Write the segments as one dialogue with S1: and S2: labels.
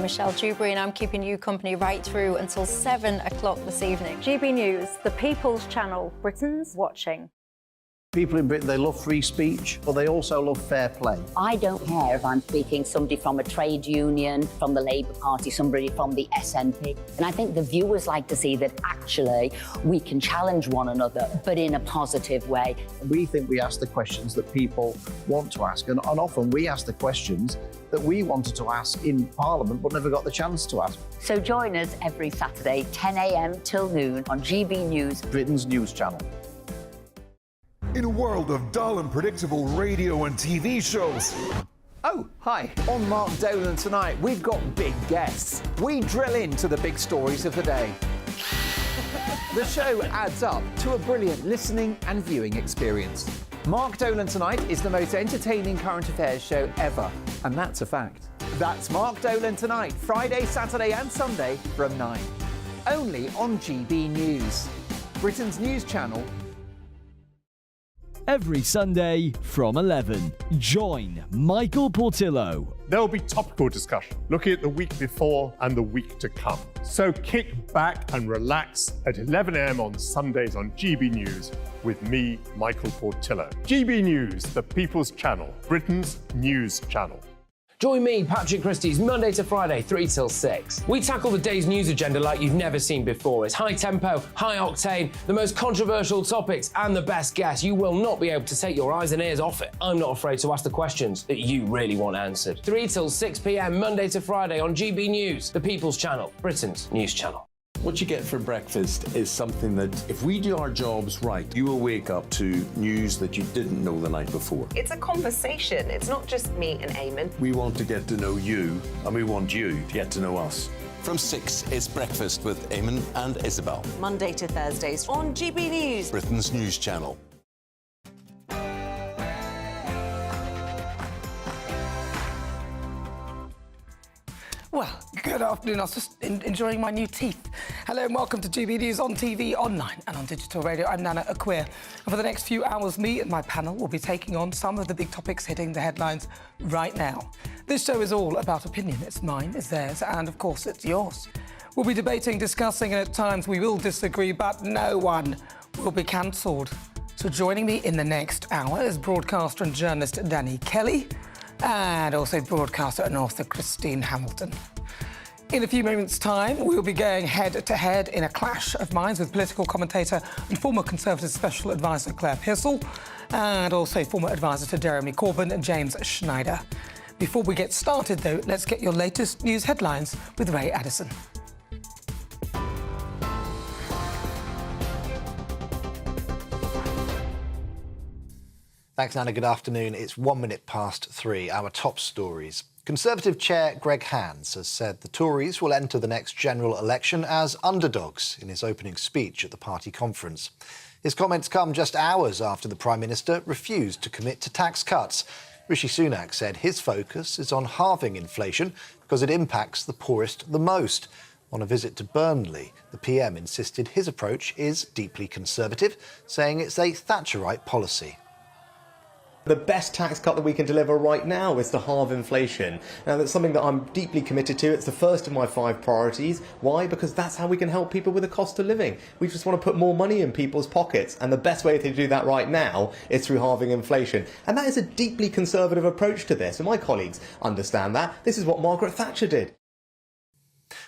S1: I'm Michelle Dewberry and I'm keeping you company right through until 7 o'clock this evening. GB News, the People's Channel, Britain's watching.
S2: People in Britain, they love free speech, but they also love fair play.
S3: I don't care if I'm speaking somebody from a trade union, from the Labour Party, somebody from the SNP. And I think the viewers like to see that actually we can challenge one another, but in a positive way.
S2: We think we ask the questions that people want to ask, and often we ask the questions that we wanted to ask in Parliament but never got the chance to ask.
S3: So join us every Saturday, 10 a.m. till noon on GB News,
S2: Britain's news channel.
S4: In a world of dull and predictable radio and TV shows.
S5: Oh, hi. On Mark Dolan tonight, we've got big guests. We drill into the big stories of the day. The show adds up to a brilliant listening and viewing experience. Mark Dolan Tonight is the most entertaining current affairs show ever, and that's a fact. That's Mark Dolan Tonight, Friday, Saturday and Sunday from 9. Only on GB News, Britain's news channel.
S6: Every Sunday from 11, join Michael Portillo.
S7: There will be topical discussion, looking at the week before and the week to come. So kick back and relax at 11 a.m. on Sundays on GB News with me, Michael Portillo. GB News, the People's Channel, Britain's news channel.
S8: Join me, Patrick Christie's, Monday to Friday, 3 till 6. We tackle the day's news agenda like you've never seen before. It's high tempo, high octane, the most controversial topics and the best guests. You will not be able to take your eyes and ears off it. I'm not afraid to ask the questions that you really want answered. 3 till 6 p.m, Monday to Friday on GB News, the People's Channel, Britain's news channel.
S9: What you get for breakfast is something that, if we do our jobs right, you will wake up to news that you didn't know the night before.
S10: It's a conversation. It's not just me and Eamon.
S9: We want to get to know you, and we want you to get to know us.
S11: From 6, it's Breakfast with Eamon and Isabel.
S10: Monday to Thursdays on GB News,
S11: Britain's news channel.
S12: Well, good afternoon. I was just enjoying my new teeth. Hello and welcome to GB News on TV, online and on digital radio. I'm Nana Akua. And for the next few hours, me and my panel will be taking on some of the big topics hitting the headlines right now. This show is all about opinion. It's mine, it's theirs, and of course it's yours. We'll be debating, discussing, and at times we will disagree, but no one will be cancelled. So joining me in the next hour is broadcaster and journalist Danny Kelly, and also broadcaster and author Christine Hamilton. In a few moments' time, we'll be going head-to-head in a clash of minds with political commentator and former Conservative Special Advisor Claire Pissell, and also former advisor to Jeremy Corbyn and James Schneider. Before we get started, though, let's get your latest news headlines with Ray Addison.
S13: Thanks, Nana. Good afternoon. It's 1 minute past 3. Our top stories. Conservative Chair Greg Hands has said the Tories will enter the next general election as underdogs in his opening speech at the party conference. His comments come just hours after the Prime Minister refused to commit to tax cuts. Rishi Sunak said his focus is on halving inflation because it impacts the poorest the most. On a visit to Burnley, the PM insisted his approach is deeply conservative, saying it's a Thatcherite policy.
S14: The best tax cut that we can deliver right now is to halve inflation. Now, that's something that I'm deeply committed to. It's the first of my 5 priorities. Why? Because that's how we can help people with the cost of living. We just want to put more money in people's pockets. And the best way to do that right now is through halving inflation. And that is a deeply conservative approach to this. And my colleagues understand that. This is what Margaret Thatcher did.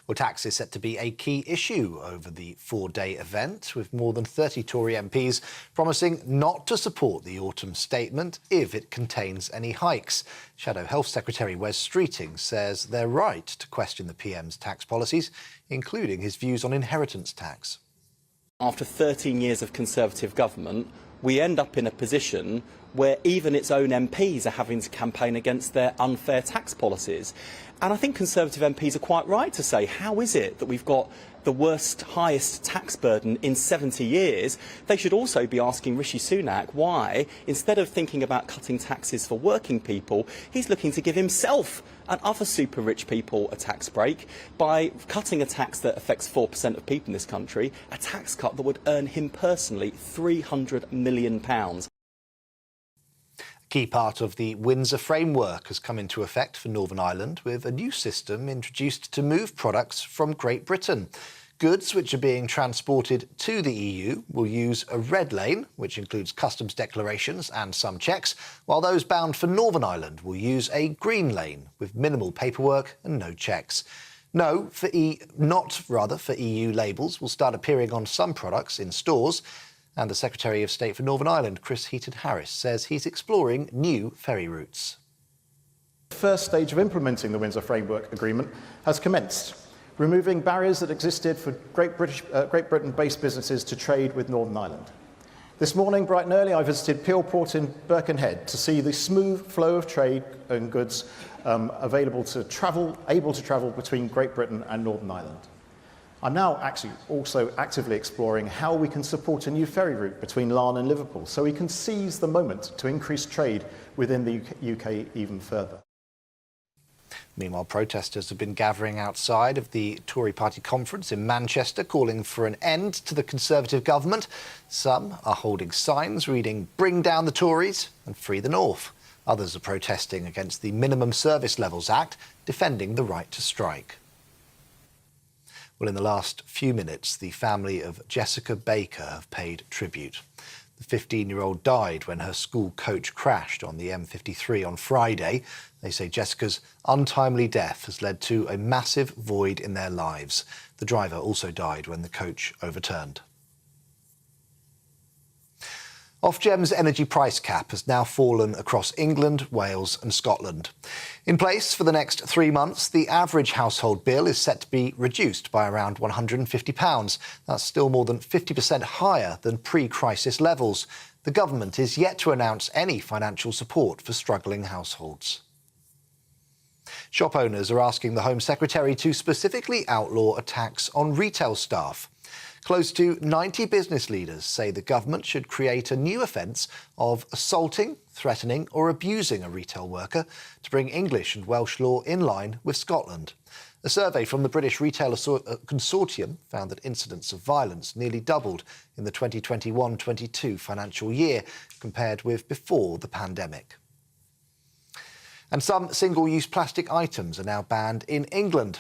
S13: Well, tax is set to be a key issue over the 4-day event, with more than 30 Tory MPs promising not to support the autumn statement if it contains any hikes. Shadow Health Secretary Wes Streeting says they're right to question the PM's tax policies, including his views on inheritance tax.
S15: After 13 years of Conservative government, we end up in a position where even its own MPs are having to campaign against their unfair tax policies. And I think Conservative MPs are quite right to say, how is it that we've got the worst, highest tax burden in 70 years? They should also be asking Rishi Sunak why, instead of thinking about cutting taxes for working people, he's looking to give himself and other super rich people a tax break by cutting a tax that affects 4% of people in this country, a tax cut that would earn him personally £300 million.
S13: Key part of the Windsor framework has come into effect for Northern Ireland, with a new system introduced to move products from Great Britain. Goods which are being transported to the EU will use a red lane, which includes customs declarations and some checks, while those bound for Northern Ireland will use a green lane with minimal paperwork and no checks. Not for EU labels will start appearing on some products in stores. And the Secretary of State for Northern Ireland, Chris Heaton-Harris, says he's exploring new ferry routes.
S16: The first stage of implementing the Windsor Framework Agreement has commenced, removing barriers that existed for Great Britain-based businesses to trade with Northern Ireland. This morning, bright and early, I visited Peel Port in Birkenhead to see the smooth flow of trade and goods able to travel between Great Britain and Northern Ireland. I'm now actually also actively exploring how we can support a new ferry route between Larne and Liverpool so we can seize the moment to increase trade within the UK even further.
S13: Meanwhile, protesters have been gathering outside of the Tory party conference in Manchester, calling for an end to the Conservative government. Some are holding signs reading "Bring down the Tories" and "Free the North." Others are protesting against the Minimum Service Levels Act, defending the right to strike. Well, in the last few minutes, the family of Jessica Baker have paid tribute. The 15-year-old died when her school coach crashed on the M53 on Friday. They say Jessica's untimely death has led to a massive void in their lives. The driver also died when the coach overturned. Ofgem's energy price cap has now fallen across England, Wales and Scotland. In place for the next 3 months, the average household bill is set to be reduced by around £150. That's still more than 50% higher than pre-crisis levels. The government is yet to announce any financial support for struggling households. Shop owners are asking the Home Secretary to specifically outlaw a tax on retail staff. Close to 90 business leaders say the government should create a new offence of assaulting, threatening or abusing a retail worker to bring English and Welsh law in line with Scotland. A survey from the British Retailer Consortium found that incidents of violence nearly doubled in the 2021-22 financial year compared with before the pandemic. And some single-use plastic items are now banned in England.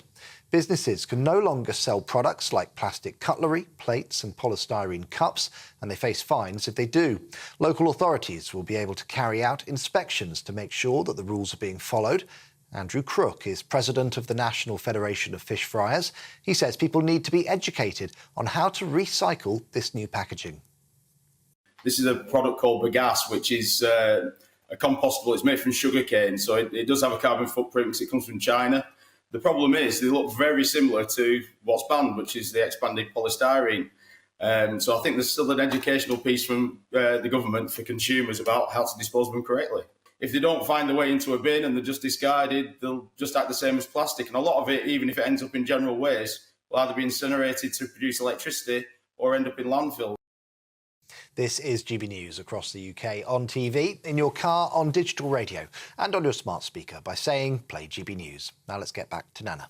S13: Businesses can no longer sell products like plastic cutlery, plates and polystyrene cups, and they face fines if they do. Local authorities will be able to carry out inspections to make sure that the rules are being followed. Andrew Crook is president of the National Federation of Fish Fryers. He says people need to be educated on how to recycle this new packaging.
S17: This is a product called bagasse, which is a compostable. It's made from sugarcane, so it does have a carbon footprint because it comes from China. The problem is they look very similar to what's banned, which is the expanded polystyrene. So I think there's still an educational piece from the government for consumers about how to dispose of them correctly. If they don't find their way into a bin and they're just discarded, they'll just act the same as plastic. And a lot of it, even if it ends up in general waste, will either be incinerated to produce electricity or end up in landfill.
S13: This is GB News across the UK on TV, in your car, on digital radio and on your smart speaker by saying play GB News. Now let's get back to Nana.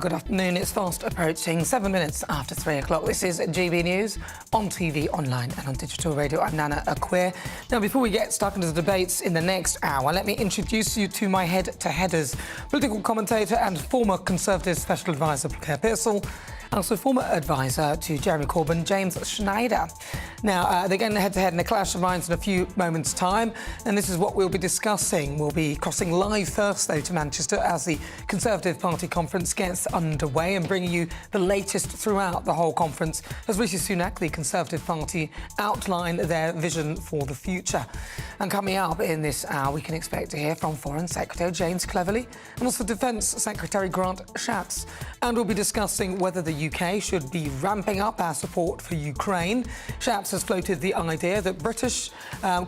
S12: Good afternoon. It's fast approaching 7 minutes after 3 o'clock. This is GB News on TV, online and on digital radio. I'm Nana Akua. Now, before we get stuck into the debates in the next hour, let me introduce you to my head-to-headers, political commentator and former Conservative Special Advisor Claire Pearsall, and also former advisor to Jeremy Corbyn, James Schneider. Now, they're going head-to-head in a clash of minds in a few moments' time, and this is what we'll be discussing. We'll be crossing live first, though, to Manchester as the Conservative Party conference gets underway and bringing you the latest throughout the whole conference as Rishi Sunak, the Conservative Party, outline their vision for the future. And coming up in this hour, we can expect to hear from Foreign Secretary James Cleverly and also Defence Secretary Grant Shapps. And we'll be discussing whether the UK should be ramping up our support for Ukraine. Shapps has floated the idea that British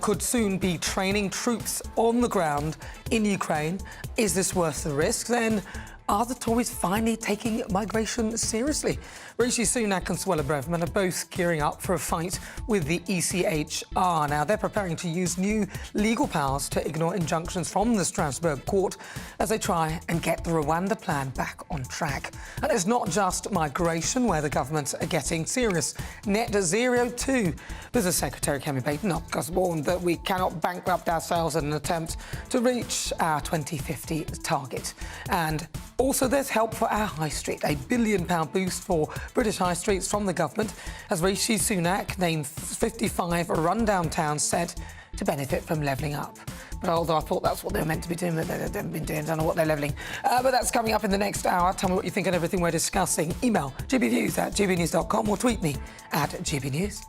S12: could soon be training troops on the ground in Ukraine. Is this worth the risk? Then Are the Tories finally taking migration seriously? Rishi Sunak and Suella Braverman are both gearing up for a fight with the ECHR. Now, they're preparing to use new legal powers to ignore injunctions from the Strasbourg court as they try and get the Rwanda plan back on track. And it's not just migration where the governments are getting serious. Net zero too. Business Secretary Kemi Baton has warned that we cannot bankrupt ourselves in an attempt to reach our 2050 target. And also, there's help for our high street, a £1 billion boost for British high streets from the government, as Rishi Sunak named 55 rundown towns set to benefit from levelling up. But although I thought that's what they were meant to be doing, but they haven't been doing, don't know what they're levelling. But that's coming up in the next hour. Tell me what you think and everything we're discussing. Email gbnews@gbnews.com or tweet me at gbnews.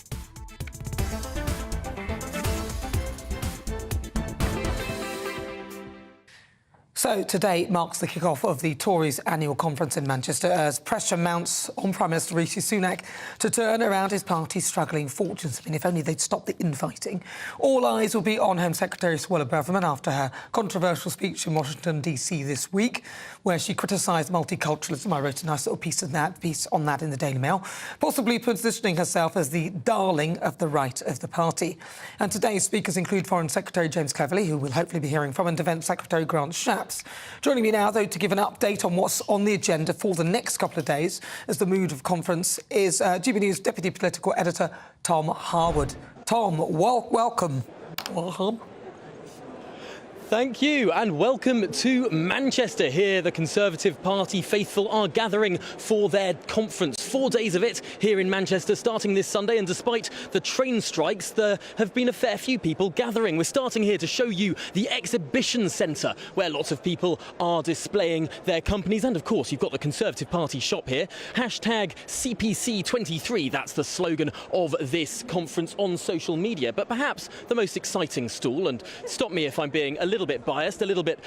S12: So today marks the kick-off of the Tories' annual conference in Manchester as pressure mounts on Prime Minister Rishi Sunak to turn around his party's struggling fortunes. I mean, if only they'd stop the infighting. All eyes will be on Home Secretary Suella Braverman after her controversial speech in Washington, D.C. this week, where she criticised multiculturalism. I wrote a nice little piece on that in the Daily Mail, possibly positioning herself as the darling of the right of the party. And today's speakers include Foreign Secretary James Cleverly, who we'll hopefully be hearing from, and Defence Secretary Grant Shapps. Joining me now, though, to give an update on what's on the agenda for the next couple of days as the mood of conference is GB News Deputy Political Editor Tom Harwood. Tom, welcome.
S18: Thank you, and welcome to Manchester. Here, the Conservative Party faithful are gathering for their conference. 4 days of it here in Manchester, starting this Sunday, and despite the train strikes, there have been a fair few people gathering. We're starting here to show you the exhibition centre, where lots of people are displaying their companies, and of course, you've got the Conservative Party shop here. Hashtag CPC23, that's the slogan of this conference on social media. But perhaps the most exciting stall, and stop me if I'm being a little bit biased, a little bit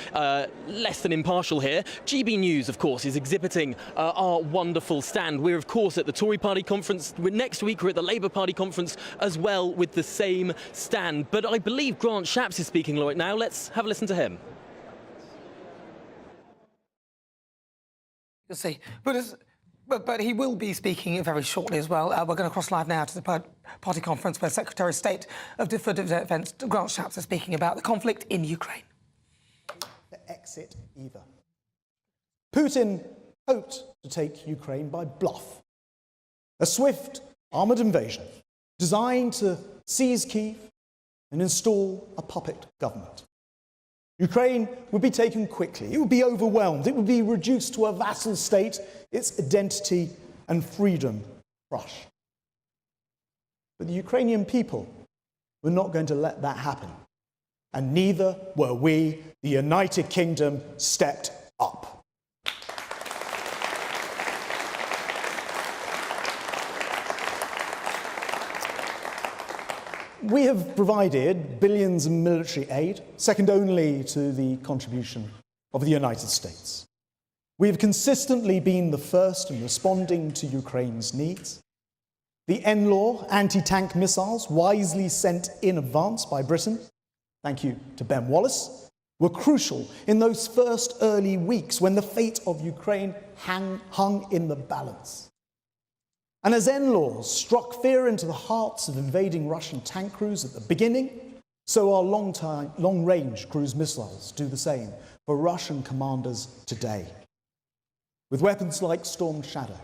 S18: less than impartial here. GB News, of course, is exhibiting our wonderful stand. We're, of course, at the Tory Party conference. Next week, we're at the Labour Party conference as well with the same stand. But I believe Grant Shapps is speaking right now. Let's have a listen to him.
S12: You'll see. But he will be speaking very shortly as well. We're going to cross live now to the party conference where Secretary of State of Defence Grant Shapps is speaking about the conflict in Ukraine.
S19: The exit either. Putin hoped to take Ukraine by bluff. A swift armoured invasion designed to seize Kyiv and install a puppet government. Ukraine would be taken quickly, it would be overwhelmed, it would be reduced to a vassal state, its identity and freedom crushed. But the Ukrainian people were not going to let that happen. And neither were we. The United Kingdom stepped up. We have provided billions in military aid, second only to the contribution of the United States. We have consistently been the first in responding to Ukraine's needs. The NLAW anti-tank missiles, wisely sent in advance by Britain, thank you to Ben Wallace, were crucial in those first early weeks when the fate of Ukraine hung in the balance. And as NLAWs struck fear into the hearts of invading Russian tank crews at the beginning, so our long-range cruise missiles do the same for Russian commanders today. With weapons like Storm Shadow,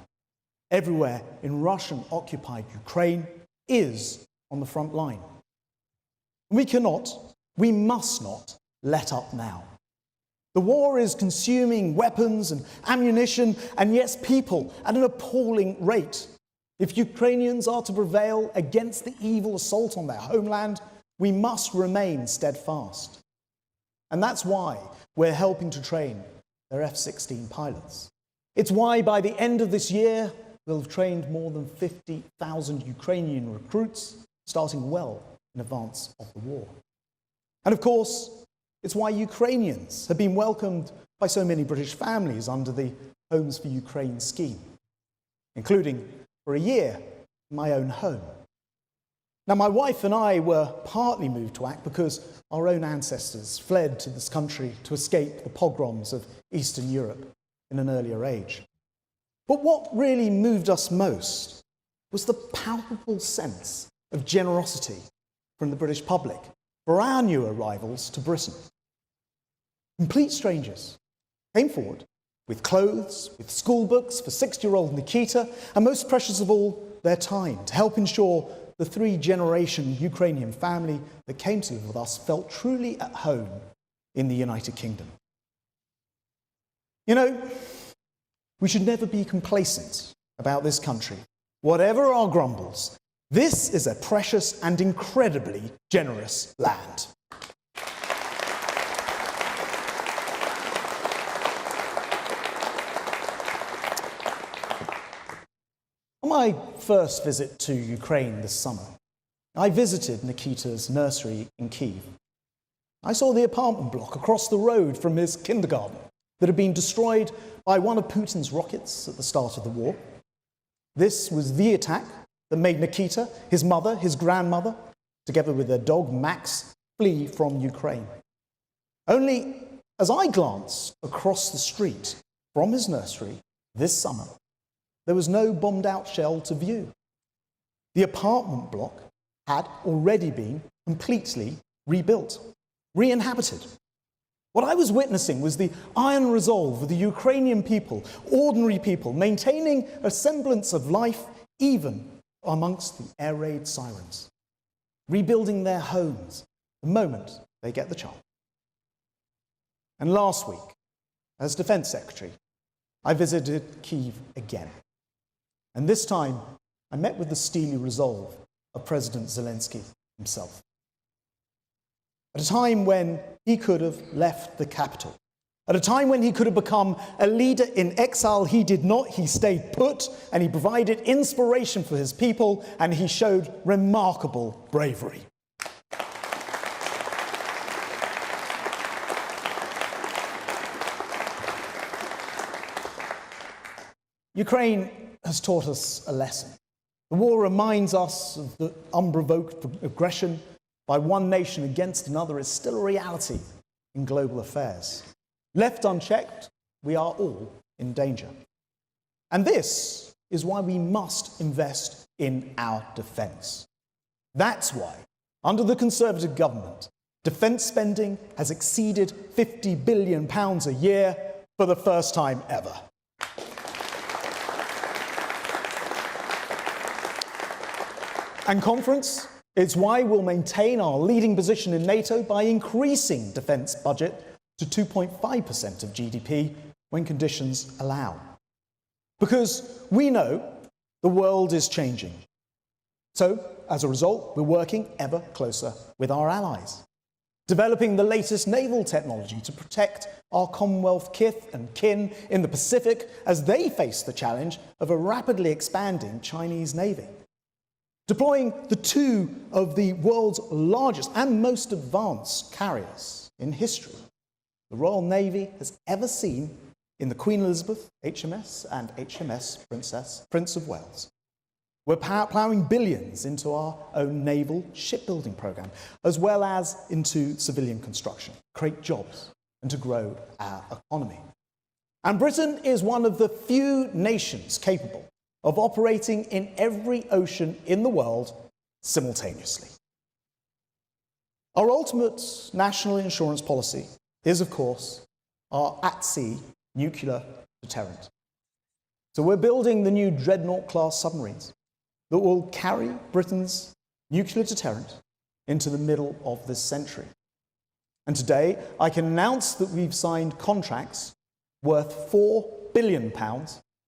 S19: everywhere in Russian-occupied Ukraine is on the front line. We must not let up now. The war is consuming weapons and ammunition and, yes, people at an appalling rate. If Ukrainians are to prevail against the evil assault on their homeland, we must remain steadfast. And that's why we're helping to train their F-16 pilots. It's why by the end of this year, we'll have trained more than 50,000 Ukrainian recruits, starting well in advance of the war. And of course, it's why Ukrainians have been welcomed by so many British families under the Homes for Ukraine scheme, including, for a year, my own home. Now, my wife and I were partly moved to act because our own ancestors fled to this country to escape the pogroms of Eastern Europe in an earlier age. But what really moved us most was the palpable sense of generosity from the British public for our new arrivals to Britain. Complete strangers came forward with clothes, with school books for 6-year-old Nikita, and most precious of all, their time to help ensure the 3-generation Ukrainian family that came to live with us felt truly at home in the United Kingdom. You know, we should never be complacent about this country. Whatever our grumbles, this is a precious and incredibly generous land. On my first visit to Ukraine this summer, I visited Nikita's nursery in Kyiv. I saw the apartment block across the road from his kindergarten that had been destroyed by one of Putin's rockets at the start of the war. This was the attack that made Nikita, his mother, his grandmother, together with their dog Max, flee from Ukraine. Only as I glanced across the street from his nursery this summer, there was no bombed-out shell to view. The apartment block had already been completely rebuilt, re-inhabited. What I was witnessing was the iron resolve of the Ukrainian people, ordinary people, maintaining a semblance of life even amongst the air raid sirens, rebuilding their homes the moment they get the chance. And last week, as Defense Secretary, I visited Kyiv again. And this time, I met with the steely resolve of President Zelensky himself. At a time when he could have left the capital, at a time when he could have become a leader in exile, he did not. He stayed put, and he provided inspiration for his people, and he showed remarkable bravery. Ukraine has taught us a lesson. The war reminds us of the unprovoked aggression by one nation against another is still a reality in global affairs. Left unchecked, we are all in danger. And this is why we must invest in our defence. That's why, under the Conservative government, defence spending has exceeded £50 billion a year for the first time ever. And conference, it's why we'll maintain our leading position in NATO by increasing defence budget to 2.5% of GDP when conditions allow. Because we know the world is changing. So, as a result, we're working ever closer with our allies, developing the latest naval technology to protect our Commonwealth kith and kin in the Pacific as they face the challenge of a rapidly expanding Chinese Navy. Deploying the 2 of the world's largest and most advanced carriers in history the Royal Navy has ever seen in the Queen Elizabeth HMS and HMS Prince of Wales. We're ploughing billions into our own naval shipbuilding programme, as well as into civilian construction, create jobs and to grow our economy. And Britain is one of the few nations capable of operating in every ocean in the world simultaneously. Our ultimate national insurance policy is, of course, our at-sea nuclear deterrent. So we're building the new Dreadnought-class submarines that will carry Britain's nuclear deterrent into the middle of this century. And today, I can announce that we've signed contracts worth £4 billion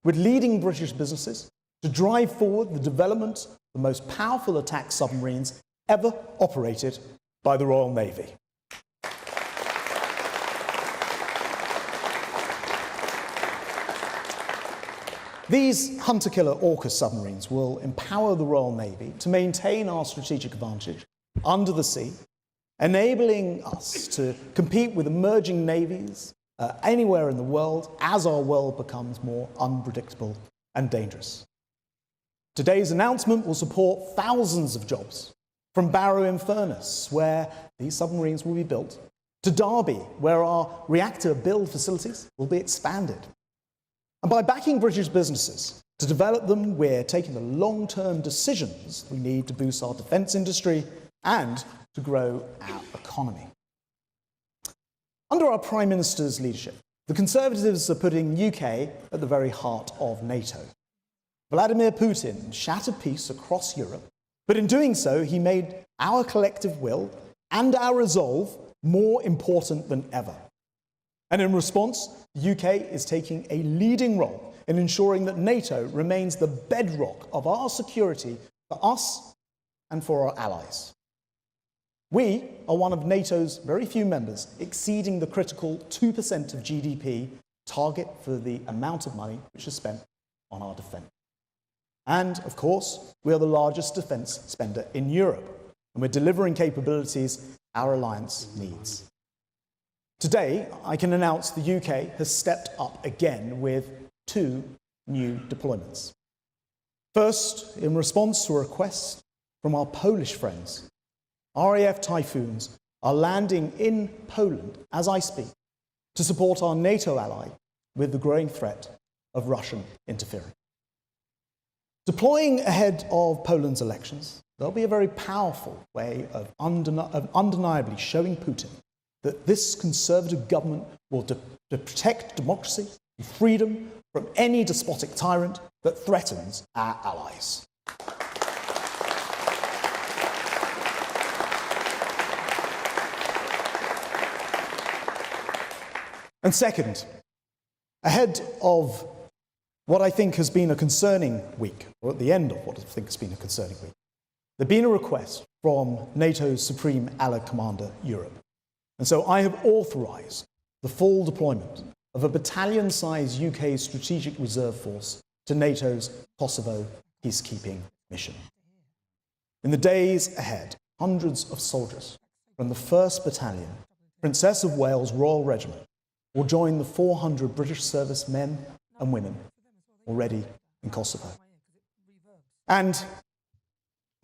S19: with leading British businesses to drive forward the development of the most powerful attack submarines ever operated by the Royal Navy. These hunter-killer AUKUS submarines will empower the Royal Navy to maintain our strategic advantage under the sea, enabling us to compete with emerging navies anywhere in the world as our world becomes more unpredictable and dangerous. Today's announcement will support thousands of jobs, from Barrow-in-Furness, where these submarines will be built, to Derby, where our reactor build facilities will be expanded, And by backing British businesses to develop them, we're taking the long-term decisions we need to boost our defence industry and to grow our economy. Under our Prime Minister's leadership, the Conservatives are putting UK at the very heart of NATO. Vladimir Putin shattered peace across Europe, but in doing so, he made our collective will and our resolve more important than ever. And in response, the UK is taking a leading role in ensuring that NATO remains the bedrock of our security for us and for our allies. We are one of NATO's very few members exceeding the critical 2% of GDP target for the amount of money which is spent on our defence. And, of course, we are the largest defence spender in Europe, and we're delivering capabilities our alliance needs. Today, I can announce the UK has stepped up again with 2 new deployments. First, in response to a request from our Polish friends, RAF Typhoons are landing in Poland as I speak to support our NATO ally with the growing threat of Russian interference. Deploying ahead of Poland's elections, there'll be a very powerful way of undeniably showing Putin that this Conservative government will protect democracy and freedom from any despotic tyrant that threatens our allies. And second, ahead of what I think has been a concerning week, or at the end of what I think has been a concerning week, there's been a request from NATO's Supreme Allied Commander, Europe. And so I have authorised the full deployment of a battalion-sized UK Strategic Reserve Force to NATO's Kosovo peacekeeping mission. In the days ahead, hundreds of soldiers from the 1st Battalion, Princess of Wales Royal Regiment, will join the 400 British servicemen and women already in Kosovo. And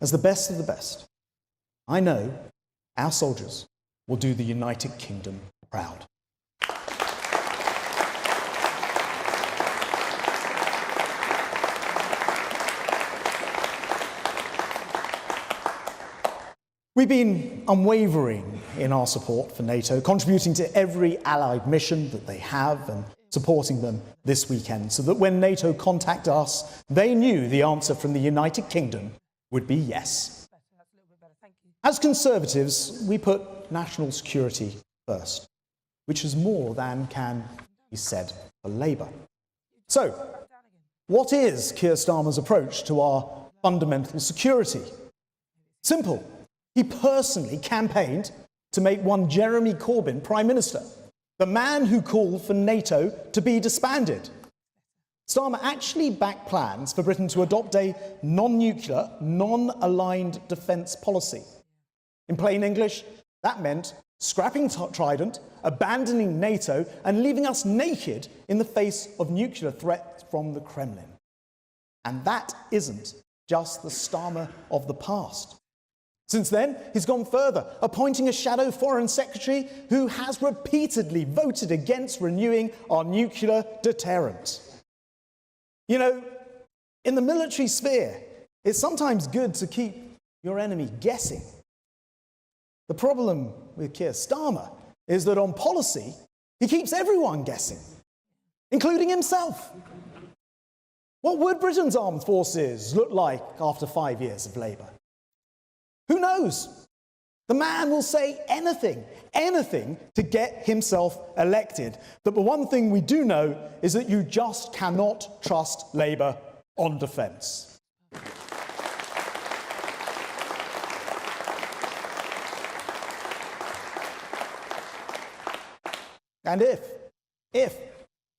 S19: as the best of the best, I know our soldiers will do the United Kingdom proud. We've been unwavering in our support for NATO, contributing to every allied mission that they have and supporting them this weekend, so that when NATO contacted us, they knew the answer from the United Kingdom would be yes. As Conservatives, we put national security first, which is more than can be said for Labour. So, what is Keir Starmer's approach to our fundamental security? Simple. He personally campaigned to make one Jeremy Corbyn Prime Minister, the man who called for NATO to be disbanded. Starmer actually backed plans for Britain to adopt a non-nuclear, non-aligned defence policy. In plain English, that meant scrapping Trident, abandoning NATO, and leaving us naked in the face of nuclear threats from the Kremlin. And that isn't just the Starmer of the past. Since then, he's gone further, appointing a shadow foreign secretary who has repeatedly voted against renewing our nuclear deterrent. You know, in the military sphere, it's sometimes good to keep your enemy guessing. The problem with Keir Starmer is that on policy, he keeps everyone guessing, including himself. What would Britain's armed forces look like after 5 years of Labour? Who knows? The man will say anything to get himself elected. But the one thing we do know is that you just cannot trust Labour on defence. And if,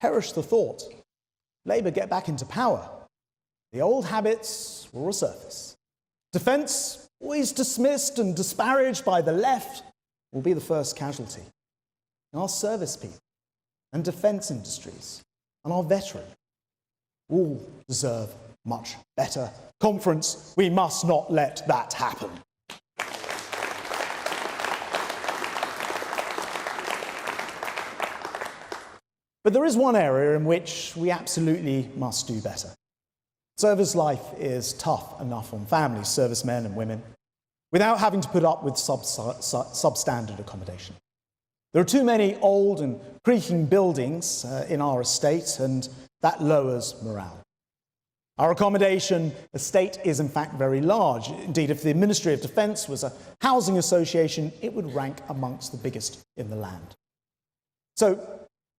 S19: perish the thought, Labour get back into power, the old habits will resurface. Defence, always dismissed and disparaged by the left, will be the first casualty. And our service people and defence industries and our veterans all deserve much better. Conference, we must not let that happen. But there is one area in which we absolutely must do better. Service life is tough enough on families, servicemen and women, without having to put up with substandard accommodation. There are too many old and creaking buildings in our estate, and that lowers morale. Our accommodation estate is in fact very large. Indeed, if the Ministry of Defence was a housing association, it would rank amongst the biggest in the land. So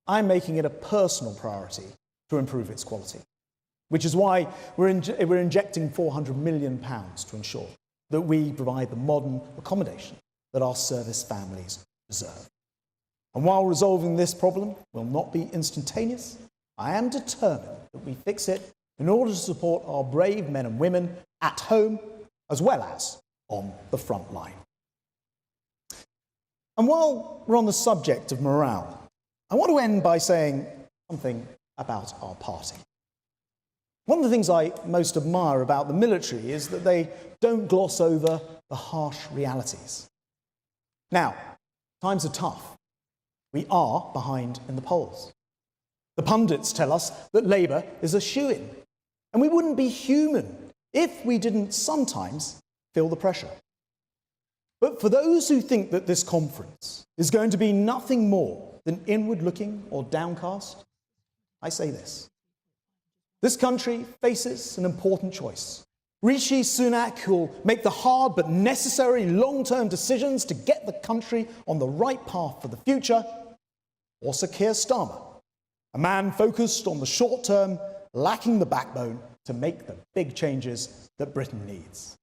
S19: I'm making it a personal priority to improve its quality, which is why we're injecting £400 million to ensure that we provide the modern accommodation that our service families deserve. And while resolving this problem will not be instantaneous, I am determined that we fix it in order to support our brave men and women at home as well as on the front line. And while we're on the subject of morale, I want to end by saying something about our party. One of the things I most admire about the military is that they don't gloss over the harsh realities. Now, times are tough. We are behind in the polls. The pundits tell us that Labour is a shoo-in, and we wouldn't be human if we didn't sometimes feel the pressure. But for those who think that this conference is going to be nothing more than inward-looking or downcast, I say this. This country faces an important choice. Rishi Sunak will make the hard but necessary long-term decisions to get the country on the right path for the future, or Sir Keir Starmer, a man focused on the short term, lacking the backbone to make the big changes that Britain needs.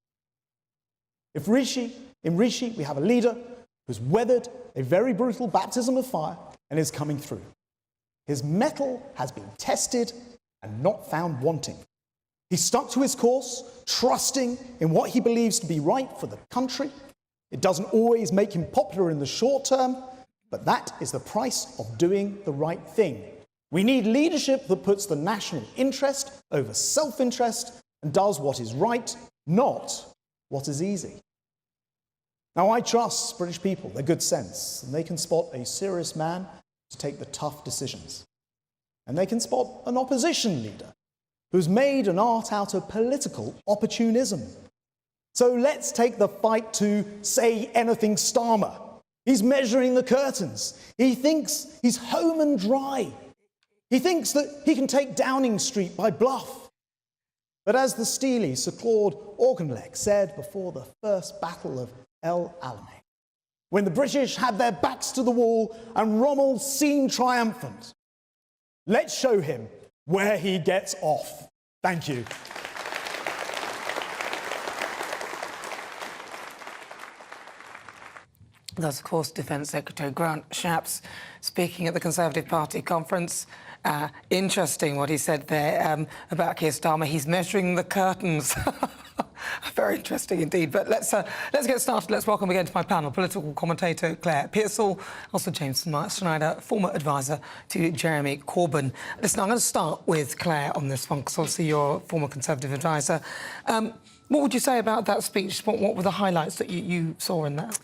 S19: In Rishi, we have a leader who's weathered a very brutal baptism of fire and is coming through. His mettle has been tested and not found wanting. He stuck to his course, trusting in what he believes to be right for the country. It doesn't always make him popular in the short term, but that is the price of doing the right thing. We need leadership that puts the national interest over self-interest and does what is right, not what is easy. Now, I trust British people, their good sense, and they can spot a serious man to take the tough decisions. And they can spot an opposition leader who's made an art out of political opportunism. So let's take the fight to Say Anything Starmer. He's measuring the curtains. He thinks he's home and dry. He thinks that he can take Downing Street by bluff. But as the steely Sir Claude Auchinleck said before the first battle of El Alamein, when the British had their backs to the wall and Rommel seemed triumphant, let's show him where he gets off. Thank you.
S12: That's, of course, Defence Secretary Grant Shapps speaking at the Conservative Party conference. Interesting what he said there about Keir Starmer. He's measuring the curtains. Very interesting indeed. But let's get started. Let's welcome again to my panel political commentator Claire Pearsall, also James Schneider, former advisor to Jeremy Corbyn. Listen, I'm going to start with Claire on this one because obviously you're a former Conservative advisor. What would you say about that speech? What were the highlights that you saw in that?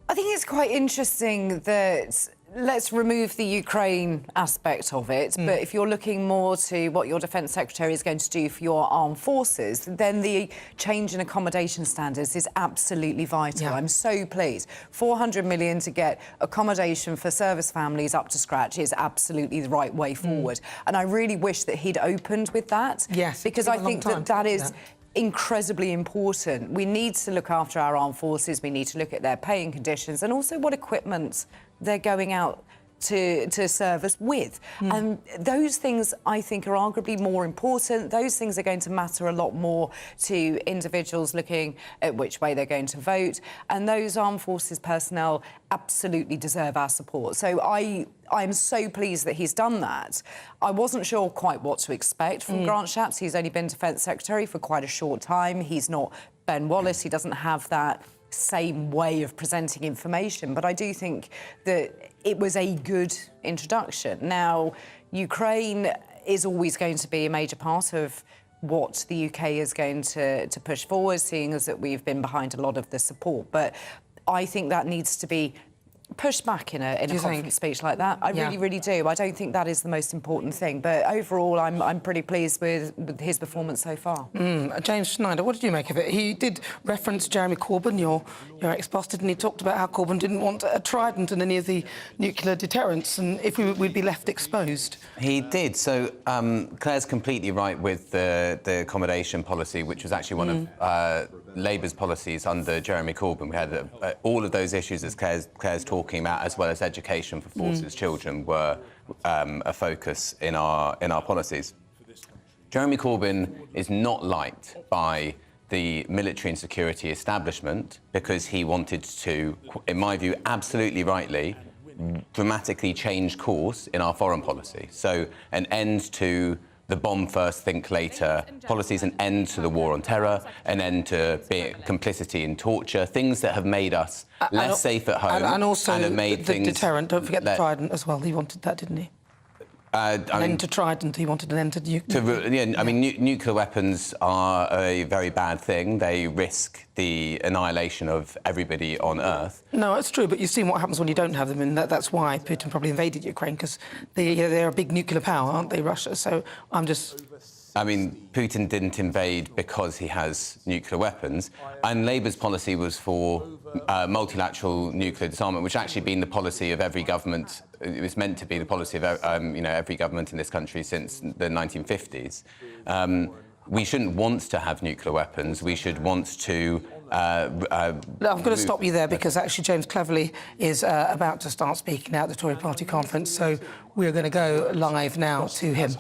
S10: I think it's quite interesting that let's remove the Ukraine aspect of it, but if you're looking more to what your Defence Secretary is going to do for your armed forces, then the change in accommodation standards is absolutely vital. I'm so pleased. 400 million to get accommodation for service families up to scratch is absolutely the right way forward. And I really wish that he'd opened with that.
S12: Yes.
S10: Because I think that is incredibly important. We need to look after our armed forces, we need to look at their paying conditions and also what equipment they're going out to serve us with. And those things, I think, are arguably more important. Those things are going to matter a lot more to individuals looking at which way they're going to vote. And those armed forces personnel absolutely deserve our support. So I'm so pleased that he's done that. I wasn't sure quite what to expect from Grant Shapps. He's only been Defence Secretary for quite a short time. He's not Ben Wallace. He doesn't have that same way of presenting information, but I do think that it was a good introduction. Now, Ukraine is always going to be a major part of what the UK is going to push forward, seeing as that we've been behind a lot of the support. But I think that needs to be push back in a conference speech like that. I really, really do. I don't think that is the most important thing. But overall, I'm pretty pleased with his performance so far.
S12: James Schneider, what did you make of it? He did reference Jeremy Corbyn, your ex-boss, and he talked about how Corbyn didn't want a trident in any of the nuclear deterrents, and if we'd be left exposed.
S20: He did. So Claire's completely right with the accommodation policy, which was actually one of Labour's policies under Jeremy Corbyn. We had all of those issues as Claire's talking about, as well as education for forces children, were a focus in our policies. Jeremy Corbyn is not liked by the military and security establishment because he wanted to, in my view, absolutely rightly, dramatically change course in our foreign policy. So an end to the bomb first, think later policies, an end to the war on terror, an end to complicity in torture, things that have made us less safe at home
S12: and also
S20: have made
S12: the deterrent. Don't forget the trident as well. He wanted that, didn't he? An end to trident. He wanted an end to nuclear.
S20: I mean, nuclear weapons are a very bad thing. They risk the annihilation of everybody on Earth.
S12: No, it's true, but you've seen what happens when you don't have them, and that's why Putin probably invaded Ukraine, because they're a big nuclear power, aren't they, Russia? So I'm just...
S20: I mean, Putin didn't invade because he has nuclear weapons, and Labour's policy was for multilateral nuclear disarmament, which actually been the policy of every government. It was meant to be the policy of every government in this country since the 1950s. We shouldn't want to have nuclear weapons. We should want to...
S12: I'm going to stop you there because actually James Cleverly is about to start speaking at the Tory party conference, so we're going to go live now to him.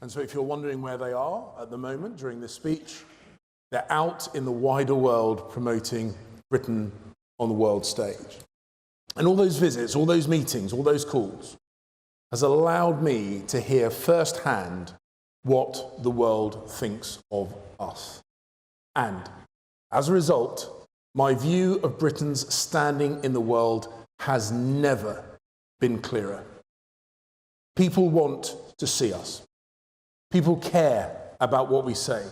S21: And so if you're wondering where they are at the moment during this speech, they're out in the wider world promoting Britain on the world stage. And all those visits, all those meetings, all those calls has allowed me to hear firsthand what the world thinks of us. And as a result, my view of Britain's standing in the world has never been clearer. People want to see us. People care about what we say.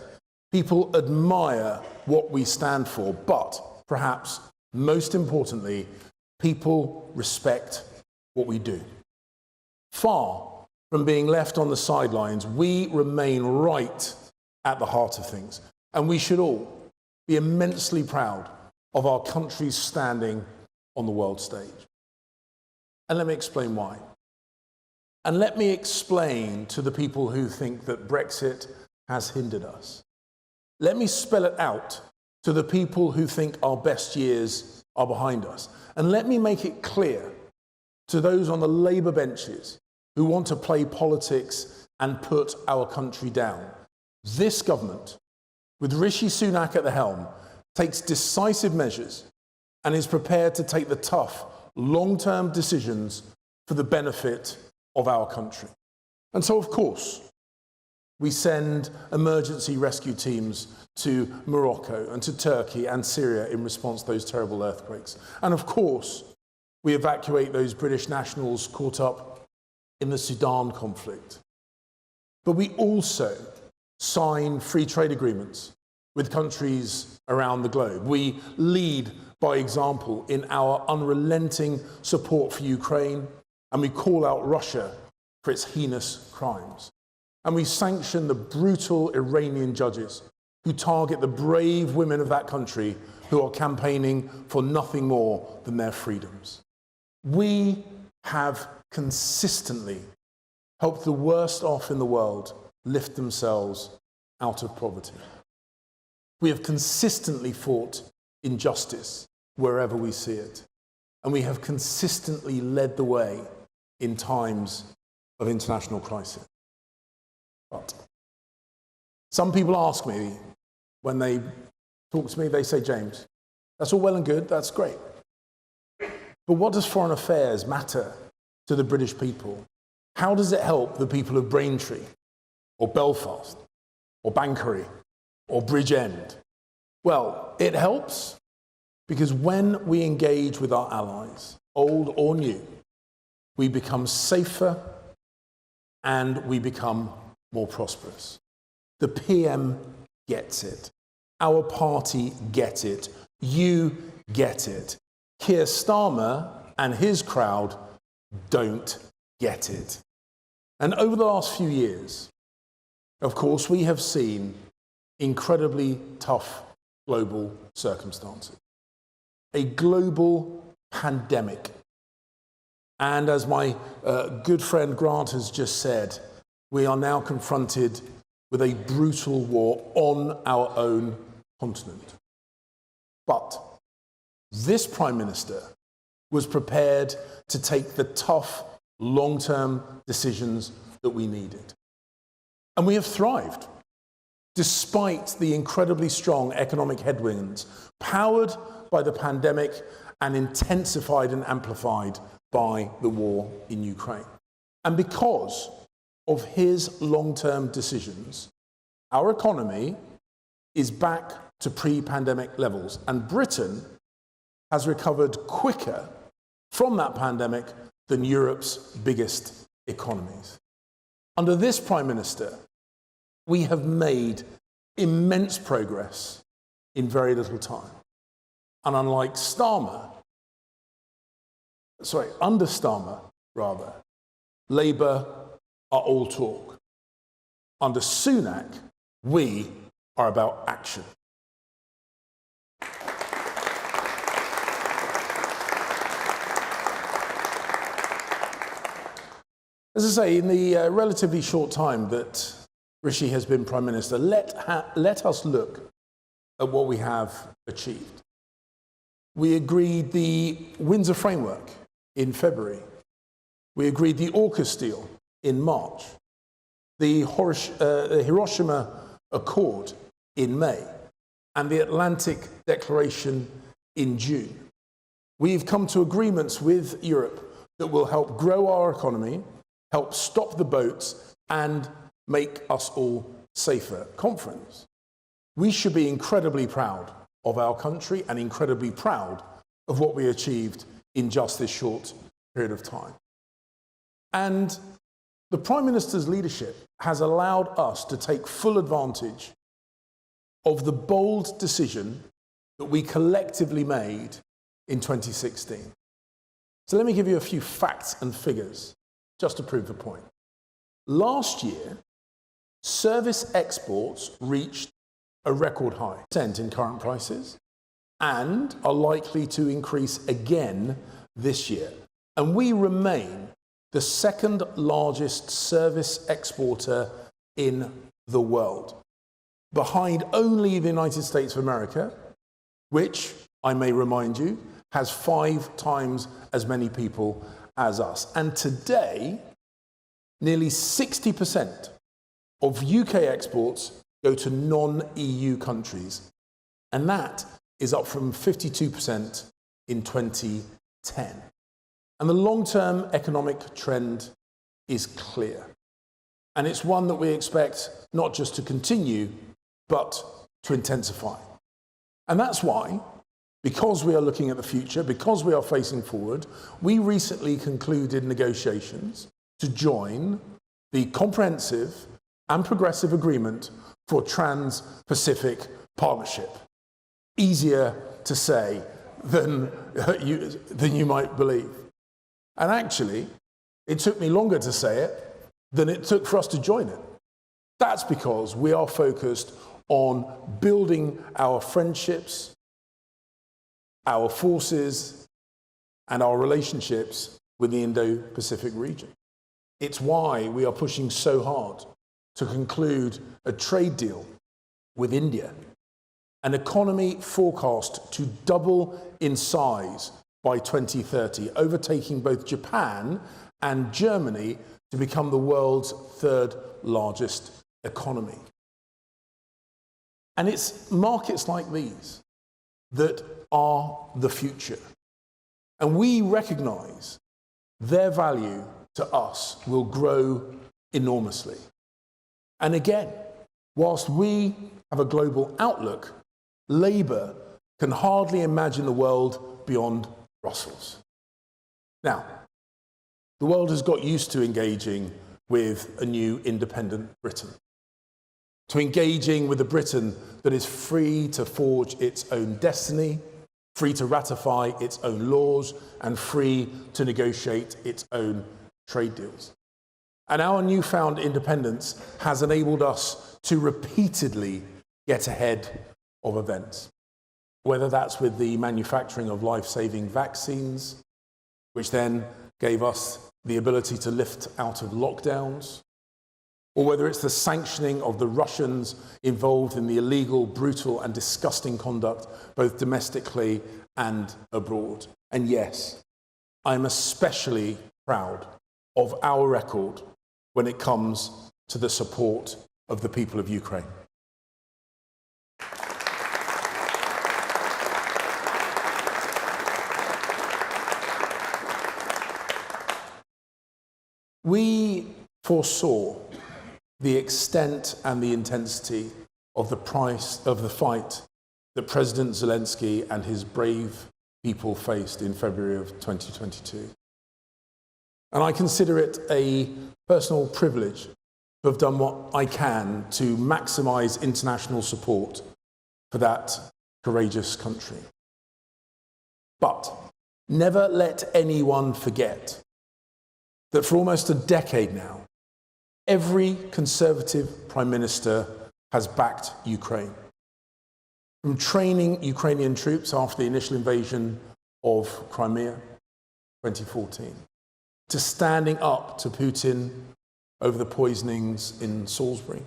S21: People admire what we stand for. But perhaps most importantly, people respect what we do. Far from being left on the sidelines, we remain right at the heart of things. And we should all be immensely proud of our country's standing on the world stage. And let me explain why. And let me explain to the people who think that Brexit has hindered us. Let me spell it out to the people who think our best years are behind us. And let me make it clear to those on the Labour benches who want to play politics and put our country down. This government, with Rishi Sunak at the helm, takes decisive measures and is prepared to take the tough, long-term decisions for the benefit of our country. And so, of course, we send emergency rescue teams to Morocco and to Turkey and Syria in response to those terrible earthquakes. And of course, we evacuate those British nationals caught up in the Sudan conflict. But we also sign free trade agreements with countries around the globe. We lead by example in our unrelenting support for Ukraine, and we call out Russia for its heinous crimes. And we sanction the brutal Iranian judges who target the brave women of that country who are campaigning for nothing more than their freedoms. We have consistently helped the worst off in the world lift themselves out of poverty. We have consistently fought injustice wherever we see it. And we have consistently led the way in times of international crisis. But some people ask me, when they talk to me, they say, James, that's all well and good, that's great. But what does foreign affairs matter to the British people? How does it help the people of Braintree, or Belfast, or Banchory, or Bridgend? Well, it helps because when we engage with our allies, old or new, we become safer and we become more prosperous. The PM gets it. Our party gets it. You get it. Keir Starmer and his crowd don't get it. And over the last few years, of course, we have seen incredibly tough global circumstances. A global pandemic. And as my good friend Grant has just said, we are now confronted with a brutal war on our own continent. But this Prime Minister was prepared to take the tough, long-term decisions that we needed. And we have thrived, despite the incredibly strong economic headwinds, powered by the pandemic and intensified and amplified by the war in Ukraine. And because of his long-term decisions, our economy is back to pre-pandemic levels, and Britain has recovered quicker from that pandemic than Europe's biggest economies. Under this Prime Minister, we have made immense progress in very little time. And unlike under Starmer, Labour are all talk. Under Sunak, we are about action. As I say, in the relatively short time that Rishi has been Prime Minister, let us look at what we have achieved. We agreed the Windsor Framework in February. We agreed the AUKUS deal in March, the Hiroshima Accord in May, and the Atlantic Declaration in June. We've come to agreements with Europe that will help grow our economy, help stop the boats, and make us all safer. Conference. We should be incredibly proud of our country and incredibly proud of what we achieved in just this short period of time. And the Prime Minister's leadership has allowed us to take full advantage of the bold decision that we collectively made in 2016. So let me give you a few facts and figures just to prove the point. Last year, service exports reached a record high in current prices and are likely to increase again this year. And we remain the second largest service exporter in the world, behind only the United States of America, which, I may remind you, has 5 times as many people as us. And today, nearly 60% of UK exports go to non-EU countries, and that is up from 52% in 2010. And the long-term economic trend is clear. And it's one that we expect not just to continue, but to intensify. And that's why, because we are looking at the future, because we are facing forward, we recently concluded negotiations to join the Comprehensive and Progressive Agreement for Trans-Pacific Partnership. Easier to say than you might believe. And actually, it took me longer to say it than it took for us to join it. That's because we are focused on building our friendships, our forces, and our relationships with the Indo-Pacific region. It's why we are pushing so hard to conclude a trade deal with India, an economy forecast to double in size by 2030, overtaking both Japan and Germany to become the world's 3rd largest economy. And it's markets like these that are the future. And we recognize their value to us will grow enormously. And again, whilst we have a global outlook, Labour can hardly imagine the world beyond Brussels. Now, the world has got used to engaging with a new independent Britain, to engaging with a Britain that is free to forge its own destiny free to ratify its own laws, and free to negotiate its own trade deals. And our newfound independence has enabled us to repeatedly get ahead of events, whether that's with the manufacturing of life-saving vaccines, which then gave us the ability to lift out of lockdowns, or whether it's the sanctioning of the Russians involved in the illegal, brutal and disgusting conduct, both domestically and abroad. And yes, I'm especially proud of our record when it comes to the support of the people of Ukraine. We foresaw the extent and the intensity of the fight that President Zelensky and his brave people faced in February of 2022. And I consider it a personal privilege to have done what I can to maximize international support for that courageous country. But never let anyone forget that for almost a decade now, every Conservative Prime Minister has backed Ukraine. From training Ukrainian troops after the initial invasion of Crimea, 2014, to standing up to Putin over the poisonings in Salisbury,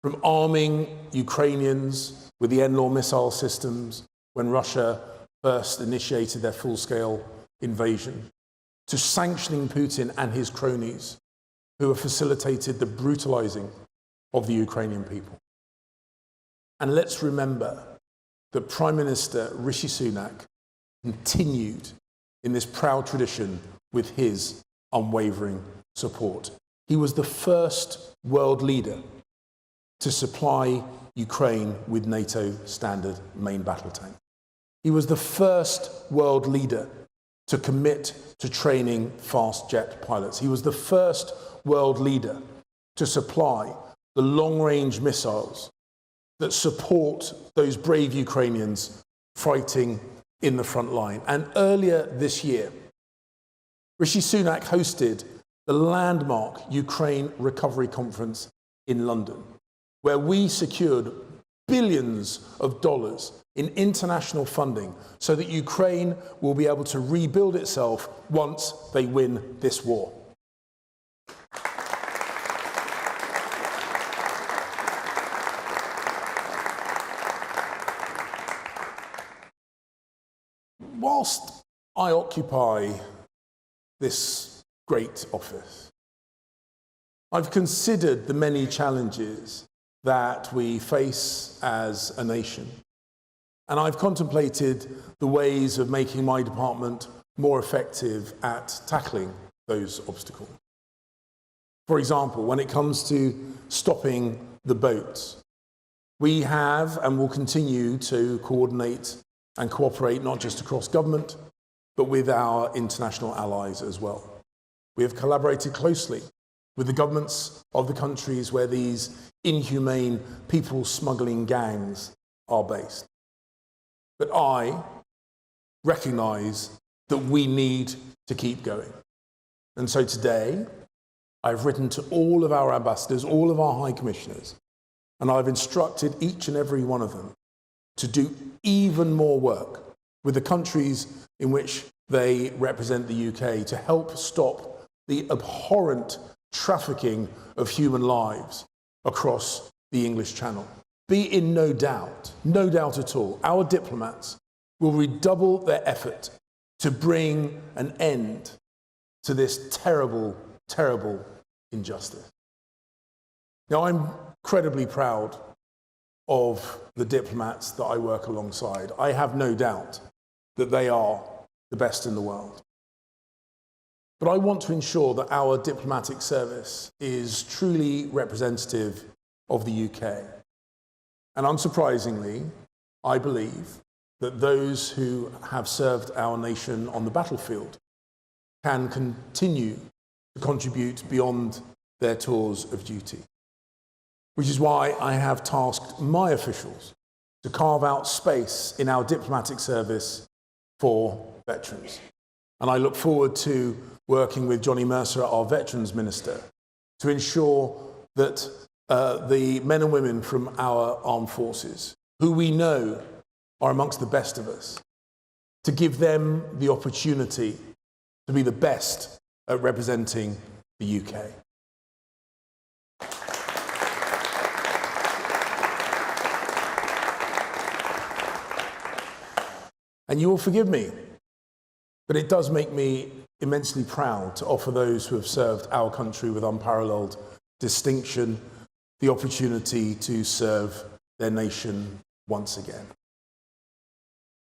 S21: from arming Ukrainians with the NLAW missile systems when Russia first initiated their full-scale invasion, to sanctioning Putin and his cronies who have facilitated the brutalizing of the Ukrainian people. And let's remember that Prime Minister Rishi Sunak continued in this proud tradition with his unwavering support. He was the first world leader to supply Ukraine with NATO standard main battle tanks. He was the first world leader to commit to training fast jet pilots. He was the first world leader to supply the long-range missiles that support those brave Ukrainians fighting in the front line. And earlier this year, Rishi Sunak hosted the landmark Ukraine Recovery Conference in London, where we secured billions of dollars in international funding so that Ukraine will be able to rebuild itself once they win this war. Whilst I occupy this great office, I've considered the many challenges that we face as a nation, and I've contemplated the ways of making my department more effective at tackling those obstacles. For example, when it comes to stopping the boats, we have and will continue to coordinate and cooperate not just across government, but with our international allies as well. We have collaborated closely with the governments of the countries where these inhumane people smuggling gangs are based. But I recognise that we need to keep going. And so today, I've written to all of our ambassadors, all of our high commissioners, and I've instructed each and every one of them to do even more work with the countries in which they represent the UK to help stop the abhorrent trafficking of human lives across the English Channel. Be in no doubt at all, our diplomats will redouble their effort to bring an end to this terrible, terrible injustice. Now, I'm incredibly proud of the diplomats that I work alongside. I have no doubt that they are the best in the world. But I want to ensure that our diplomatic service is truly representative of the UK. And unsurprisingly, I believe that those who have served our nation on the battlefield can continue to contribute beyond their tours of duty. Which is why I have tasked my officials to carve out space in our diplomatic service for veterans. And I look forward to working with Johnny Mercer, our Veterans Minister, to ensure that the men and women from our armed forces, who we know are amongst the best of us, to give them the opportunity to be the best at representing the UK. And you will forgive me, but it does make me immensely proud to offer those who have served our country with unparalleled distinction the opportunity to serve their nation once again.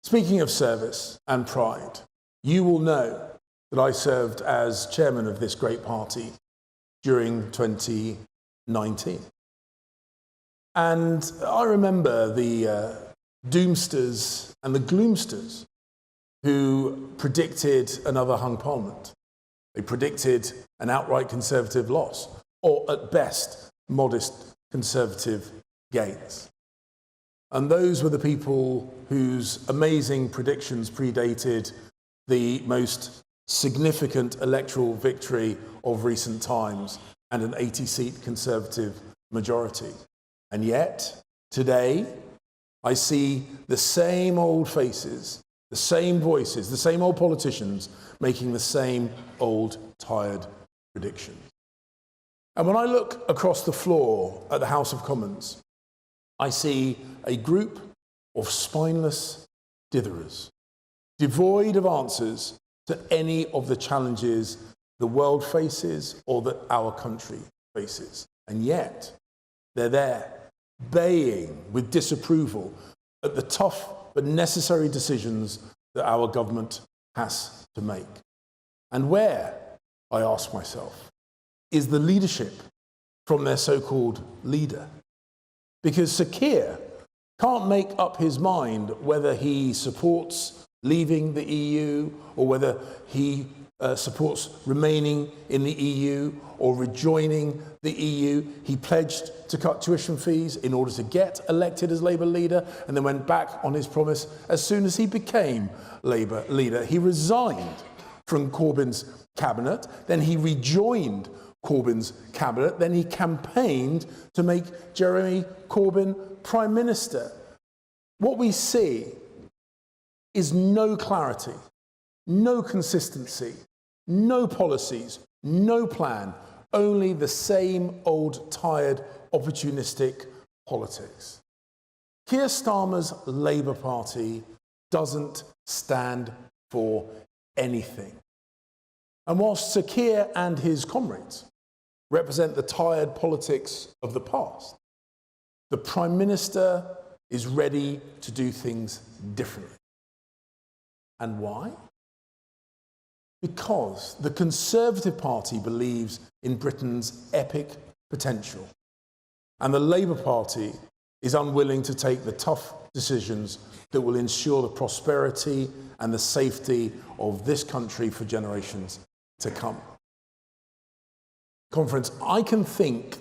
S21: Speaking of service and pride, you will know that I served as chairman of this great party during 2019. And I remember the doomsters and the gloomsters who predicted another hung parliament. They predicted an outright Conservative loss, or at best, modest Conservative gains. And those were the people whose amazing predictions predated the most significant electoral victory of recent times and an 80-seat Conservative majority. And yet, today, I see the same old faces, the same voices, the same old politicians making the same old tired predictions. And when I look across the floor at the House of Commons, I see a group of spineless ditherers, devoid of answers to any of the challenges the world faces or that our country faces. And yet, they're there, baying with disapproval at the tough but necessary decisions that our government has to make. And where, I ask myself, is the leadership from their so-called leader? Because Sir Keir can't make up his mind whether he supports leaving the EU or whether he supports remaining in the EU or rejoining the EU. He pledged to cut tuition fees in order to get elected as Labour leader and then went back on his promise as soon as he became Labour leader. He resigned from Corbyn's cabinet, then he rejoined Corbyn's cabinet, then he campaigned to make Jeremy Corbyn Prime Minister. What we see is no clarity, no consistency, no policies, no plan, only the same old tired opportunistic politics. Keir Starmer's Labour Party doesn't stand for anything. And whilst Sir Keir and his comrades represent the tired politics of the past, the Prime Minister is ready to do things differently. And why? Because the Conservative Party believes in Britain's epic potential, and the Labour Party is unwilling to take the tough decisions that will ensure the prosperity and the safety of this country for generations to come. Conference, I can think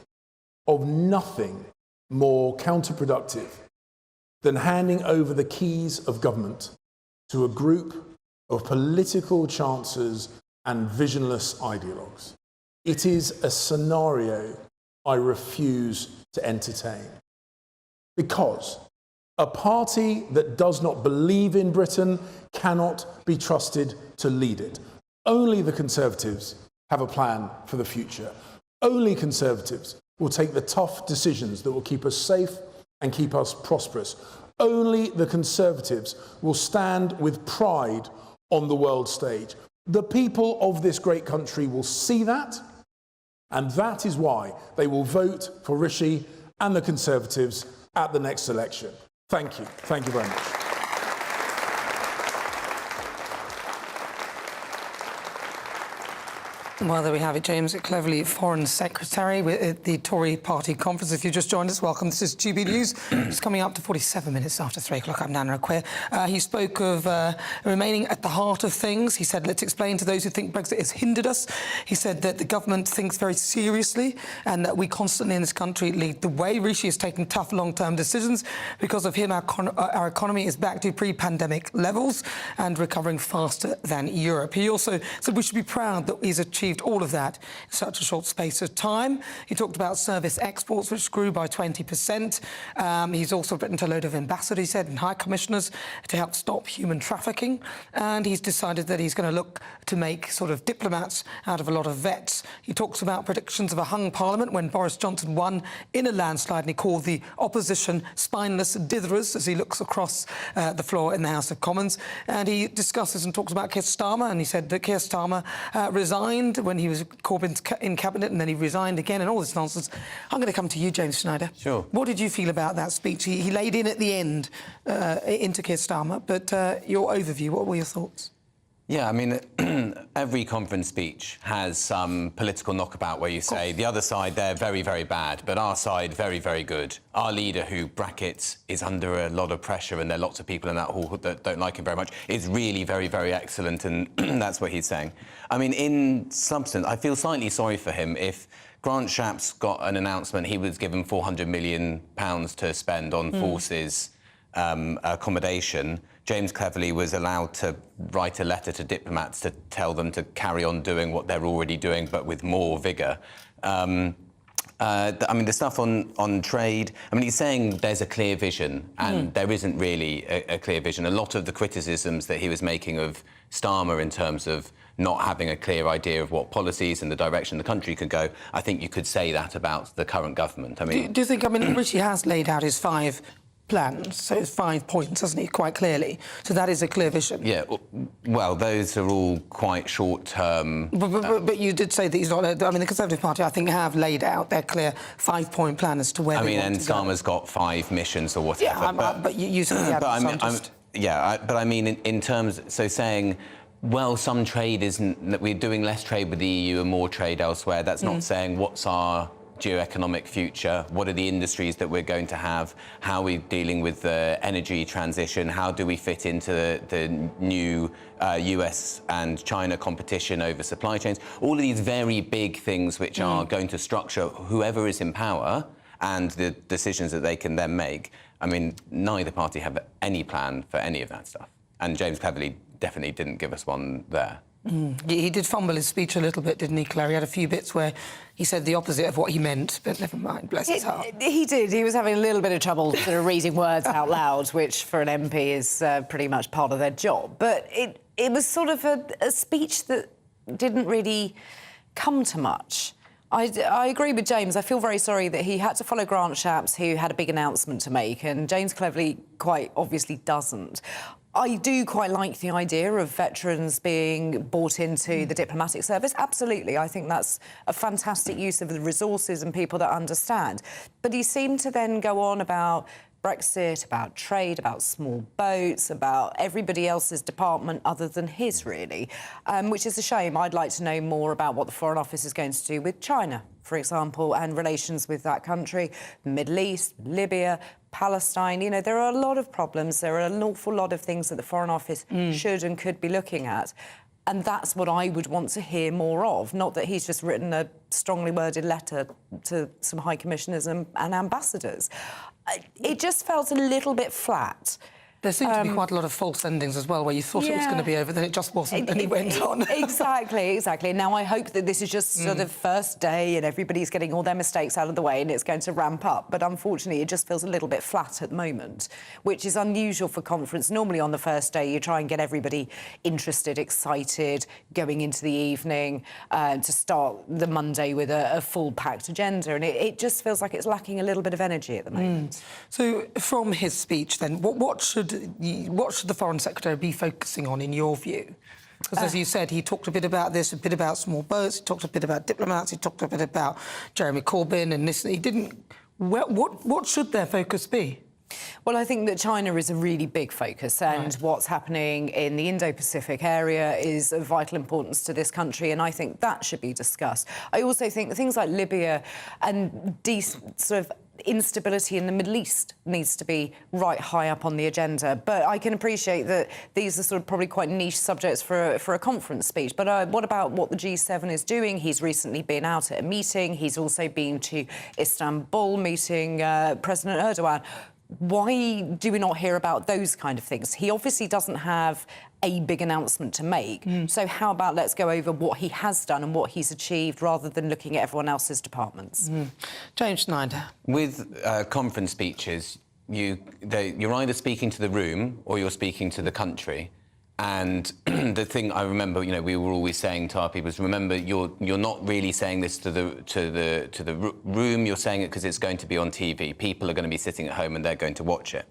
S21: of nothing more counterproductive than handing over the keys of government to a group of political chancers and visionless ideologues. It is a scenario I refuse to entertain. Because a party that does not believe in Britain cannot be trusted to lead it. Only the Conservatives have a plan for the future. Only Conservatives will take the tough decisions that will keep us safe and keep us prosperous. Only the Conservatives will stand with pride on the world stage. The people of this great country will see that, and that is why they will vote for Rishi and the Conservatives at the next election. Thank you. Thank you very much.
S12: Well, there we have it, James Cleverly, Foreign Secretary at the Tory party conference. If you just joined us, welcome. This is GB News. It's coming up to 47 minutes after 3 o'clock. I'm Nana Akua. He spoke of remaining at the heart of things. He said, let's explain to those who think Brexit has hindered us. He said that the government thinks very seriously and that we constantly in this country lead the way. Rishi is taking tough long-term decisions. Because of him, our economy is back to pre-pandemic levels and recovering faster than Europe. He also said we should be proud that he's achieved all of that in such a short space of time. He talked about service exports, which grew by 20%. He's also written to a load of ambassadors, he said, and high commissioners to help stop human trafficking. And he's decided that he's going to look to make sort of diplomats out of a lot of vets. He talks about predictions of a hung parliament when Boris Johnson won in a landslide, and he called the opposition spineless ditherers as he looks across the floor in the House of Commons. And he discusses and talks about Keir Starmer, and he said that Keir Starmer resigned when he was Corbyn's in cabinet, and then he resigned again, and all this nonsense. I'm going to come to you, James Schneider.
S20: Sure.
S12: What did you feel about that speech? He laid in at the end into Keir Starmer, but your overview, what were your thoughts?
S20: Yeah, I mean, every conference speech has some political knockabout where you say the other side, they're very, very bad, but our side, very, very good. Our leader, who brackets is under a lot of pressure, and there are lots of people in that hall that don't like him very much, is really very, very excellent, and that's what he's saying. I mean, in substance, I feel slightly sorry for him. If Grant Shapps got an announcement, he was given £400 million to spend on forces accommodation. James Cleverly was allowed to write a letter to diplomats to tell them to carry on doing what they're already doing, but with more vigour. I mean, the stuff on trade, I mean, he's saying there's a clear vision, and there isn't really a clear vision. A lot of the criticisms that he was making of Starmer in terms of not having a clear idea of what policies and the direction the country could go, I think you could say that about the current government. I mean,
S12: do you think, I mean, Rishi has laid out his 5 plans, so it's 5 points, hasn't he, quite clearly? So that is a clear vision.
S20: Yeah, well, those are all quite short-term.
S12: But you did say that he's not. I mean, the Conservative Party, I think, have laid out their clear 5-point plan as to where. I mean, and
S20: Starmer's got 5 missions or whatever.
S12: Yeah, but you said
S20: but I mean, in terms, so saying, well, some trade isn't, that we're doing less trade with the EU and more trade elsewhere. That's not saying what's our geoeconomic future, what are the industries that we're going to have, how are we dealing with the energy transition, how do we fit into the new US and China competition over supply chains, all of these very big things which are going to structure whoever is in power and the decisions that they can then make. I mean, neither party have any plan for any of that stuff. And James Cleverly definitely didn't give us one there.
S12: He did fumble his speech a little bit, didn't he, Claire? He had a few bits where he said the opposite of what he meant, but never mind, bless his heart.
S10: He did. He was having a little bit of trouble sort of reading words out loud, which for an MP is pretty much part of their job. But it was sort of a speech that didn't really come to much. I agree with James. I feel very sorry that he had to follow Grant Shapps, who had a big announcement to make, and James Cleverly quite obviously doesn't. I do quite like the idea of veterans being brought into the diplomatic service. Absolutely. I think that's a fantastic use of the resources and people that understand. But he seemed to then go on about Brexit, about trade, about small boats, about everybody else's department other than his, really, which is a shame. I'd like to know more about what the Foreign Office is going to do with China, for example, and relations with that country, the Middle East, Libya, Palestine. You know, there are a lot of problems. There are an awful lot of things that the Foreign Office should and could be looking at. And that's what I would want to hear more of, not that he's just written a strongly worded letter to some high commissioners and ambassadors. It just felt a little bit flat.
S12: There seemed to be quite a lot of false endings as well, where you thought it was going to be over, then it just wasn't, and he went on.
S10: Exactly. Now, I hope that this is just sort of first day and everybody's getting all their mistakes out of the way and it's going to ramp up. But unfortunately, it just feels a little bit flat at the moment, which is unusual for conference. Normally, on the first day, you try and get everybody interested, excited, going into the evening to start the Monday with a full-packed agenda. And it just feels like it's lacking a little bit of energy at the moment.
S12: So, from his speech, then, what should the Foreign Secretary be focusing on, in your view? Because, as you said, he talked a bit about this, a bit about small boats, he talked a bit about diplomats, he talked a bit about Jeremy Corbyn and this. He didn't... What should their focus be?
S10: Well, I think that China is a really big focus, and what's happening in the Indo-Pacific area is of vital importance to this country, and I think that should be discussed. I also think that things like Libya and sort of instability in the Middle East needs to be right high up on the agenda. But I can appreciate that these are sort of probably quite niche subjects for a conference speech. But what about what the G7 is doing? He's recently been out at a meeting. He's also been to Istanbul meeting President Erdogan. Why do we not hear about those kind of things? He obviously doesn't have a big announcement to make. So how about let's go over what he has done and what he's achieved rather than looking at everyone else's departments.
S12: James Schneider.
S20: With conference speeches, you're either speaking to the room or you're speaking to the country. And the thing I remember, we were always saying to our people is, remember, you're not really saying this to the room. You're saying it because it's going to be on TV. People are going to be sitting at home and they're going to watch it.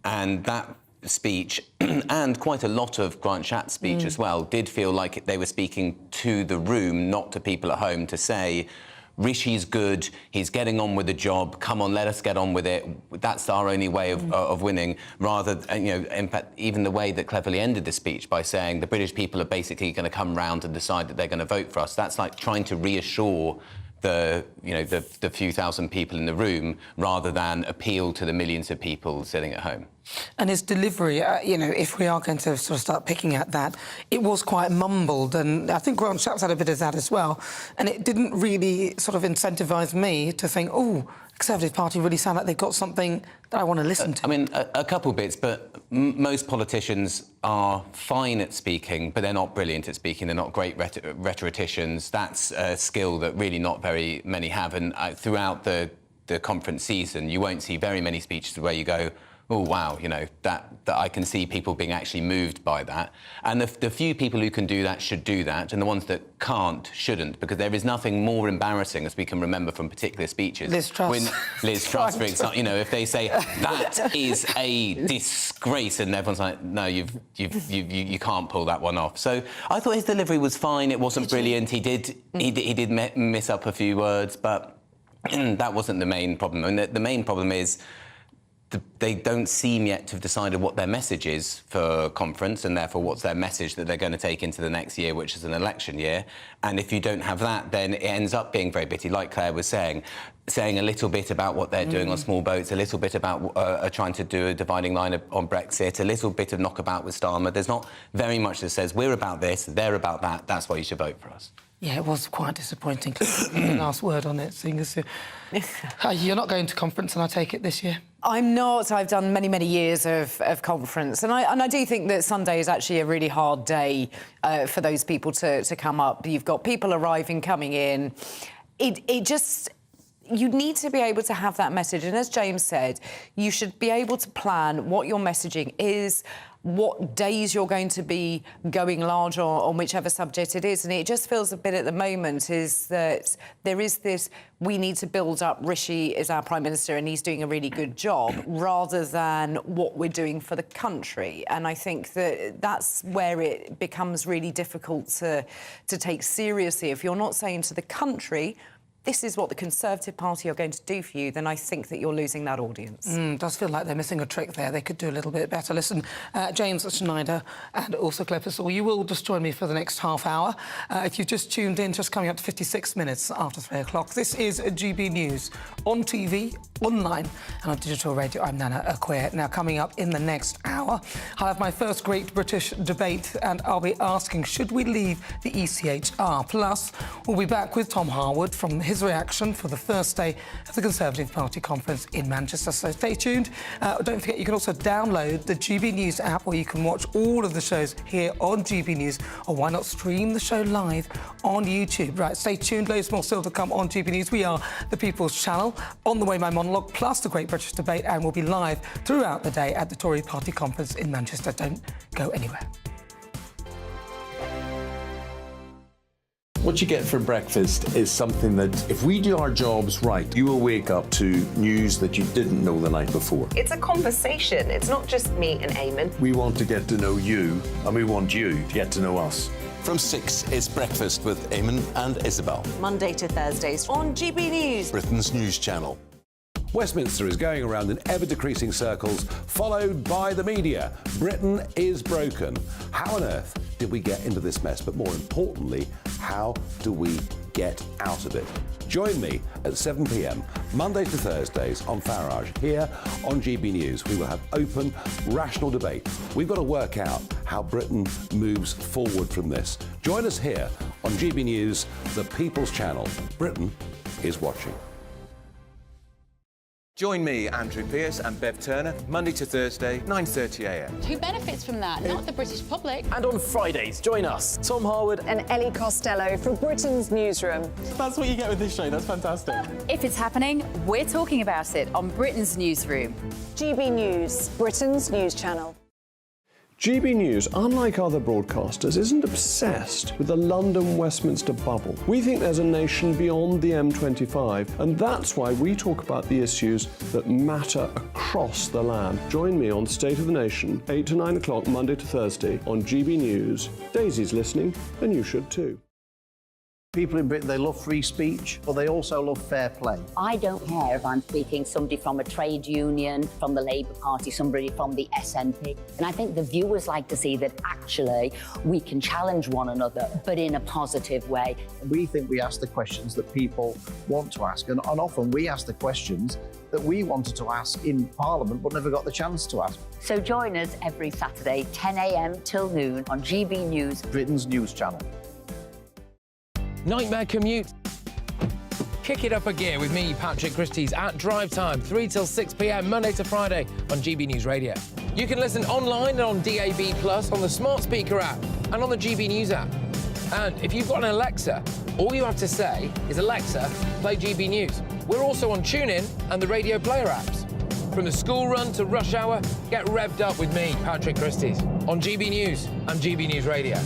S20: And that speech, and quite a lot of Grant Shatt's speech as well, did feel like they were speaking to the room, not to people at home, to say, Rishi's good, he's getting on with the job, come on, let us get on with it, that's our only way of winning, rather, in fact, even the way that Cleverly ended the speech by saying the British people are basically going to come round and decide that they're going to vote for us. That's like trying to reassure the few thousand people in the room rather than appeal to the millions of people sitting at home.
S12: And his delivery, if we are going to sort of start picking at that, it was quite mumbled, and I think Grant Shapps had a bit of that as well, and it didn't really sort of incentivise me to think, oh, Conservative Party really sound like they've got something that I want to listen to.
S20: I mean, a couple bits, but most politicians are fine at speaking, but they're not brilliant at speaking. They're not great rhetoricians. That's a skill that really not very many have, and throughout the conference season, you won't see very many speeches where you go, oh, wow, that I can see people being actually moved by that. And the few people who can do that should do that, and the ones that can't shouldn't, because there is nothing more embarrassing, as we can remember from particular speeches.
S12: Liz Truss.
S20: When Liz Truss, for example, if they say, that is a disgrace, and everyone's like, no, you can't pull that one off. So I thought his delivery was fine. It wasn't brilliant. He did miss up a few words, but that wasn't the main problem. And the main problem is they don't seem yet to have decided what their message is for conference, and therefore what's their message that they're going to take into the next year, which is an election year. And if you don't have that, then it ends up being very bitty, like Claire was saying a little bit about what they're doing on small boats, a little bit about trying to do a dividing line on Brexit, a little bit of knockabout with Starmer. There's not very much that says, we're about this, they're about that, that's why you should vote for us.
S12: Yeah, it was quite disappointing. The last word on it, seeing as you're not going to conference, and I take it this year?
S10: I'm not. I've done many, many years of conference, and I do think that Sunday is actually a really hard day for those people to come up. You've got people arriving, coming in. You need to be able to have that message, and as James said, you should be able to plan what your messaging is, what days you're going to be going large on whichever subject it is. And it just feels a bit at the moment is that there is this, we need to build up Rishi as our Prime Minister and he's doing a really good job, rather than what we're doing for the country. And I think that that's where it becomes really difficult to take seriously. If you're not saying to the country, this is what the Conservative Party are going to do for you, then I think that you're losing that audience.
S12: Does feel like they're missing a trick there. They could do a little bit better. Listen, James Schneider and also Claire Pistol, you will just join me for the next half hour. If you've just tuned in, just coming up to 56 minutes after 3 o'clock. This is GB News on TV, online and on digital radio. I'm Nana Akua. Now, coming up in the next hour, I'll have my first Great British debate and I'll be asking, should we leave the ECHR? Plus, we'll be back with Tom Harwood from his reaction for the first day of the Conservative Party conference in Manchester. So stay tuned. Don't forget, you can also download the GB News app where you can watch all of the shows here on GB News, or why not stream the show live on YouTube. Right, stay tuned. Loads more still to come on GB News. We are the People's Channel. On the way, my monologue, plus the Great British Debate, and we'll be live throughout the day at the Tory Party conference in Manchester. Don't go anywhere.
S9: What you get for breakfast is something that, if we do our jobs right, you will wake up to news that you didn't know the night before.
S1: It's a conversation. It's not just me and Eamon.
S9: We want to get to know you, and we want you to get to know us.
S11: From 6, it's Breakfast with Eamon and Isabel.
S1: Monday to Thursdays on GB News,
S11: Britain's news channel.
S3: Westminster is going around in ever-decreasing circles, followed by the media. Britain is broken. How on earth did we get into this mess? But more importantly, how do we get out of it? Join me at 7 p.m, Mondays to Thursdays on Farage, here on GB News. We will have open, rational debate. We've got to work out how Britain moves forward from this. Join us here on GB News, the People's Channel. Britain is watching.
S22: Join me, Andrew Pearce and Bev Turner, Monday to Thursday, 9:30 a.m.
S23: Who benefits from that? Not the British public.
S24: And on Fridays, join us, Tom Harwood
S25: and Ellie Costello from Britain's Newsroom.
S24: That's what you get with this show. That's fantastic.
S23: If it's happening, we're talking about it on Britain's Newsroom.
S25: GB News, Britain's news channel.
S26: GB News, unlike other broadcasters, isn't obsessed with the London-Westminster bubble. We think there's a nation beyond the M25, and that's why we talk about the issues that matter across the land. Join me on State of the Nation, 8 to 9 o'clock, Monday to Thursday, on GB News. Daisy's listening, and you should too.
S2: People in Britain, they love free speech, but they also love fair play.
S27: I don't care if I'm speaking somebody from a trade union, from the Labour Party, somebody from the SNP. And I think the viewers like to see that actually we can challenge one another, but in a positive way.
S2: We think we ask the questions that people want to ask, and often we ask the questions that we wanted to ask in Parliament but never got the chance to ask.
S27: So join us every Saturday, 10 a.m. till noon on GB News,
S2: Britain's news channel.
S8: Nightmare commute. Kick it up a gear with me, Patrick Christie's, at drive time, 3 till 6 p.m, Monday to Friday on GB News Radio. You can listen online and on DAB+, on the smart speaker app, and on the GB News app. And if you've got an Alexa, all you have to say is, Alexa, play GB News. We're also on TuneIn and the Radio Player apps. From the school run to rush hour, get revved up with me, Patrick Christie's, on GB News and GB News Radio.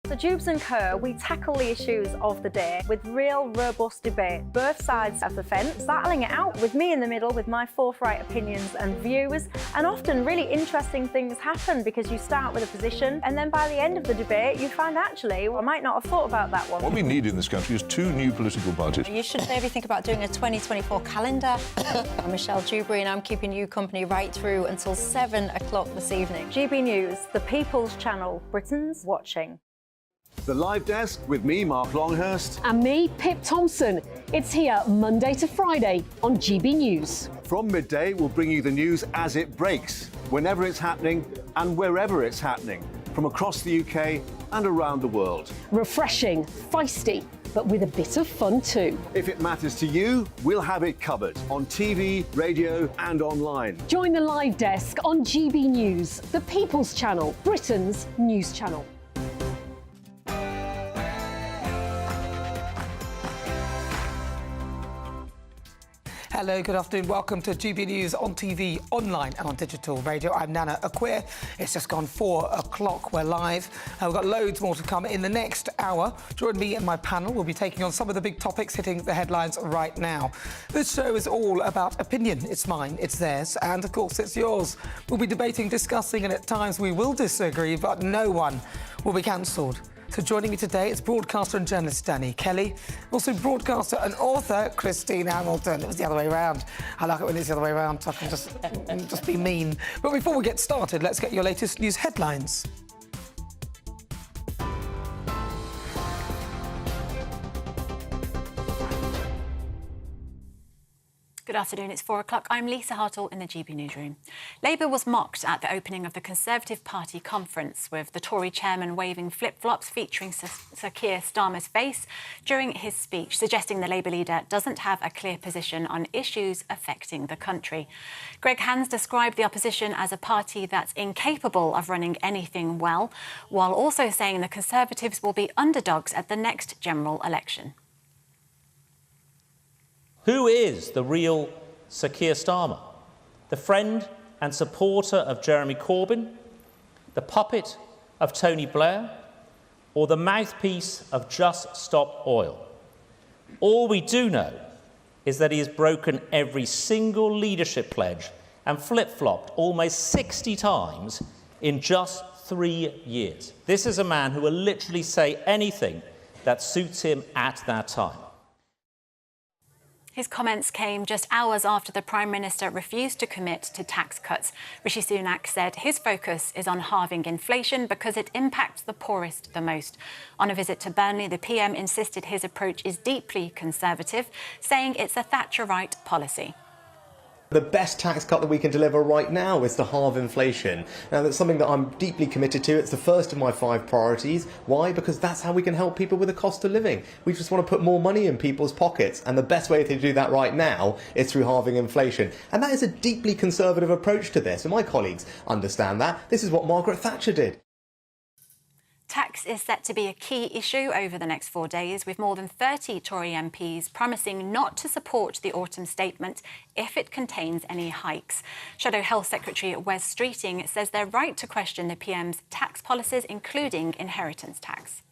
S28: So Jubes and Kerr, we tackle the issues of the day with real robust debate, both sides of the fence, battling it out with me in the middle with my forthright opinions and views. And often really interesting things happen because you start with a position and then by the end of the debate you find actually, well, I might not have thought about that one.
S29: What we need in this country is 2 new political parties.
S30: You should maybe think about doing a 2024 calendar. I'm Michelle Dewberry and I'm keeping you company right through until 7 o'clock this evening.
S28: GB News, the People's Channel, Britain's watching.
S31: The Live Desk with me, Mark Longhurst.
S32: And me, Pip Thompson. It's here Monday to Friday on GB News.
S31: From midday, we'll bring you the news as it breaks, whenever it's happening and wherever it's happening, from across the UK and around the world.
S32: Refreshing, feisty, but with a bit of fun too.
S31: If it matters to you, we'll have it covered on TV, radio and online.
S32: Join the Live Desk on GB News, the People's Channel, Britain's news channel.
S12: Hello, good afternoon. Welcome to GB News on TV, online and on digital radio. I'm Nana Akua. It's just gone 4 o'clock. We're live. We've got loads more to come in the next hour. Join me and my panel. We'll be taking on some of the big topics hitting the headlines right now. This show is all about opinion. It's mine, it's theirs, and of course it's yours. We'll be debating, discussing, and at times we will disagree, but no one will be cancelled. So joining me today is broadcaster and journalist Danny Kelly, also broadcaster and author Christine Hamilton. It was the other way around. I like it when it's the other way around, so I can just be mean. But before we get started, let's get your latest news headlines.
S33: Good afternoon, it's 4 o'clock. I'm Lisa Hartle in the GB Newsroom. Labour was mocked at the opening of the Conservative Party conference, with the Tory chairman waving flip-flops featuring Sir Keir Starmer's face during his speech, suggesting the Labour leader doesn't have a clear position on issues affecting the country. Greg Hands described the opposition as a party that's incapable of running anything well, while also saying the Conservatives will be underdogs at the next general election.
S34: Who is the real Sir Keir Starmer? The friend and supporter of Jeremy Corbyn, the puppet of Tony Blair, or the mouthpiece of Just Stop Oil? All we do know is that he has broken every single leadership pledge and flip-flopped almost 60 times in just 3 years. This is a man who will literally say anything that suits him at that time.
S33: His comments came just hours after the Prime Minister refused to commit to tax cuts. Rishi Sunak said his focus is on halving inflation because it impacts the poorest the most. On a visit to Burnley, the PM insisted his approach is deeply conservative, saying it's a Thatcherite policy.
S4: The best tax cut that we can deliver right now is to halve inflation. Now, that's something that I'm deeply committed to. It's the first of my 5 priorities. Why? Because that's how we can help people with the cost of living. We just want to put more money in people's pockets. And the best way to do that right now is through halving inflation. And that is a deeply conservative approach to this. And my colleagues understand that. This is what Margaret Thatcher did.
S33: Tax is set to be a key issue over the next 4 days, with more than 30 Tory MPs promising not to support the autumn statement if it contains any hikes. Shadow Health Secretary Wes Streeting says they're right to question the PM's tax policies, including inheritance tax.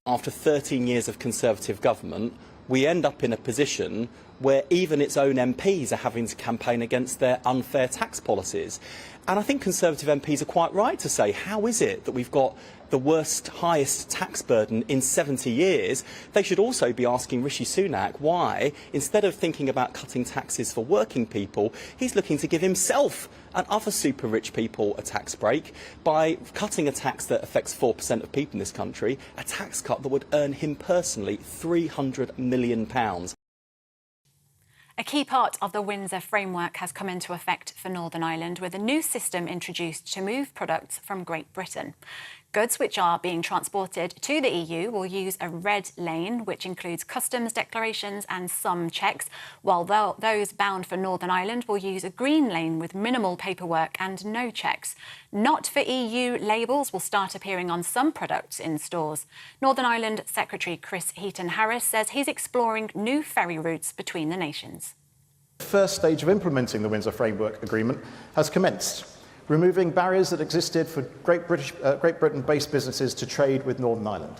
S5: After 13 years of Conservative government, we end up in a position where even its own MPs are having to campaign against their unfair tax policies. And I think Conservative MPs are quite right to say, how is it that we've got the worst, highest tax burden in 70 years? They should also be asking Rishi Sunak why, instead of thinking about cutting taxes for working people, he's looking to give himself and other super rich people a tax break by cutting a tax that affects 4% of people in this country, a tax cut that would earn him personally £300 million.
S33: A key part of the Windsor framework has come into effect for Northern Ireland, with a new system introduced to move products from Great Britain. Goods which are being transported to the EU will use a red lane, which includes customs declarations and some checks, while those bound for Northern Ireland will use a green lane with minimal paperwork and no checks. Not for EU labels will start appearing on some products in stores. Northern Ireland Secretary Chris Heaton-Harris says he's exploring new ferry routes between the nations.
S6: The first stage of implementing the Windsor Framework Agreement has commenced, removing barriers that existed for Great Britain-based businesses to trade with Northern Ireland.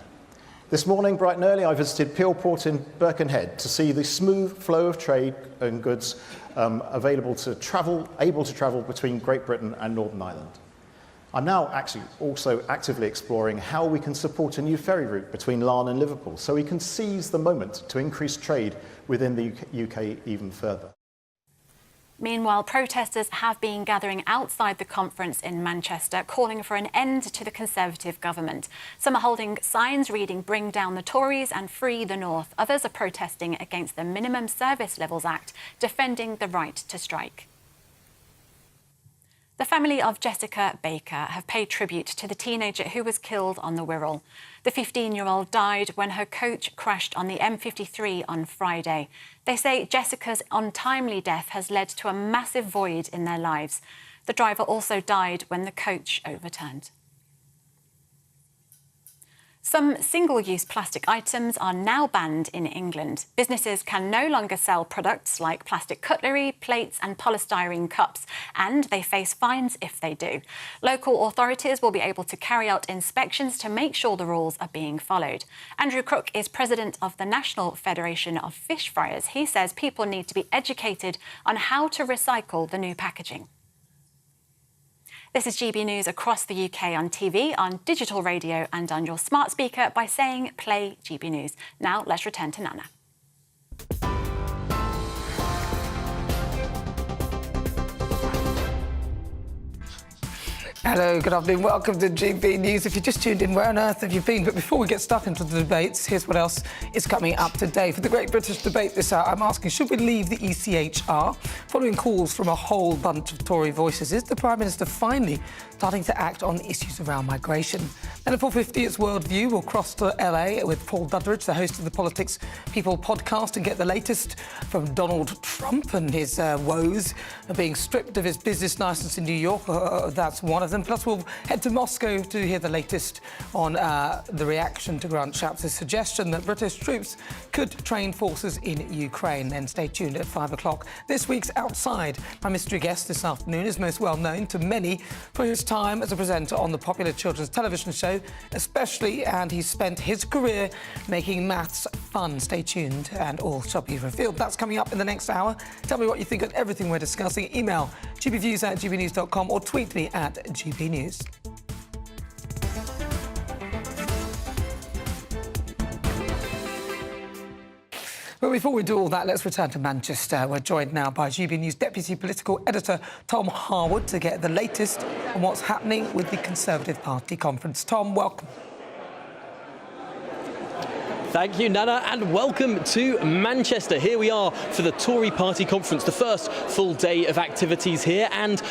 S6: This morning, bright and early, I visited Peel Port in Birkenhead to see the smooth flow of trade and goods able to travel between Great Britain and Northern Ireland. I'm now actually also actively exploring how we can support a new ferry route between Larne and Liverpool so we can seize the moment to increase trade within the UK even further.
S33: Meanwhile, protesters have been gathering outside the conference in Manchester, calling for an end to the Conservative government. Some are holding signs reading "Bring down the Tories" and "Free the North." Others are protesting against the Minimum Service Levels Act, defending the right to strike. The family of Jessica Baker have paid tribute to the teenager who was killed on the Wirral. The 15-year-old died when her coach crashed on the M53 on Friday. They say Jessica's untimely death has led to a massive void in their lives. The driver also died when the coach overturned. Some single-use plastic items are now banned in England. Businesses can no longer sell products like plastic cutlery, plates and polystyrene cups, and they face fines if they do. Local authorities will be able to carry out inspections to make sure the rules are being followed. Andrew Crook is president of the National Federation of Fish Fryers. He says people need to be educated on how to recycle the new packaging. This is GB News across the UK on TV, on digital radio and on your smart speaker by saying play GB News. Now let's return to Nana.
S12: Hello, good afternoon. Welcome to GB News. If you just tuned in, where on earth have you been? But before we get stuck into the debates, here's what else is coming up today. For the Great British Debate this hour, I'm asking, should we leave the ECHR? Following calls from a whole bunch of Tory voices, is the Prime Minister finally starting to act on issues around migration? And at 4:50, it's World View. We'll cross to LA with Paul Dudridge, the host of the Politics People podcast, and get the latest from Donald Trump and his woes of being stripped of his business licence in New York. That's one of them. Plus, we'll head to Moscow to hear the latest on the reaction to Grant Shapps's suggestion that British troops could train forces in Ukraine. Then stay tuned at 5 o'clock. This week's Outside, my mystery guest this afternoon is most well known to many for his time as a presenter on the popular children's television show, especially, and he's spent his career making maths fun. Stay tuned and all shall be revealed. That's coming up in the next hour. Tell me what you think of everything we're discussing. Email gbviews@gbnews.com or tweet me at GBNews. But before we do all that, let's return to Manchester. We're joined now by GB News Deputy Political Editor Tom Harwood to get the latest on what's happening with the Conservative Party conference. Tom, welcome.
S24: Thank you, Nana, and welcome to Manchester. Here we are for the Tory party conference, the first full day of activities here. And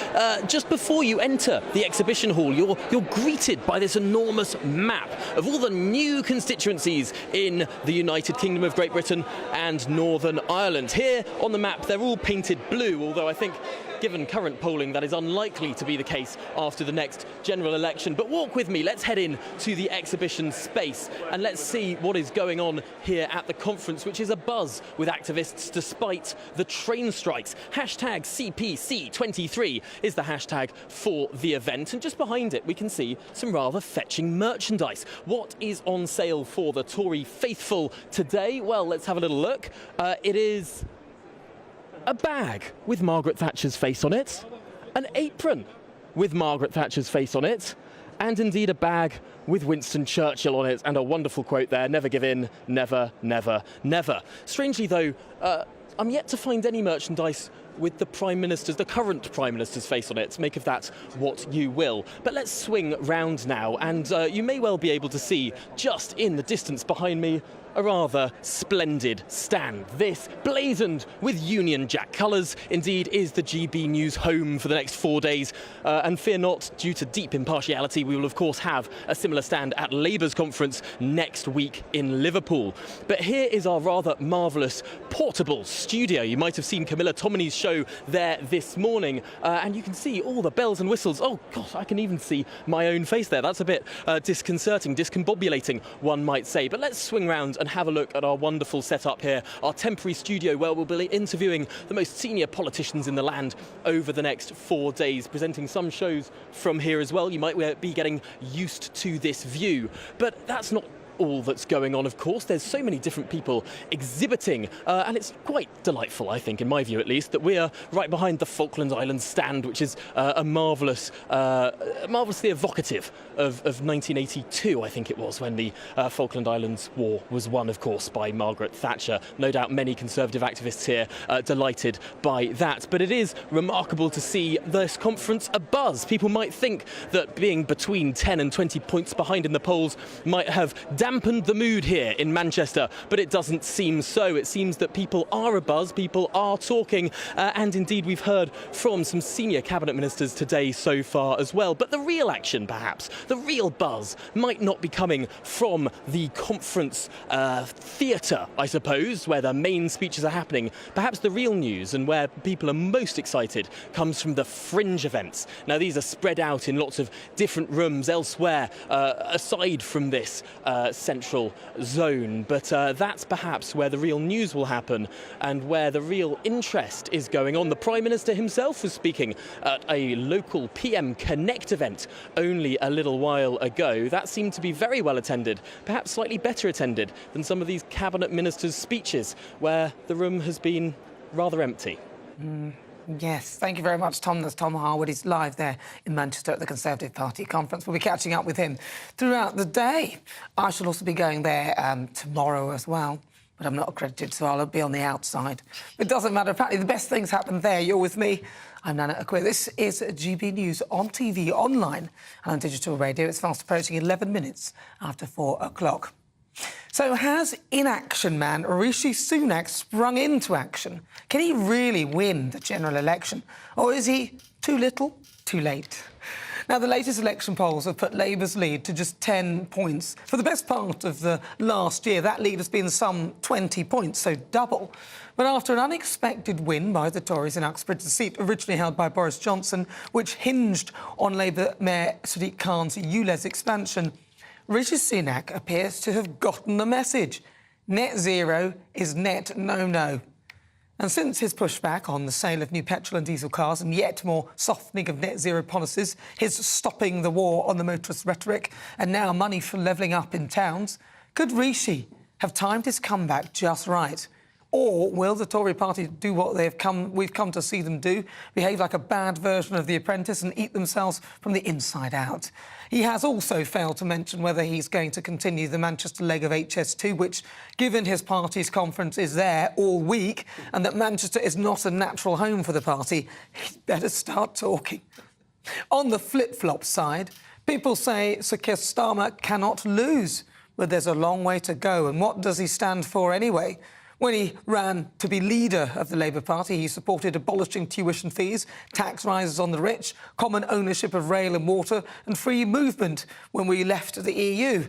S24: just before you enter the exhibition hall, you're greeted by this enormous map of all the new constituencies in the United Kingdom of Great Britain and Northern Ireland. Here on the map, they're all painted blue, although I think, given current polling, that is unlikely to be the case after the next general election. But walk with me, let's head in to the exhibition space and let's see what is going on here at the conference, which is abuzz with activists despite the train strikes. Hashtag CPC23 is the hashtag for the event, and just behind it we can see some rather fetching merchandise. What is on sale for the Tory faithful today? Well, let's have a little look. It is a bag with Margaret Thatcher's face on it, an apron with Margaret Thatcher's face on it, and indeed a bag with Winston Churchill on it, and a wonderful quote there: never give in, never, never, never. Strangely though, I'm yet to find any merchandise with the current Prime Minister's face on it. Make of that what you will. But let's swing round now, and you may well be able to see just in the distance behind me a rather splendid stand. This, blazoned with Union Jack colours, indeed is the GB News home for the next 4 days. And fear not, due to deep impartiality, we will of course have a similar stand at Labour's conference next week in Liverpool. But here is our rather marvellous portable studio. You might have seen Camilla Tominey's show there this morning, and you can see all the bells and whistles. Oh gosh, I can even see my own face there. That's a bit disconcerting, discombobulating, one might say. But let's swing round and have a look at our wonderful setup here, our temporary studio where we'll be interviewing the most senior politicians in the land over the next 4 days, presenting some shows from here as well. You might be getting used to this view, but that's not all that's going on, of course. There's so many different people exhibiting, and it's quite delightful, I think, in my view at least, that we are right behind the Falkland Islands stand, which is a marvellously evocative of 1982, I think it was, when the Falkland Islands War was won, of course, by Margaret Thatcher. No doubt many Conservative activists here delighted by that. But it is remarkable to see this conference abuzz. People might think that being between 10 and 20 points behind in the polls might have dampened the mood here in Manchester, but it doesn't seem so. It seems that people are abuzz, people are talking, and indeed we've heard from some senior cabinet ministers today so far as well. But the real action, perhaps, the real buzz, might not be coming from the conference theatre, I suppose, where the main speeches are happening. Perhaps the real news, and where people are most excited, comes from the fringe events. Now, these are spread out in lots of different rooms elsewhere, aside from this central zone, but that's perhaps where the real news will happen and where the real interest is going on. The Prime Minister himself was speaking at a local PM Connect event only a little while ago. That seemed to be very well attended, perhaps slightly better attended than some of these cabinet ministers' speeches, where the room has been rather empty.
S12: Yes, thank you very much, Tom. There's Tom Harwood. He's live there in Manchester at the Conservative Party conference. We'll be catching up with him throughout the day. I shall also be going there tomorrow as well, but I'm not accredited, so I'll be on the outside. It doesn't matter. Apparently, the best things happen there. You're with me. I'm Nana Akua. This is GB News on TV, online and on digital radio. It's fast approaching 11 minutes after 4 o'clock. So has inaction man Rishi Sunak sprung into action? Can he really win the general election? Or is he too little, too late? Now, the latest election polls have put Labour's lead to just 10 points. For the best part of the last year, that lead has been some 20 points, so double. But after an unexpected win by the Tories in Uxbridge, the seat originally held by Boris Johnson, which hinged on Labour Mayor Sadiq Khan's ULEZ expansion, Rishi Sunak appears to have gotten the message. Net zero is net no-no. And since his pushback on the sale of new petrol and diesel cars and yet more softening of net zero policies, his stopping the war on the motorist rhetoric and now money for levelling up in towns, could Rishi have timed his comeback just right? Or will the Tory party do what we've come to see them do, behave like a bad version of The Apprentice and eat themselves from the inside out? He has also failed to mention whether he's going to continue the Manchester leg of HS2, which, given his party's conference is there all week and that Manchester is not a natural home for the party, he'd better start talking. On the flip-flop side, people say Sir Keir Starmer cannot lose, but there's a long way to go. And what does he stand for anyway? When he ran to be leader of the Labour Party, he supported abolishing tuition fees, tax rises on the rich, common ownership of rail and water, and free movement when we left the EU.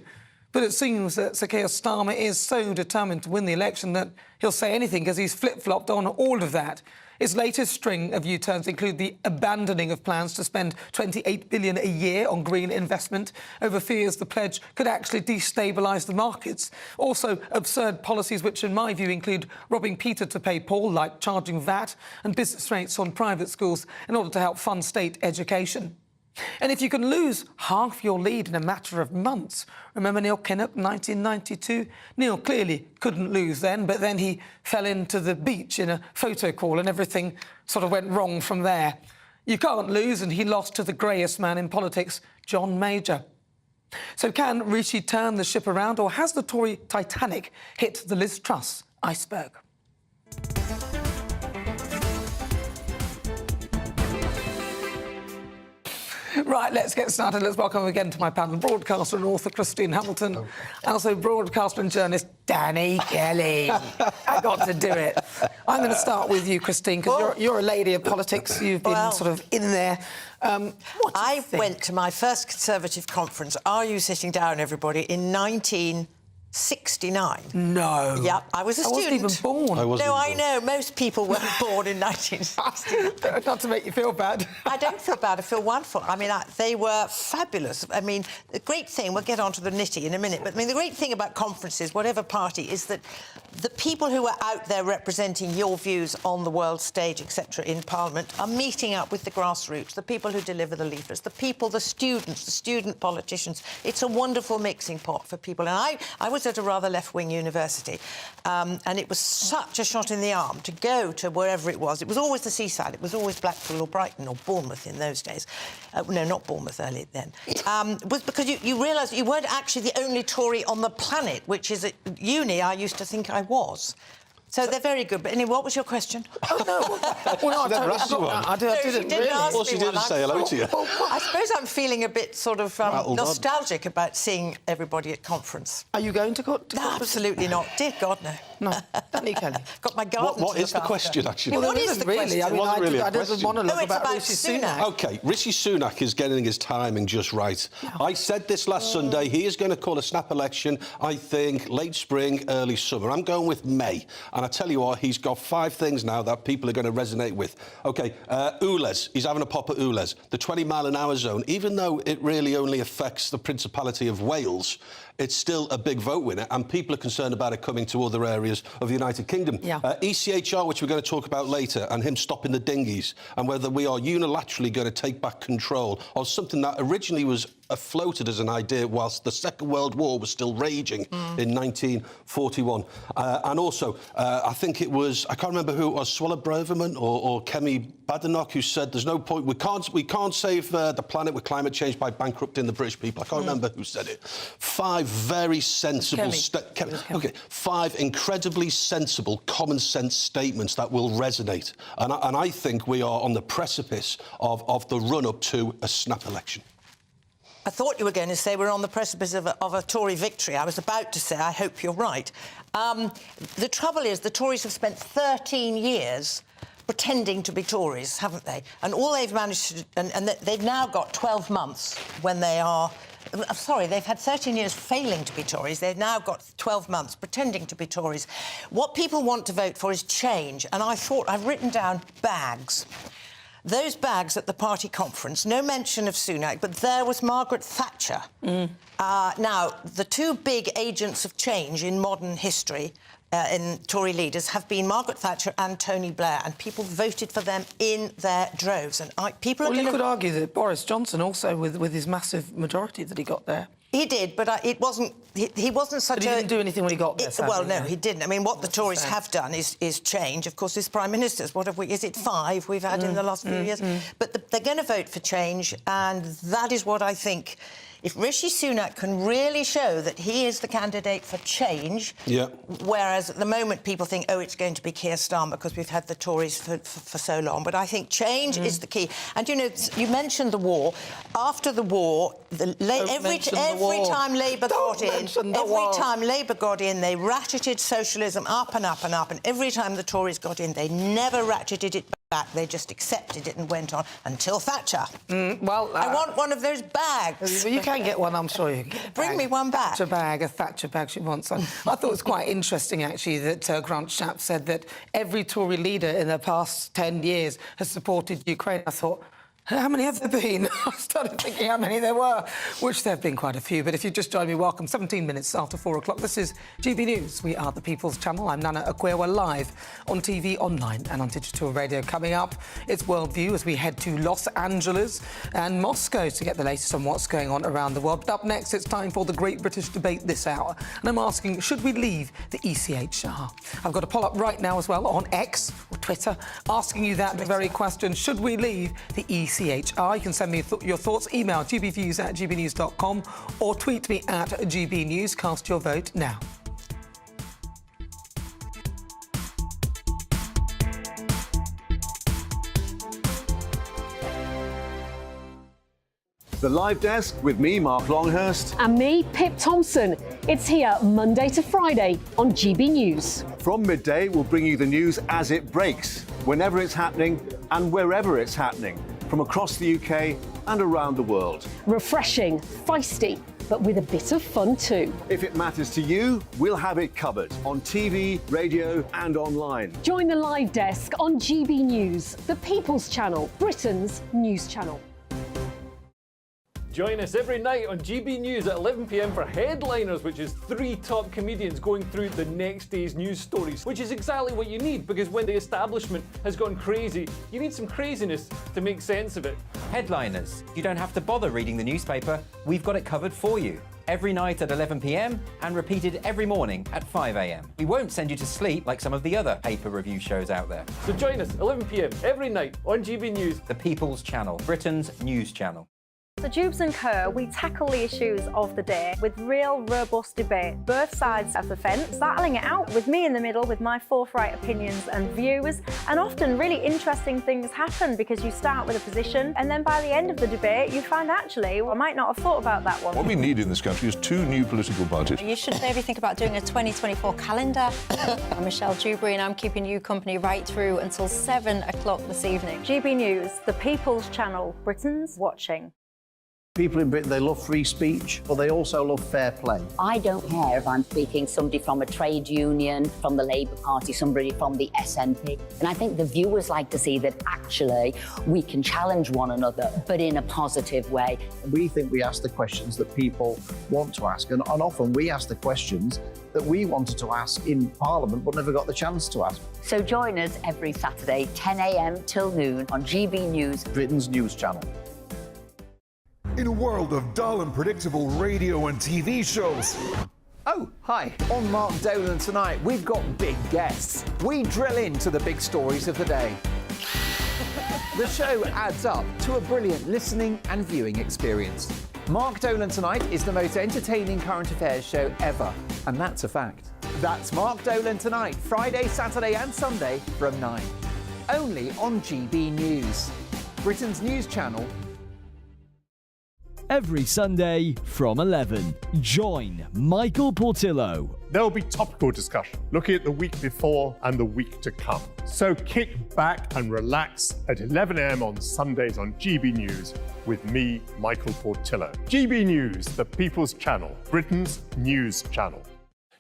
S12: But it seems that Sir Keir Starmer is so determined to win the election that he'll say anything because he's flip-flopped on all of that. His latest string of U-turns include the abandoning of plans to spend $28 billion a year on green investment over fears the pledge could actually destabilise the markets. Also, absurd policies which, in my view, include robbing Peter to pay Paul, like charging VAT and business rates on private schools in order to help fund state education. And if you can lose half your lead in a matter of months, remember Neil Kinnock, 1992? Neil clearly couldn't lose then, but then he fell into the beach in a photo call and everything sort of went wrong from there. You can't lose, and he lost to the greyest man in politics, John Major. So can Rishi turn the ship around, or has the Tory Titanic hit the Liz Truss iceberg? Right, let's get started. Let's welcome again to my panel broadcaster and author Christine Hamilton, also broadcaster and journalist Danny Kelly. I got to do it. I'm going to start with you, Christine, because you're a lady of politics. You've been sort of in there.
S1: I went to my first Conservative conference, Are You Sitting Down, Everybody, in 1969.
S12: No.
S1: Yep, I was a student.
S12: I wasn't even born.
S1: I know. Most people weren't born in 1969.
S12: Not to make you feel bad.
S1: I don't feel bad. I feel wonderful. I mean, they were fabulous. I mean, the great thing, we'll get on to the nitty in a minute, but I mean, the great thing about conferences, whatever party, is that the people who are out there representing your views on the world stage, etc., in Parliament, are meeting up with the grassroots, the people who deliver the leaflets, the people, the students, the student politicians. It's a wonderful mixing pot for people. And I was at a rather left-wing university, and it was such a shot in the arm to go to wherever it was. It was always the seaside. It was always Blackpool or Brighton or Bournemouth in those days. No, not Bournemouth early then. Was because you realised you weren't actually the only Tory on the planet, which is at uni I used to think I was. So they're very good. But anyway, what was your question?
S12: Oh, no. Well, no, I didn't really.
S1: Well,
S31: she didn't say hello to you.
S1: I suppose I'm feeling a bit sort of nostalgic about seeing everybody at conference.
S12: Are you going to go?
S1: No, absolutely not. Dear God, no.
S12: No. Danny Kelly.
S1: Got my garden
S31: What is the question, actually?
S1: Well, what is the question?
S12: I mean,
S31: wasn't really a
S12: I did a
S31: question.
S12: monologue
S1: It's
S12: about Rishi Sunak.
S31: OK, Rishi Sunak is getting his timing just right.
S12: Yeah.
S31: I said this last Sunday. He is going to call a snap election, I think, late spring, early summer. I'm going with May. And I tell you what, he's got 5 things now that people are going to resonate with. OK, ULEZ. He's having a pop at ULEZ. The 20-mile-an-hour zone, even though it really only affects the Principality of Wales, it's still a big vote winner, and people are concerned about it coming to other areas of the United Kingdom.
S12: Yeah.
S31: ECHR, which we're going to talk about later, and him stopping the dinghies, and whether we are unilaterally going to take back control of something that originally was floated as an idea whilst the Second World War was still raging in 1941. And also, I think it was, I can't remember who it was, Swallow Braverman or Kemi Badenoch, who said there's no point, we can't save the planet with climate change by bankrupting the British people. I can't remember who said it. 5 very sensible... OK, 5 incredibly sensible, common-sense statements that will resonate. And I think we are on the precipice of the run-up to a snap election.
S1: I thought you were going to say we're on the precipice of a Tory victory. I was about to say, I hope you're right. The trouble is, the Tories have spent 13 years pretending to be Tories, haven't they? And all they've managed to... And they've now got 12 months when they are... Sorry, they've had 13 years failing to be Tories. They've now got 12 months pretending to be Tories. What people want to vote for is change. And I've written down bags. Those bags at the party conference, no mention of Sunak, but there was Margaret Thatcher. Now, the 2 big agents of change in modern history in Tory leaders have been Margaret Thatcher and Tony Blair, and people voted for them in their droves. And people are
S12: you could argue that Boris Johnson also, with his massive majority that he got there.
S1: He did, but it wasn't. He wasn't such
S12: but he didn't do anything when he got there.
S1: Well, no, he didn't. I mean, what the Tories have done is change. Of course, as Prime Ministers, what have we? Is it 5 we've had in the last few years? But they're going to vote for change, and that is what I think. If Rishi Sunak can really show that he is the candidate for change, whereas at the moment people think, oh, it's going to be Keir Starmer because we've had the Tories for so long. But I think change is the key. And, you know, you mentioned the war. After the war, every time Labour got in, they ratcheted socialism up and up and up. And every time the Tories got in, they never ratcheted it back. They just accepted it and went on until Thatcher. I want one of those bags.
S12: You can get one, I'm sure you can get.
S1: Bring me one back.
S12: A Thatcher bag she wants. I thought it was quite interesting, actually, that Grant Shapps said that every Tory leader in the past 10 years has supported Ukraine. I thought, how many have there been? I started thinking how many there were, which there have been quite a few. But if you just joined me, welcome. 17 minutes after 4 o'clock. This is GB News. We are the People's Channel. I'm Nana Akua. We're live on TV, online and on digital radio. Coming up, it's Worldview as we head to Los Angeles and Moscow to get the latest on what's going on around the world. But up next, it's time for the Great British Debate this hour. And I'm asking, should we leave the ECHR? I've got a poll up right now as well on X or Twitter, asking you that very question. Should we leave the ECHR? You can send me your thoughts. Email gbviews@gbnews.com or tweet me at GBNews. Cast your vote now.
S26: The Live Desk with me, Mark Longhurst.
S32: And me, Pip Thompson. It's here Monday to Friday on GB News.
S26: From midday, we'll bring you the news as it breaks, whenever it's happening and wherever it's happening, from across the UK and around the world.
S32: Refreshing, feisty, but with a bit of fun too.
S26: If it matters to you, we'll have it covered on TV, radio and online.
S32: Join the Live Desk on GB News, the People's Channel, Britain's news channel.
S3: Join us every night on GB News at 11 p.m. for Headliners, which is 3 top comedians going through the next day's news stories, which is exactly what you need, because when the establishment has gone crazy, you need some craziness to make sense of it.
S7: Headliners. You don't have to bother reading the newspaper. We've got it covered for you. Every night at 11 p.m. and repeated every morning at 5 a.m. We won't send you to sleep like some of the other paper review shows out there.
S3: So join us 11 p.m. every night on GB News.
S7: The People's Channel, Britain's news channel.
S28: So Jubes and Kerr, we tackle the issues of the day with real robust debate, both sides of the fence, battling it out with me in the middle with my forthright opinions and views. And often really interesting things happen because you start with a position and then by the end of the debate you find actually, well, I might not have thought about that one.
S29: What we need in this country is 2 new political parties.
S30: You should maybe think about doing a 2024 calendar. I'm Michelle Dewberry and I'm keeping you company right through until 7 o'clock this evening.
S28: GB News, the People's Channel, Britain's watching.
S2: People in Britain, they love free speech, but they also love fair play.
S27: I don't care if I'm speaking somebody from a trade union, from the Labour Party, somebody from the SNP. And I think the viewers like to see that actually we can challenge one another, but in a positive way.
S2: We think we ask the questions that people want to ask, and often we ask the questions that we wanted to ask in Parliament but never got the chance to ask.
S27: So join us every Saturday, 10 a.m. till noon on GB News,
S2: Britain's news channel.
S9: In a world of dull and predictable radio and TV shows.
S10: Oh, hi. On Mark Dolan tonight, we've got big guests. We drill into the big stories of the day. The show adds up to a brilliant listening and viewing experience. Mark Dolan Tonight is the most entertaining current affairs show ever, and that's a fact. That's Mark Dolan Tonight, Friday, Saturday and Sunday from 9. Only on GB News, Britain's news channel.
S11: Every Sunday from 11, join Michael Portillo.
S13: There will be topical discussion, looking at the week before and the week to come. So kick back and relax at 11 a.m. on Sundays on GB News with me, Michael Portillo. GB News, the People's Channel, Britain's news channel.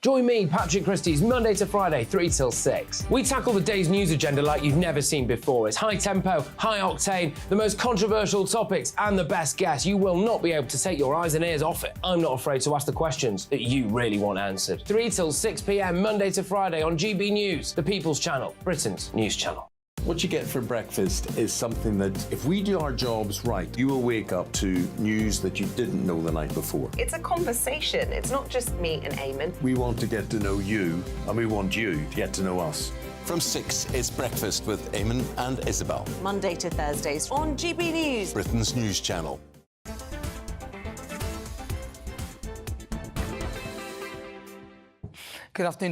S8: Join me, Patrick Christie's Monday to Friday, 3 till 6. We tackle the day's news agenda like you've never seen before. It's high tempo, high octane, the most controversial topics and the best guests. You will not be able to take your eyes and ears off it. I'm not afraid to ask the questions that you really want answered. 3 till 6 p.m. Monday to Friday on GB News, the People's Channel, Britain's news channel.
S4: What you get for breakfast is something that, if we do our jobs right, you will wake up to news that you didn't know the night before.
S5: It's a conversation. It's not just me and Eamon.
S4: We want to get to know you, and we want you to get to know us.
S14: From 6, it's Breakfast with Eamon and Isabel.
S5: Monday to Thursdays on GB News,
S14: Britain's news channel.
S12: Good afternoon,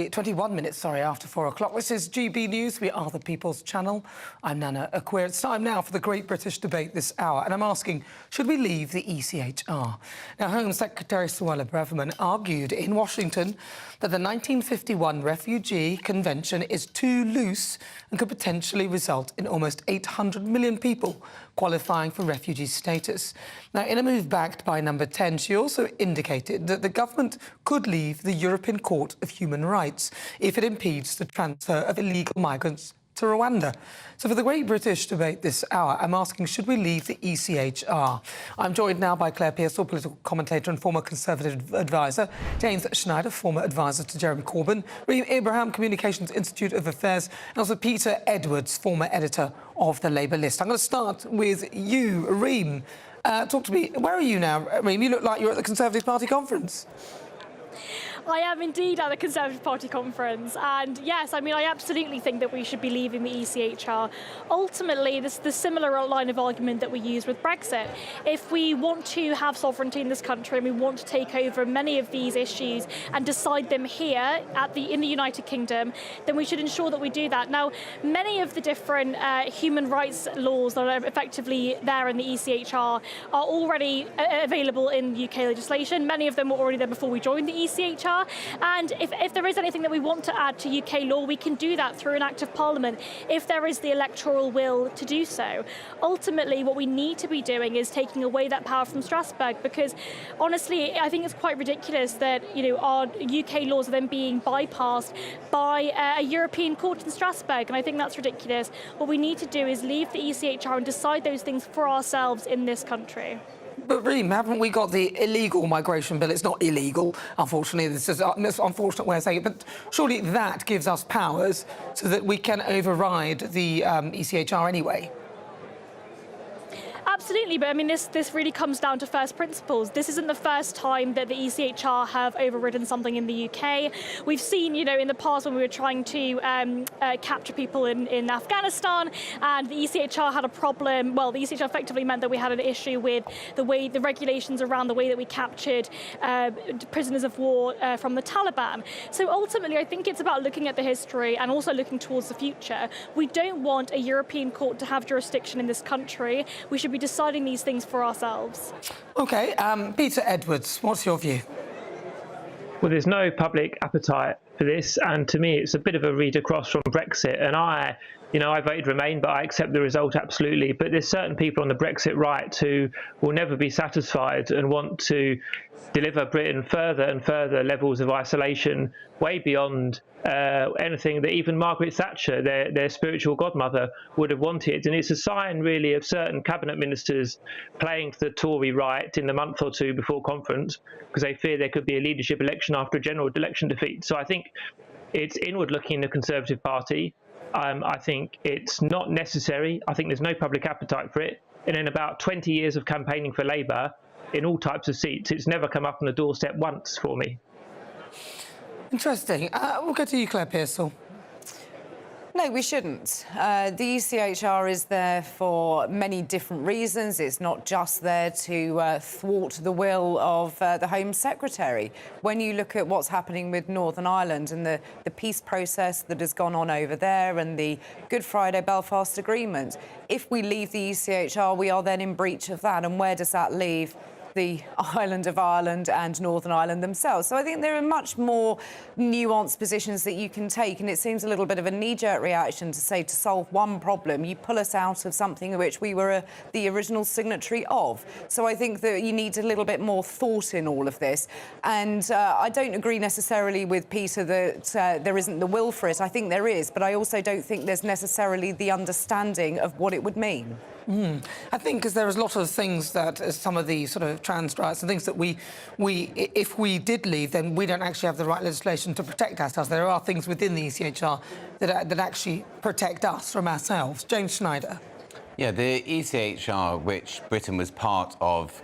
S12: 21 minutes after 4 o'clock. This is GB News. We are the People's Channel. I'm Nana Akua. It's time now for the Great British Debate this hour, and I'm asking, should we leave the ECHR? Now, Home Secretary Suella Braverman argued in Washington that the 1951 Refugee Convention is too loose and could potentially result in almost 800 million people qualifying for refugee status. Now, in a move backed by Number 10, she also indicated that the government could leave the European Court of Human Rights if it impedes the transfer of illegal migrants to Rwanda. So for the Great British Debate this hour, I'm asking, should we leave the ECHR? I'm joined now by Claire Pearsall, political commentator and former Conservative advisor, James Schneider, former advisor to Jeremy Corbyn, Reem Ibrahim, Communications Institute of Affairs, and also Peter Edwards, former editor of the Labour List. I'm going to start with you, Reem. Talk to me. Where are you now, Reem? You look like you're at the Conservative Party conference.
S15: I am indeed at the Conservative Party conference, and yes, I mean, I absolutely think that we should be leaving the ECHR. Ultimately, this is the similar line of argument that we use with Brexit. If we want to have sovereignty in this country and we want to take over many of these issues and decide them here in the United Kingdom, then we should ensure that we do that. Now, many of the different human rights laws that are effectively there in the ECHR are already available in UK legislation. Many of them were already there before we joined the ECHR. And if there is anything that we want to add to UK law, we can do that through an Act of Parliament if there is the electoral will to do so. Ultimately, what we need to be doing is taking away that power from Strasbourg, because honestly, I think it's quite ridiculous that our UK laws are then being bypassed by a European court in Strasbourg, and I think that's ridiculous. What we need to do is leave the ECHR and decide those things for ourselves in this country.
S12: But Reem, haven't we got the illegal migration bill? It's not illegal, unfortunately. This is an unfortunate way of saying it. But surely that gives us powers so that we can override the ECHR anyway.
S15: Absolutely, but I mean, this really comes down to first principles. This isn't the first time that the ECHR have overridden something in the UK. We've seen, in the past when we were trying to capture people in Afghanistan, and the ECHR had a problem. Well, the ECHR effectively meant that we had an issue with the regulations around the way that we captured prisoners of war from the Taliban. So ultimately, I think it's about looking at the history and also looking towards the future. We don't want a European court to have jurisdiction in this country. We should be deciding these things for ourselves.
S12: OK, Peter Edwards, what's your view?
S16: Well, there's no public appetite for this, and to me it's a bit of a read across from Brexit, and I voted Remain, but I accept the result absolutely. But there's certain people on the Brexit right who will never be satisfied and want to deliver Britain further and further levels of isolation, way beyond anything that even Margaret Thatcher, their spiritual godmother, would have wanted. And it's a sign, really, of certain cabinet ministers playing to the Tory right in the month or two before conference, because they fear there could be a leadership election after a general election defeat. So I think it's inward-looking in the Conservative Party. I think it's not necessary. I think there's no public appetite for it. And in about 20 years of campaigning for Labour, in all types of seats, it's never come up on the doorstep once for me.
S12: Interesting. We'll go to you, Claire Pearsall.
S17: No, we shouldn't. The ECHR is there for many different reasons. It's not just there to thwart the will of the Home Secretary. When you look at what's happening with Northern Ireland and the peace process that has gone on over there and the Good Friday Belfast Agreement, if we leave the ECHR, we are then in breach of that. And where does that leave the island of Ireland and Northern Ireland themselves? So I think there are much more nuanced positions that you can take, and it seems a little bit of a knee-jerk reaction to say to solve one problem, you pull us out of something which we were the original signatory of. So I think that you need a little bit more thought in all of this. And I don't agree necessarily with Peter that there isn't the will for it. I think there is, but I also don't think there's necessarily the understanding of what it would mean.
S12: I think because there is a lot of things that some of the sort of trans rights and things that if we did leave, then we don't actually have the right legislation to protect ourselves. There are things within the ECHR that actually protect us from ourselves. James Schneider.
S1: Yeah, the ECHR, which Britain was part of